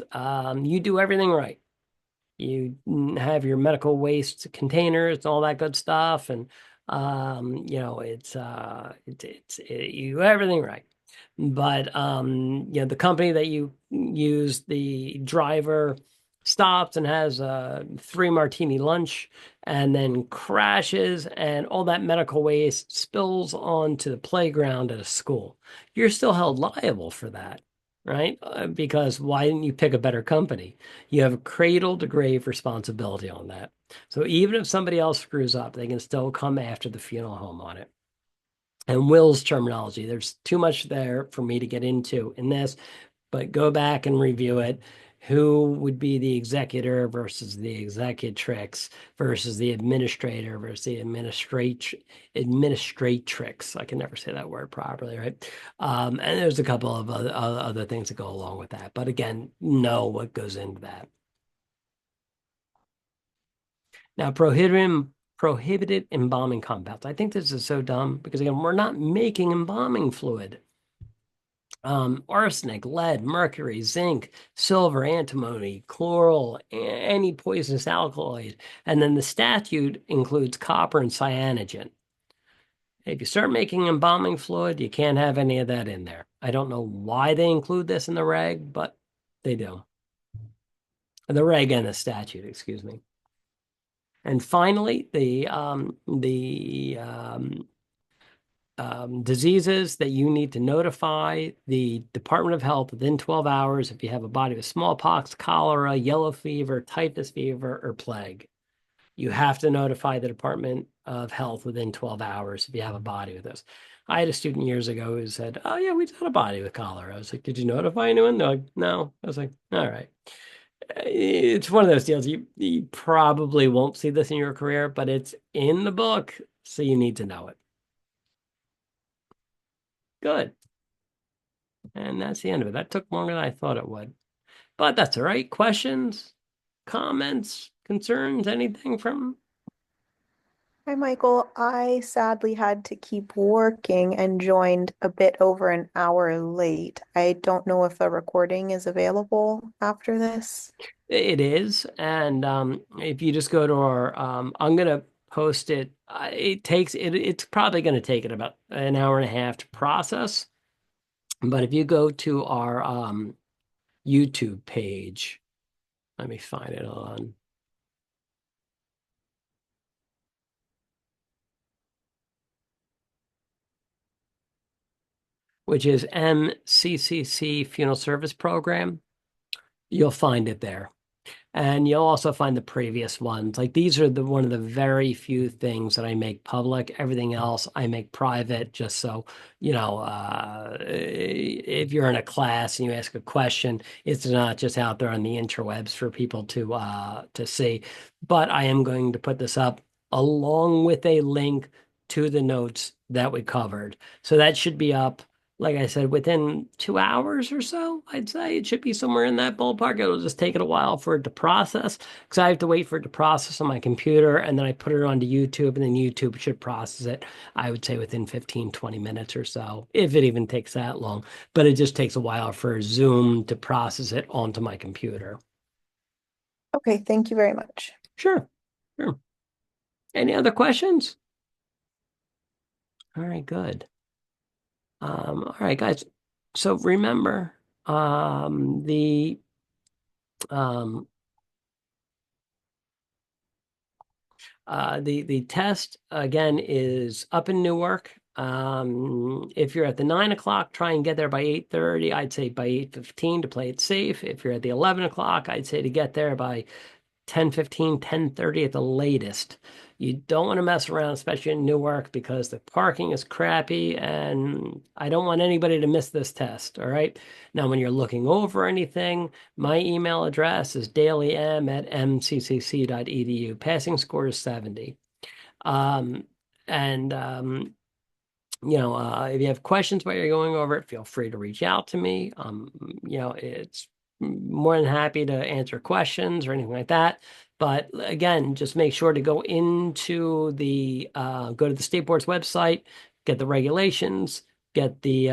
Speaker 1: you do everything right. You have your medical waste containers, all that good stuff, and you do everything right. But the company that you use, the driver stops and has a 3 martini lunch and then crashes, and all that medical waste spills onto the playground at a school. You're still held liable for that, right? Because why didn't you pick a better company? You have a cradle to grave responsibility on that. So even if somebody else screws up, they can still come after the funeral home on it. And Will's terminology, there's too much there for me to get into in this, but go back and review it. Who would be the executor versus the executrix versus the administrator versus the administratrix. I can never say that word properly, right? And there's a couple of other things that go along with that. But again, know what goes into that. Now, prohibited embalming compounds. I think this is so dumb because, again, we're not making embalming fluid. Arsenic, lead, mercury, zinc, silver, antimony, chloral, any poisonous alkaloid. And then the statute includes copper and cyanogen. If you start making embalming fluid, you can't have any of that in there. I don't know why they include this in the reg, but they do. The reg and the statute, excuse me. And finally, the diseases that you need to notify the Department of Health within 12 hours if you have a body with smallpox, cholera, yellow fever, typhus fever, or plague. You have to notify the Department of Health within 12 hours if you have a body with this. I had a student years ago who said, oh, yeah, we just had a body with cholera. I was like, did you notify anyone? They're like, no. I was like, all right. It's one of those deals. You probably won't see this in your career, but it's in the book, so you need to know it. Good. And that's the end of it. That took longer than I thought it would. But that's all right. Questions, comments, concerns, anything from?
Speaker 8: Hi, Michael. I sadly had to keep working and joined a bit over an hour late. I don't know if a recording is available after this.
Speaker 1: It is. And if you just go to our, I'm going to post it. It's probably going to take it about an hour and a half to process. But if you go to our YouTube page, let me find it on. Which is MCCC Funeral Service Program. You'll find it there. And you'll also find the previous ones. Like these are one of the very few things that I make public. Everything else I make private, just so if you're in a class and you ask a question, it's not just out there on the interwebs for people to see. But I am going to put this up along with a link to the notes that we covered. So that should be up, like I said, within 2 hours or so. I'd say it should be somewhere in that ballpark. It'll just take it a while for it to process because I have to wait for it to process on my computer, and then I put it onto YouTube, and then YouTube should process it, I would say, within 15, 20 minutes or so, if it even takes that long. But it just takes a while for Zoom to process it onto my computer.
Speaker 8: Okay, thank you very much.
Speaker 1: Sure. Any other questions? All right, good. All right, guys. So remember, the um, the test again is up in Newark. If you're at the 9 o'clock, try and get there by 8:30. I'd say by 8:15 to play it safe. If you're at the 11 o'clock, I'd say to get there by 10:15, 10:30 at the latest. You don't want to mess around, especially in Newark, because the parking is crappy and I don't want anybody to miss this test. All right. Now, when you're looking over anything, my email address is dailym@mccc.edu. Passing score is 70. Um, and if you have questions while you're going over it, feel free to reach out to me. It's more than happy to answer questions or anything like that. But again, just make sure to go to the state board's website, get the regulations, get the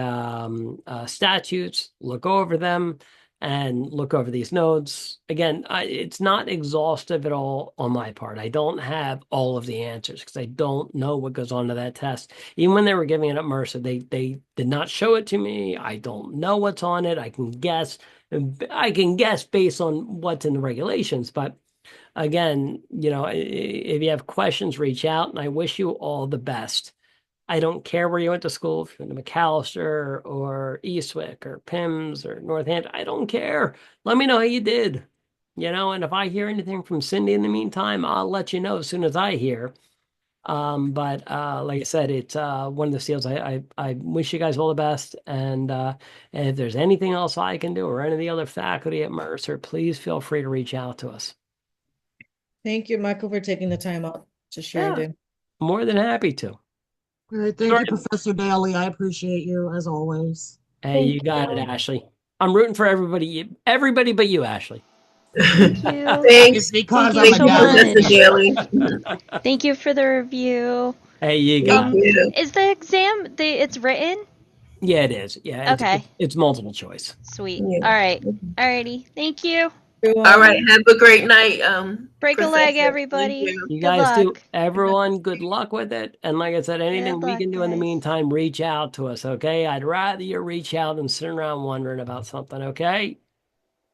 Speaker 1: statutes, look over them, and look over these notes. Again, it's not exhaustive at all on my part. I don't have all of the answers because I don't know what goes on to that test. Even when they were giving it at Mercer, they did not show it to me. I don't know what's on it. I can guess. I can guess based on what's in the regulations. But again, if you have questions, reach out, and I wish you all the best. I don't care where you went to school, if you went to McAllister or Eastwick or Pims or Northampton. I don't care. Let me know how you did. And if I hear anything from Cindy in the meantime, I'll let you know as soon as I hear. But like I said, it's one of the seals. I wish you guys all the best. And if there's anything else I can do or any of the other faculty at Mercer, please feel free to reach out to us.
Speaker 6: Thank you, Michael, for taking the time out to share
Speaker 1: Yeah.
Speaker 6: the.
Speaker 1: More than happy to.
Speaker 3: All right, thank you, Professor Daly. I appreciate you as always.
Speaker 1: Hey, you got it, Ashley. I'm rooting for everybody but you, Ashley.
Speaker 7: Thank you.
Speaker 3: It's
Speaker 4: Thanks.
Speaker 3: because
Speaker 7: Thank
Speaker 3: I'm
Speaker 7: you
Speaker 3: a
Speaker 7: so
Speaker 3: Daly.
Speaker 7: much.
Speaker 4: Daily.
Speaker 7: Thank you for the review.
Speaker 1: Hey, you got it.
Speaker 4: you.
Speaker 7: Is the exam it's written?
Speaker 1: Yeah, it is. Yeah,
Speaker 7: Okay.
Speaker 1: it's multiple choice.
Speaker 7: Sweet.
Speaker 4: Yeah.
Speaker 7: All right. Alrighty. Thank you.
Speaker 4: All right. Have a great night,
Speaker 7: Break a leg,
Speaker 4: Professor. Thank
Speaker 7: everybody.
Speaker 4: you.
Speaker 1: You
Speaker 7: Good
Speaker 1: guys do.
Speaker 7: luck.
Speaker 1: Everyone, good luck with it. And like I said, anything
Speaker 7: Good
Speaker 1: we
Speaker 7: luck,
Speaker 1: can do in the
Speaker 7: guys.
Speaker 1: meantime, reach out to us, okay? I'd rather you reach out than sit around wondering about something, okay?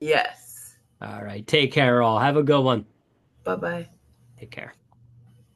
Speaker 4: Yes.
Speaker 1: All right. Take care, all. Have a good one.
Speaker 4: Bye-bye.
Speaker 1: Take care.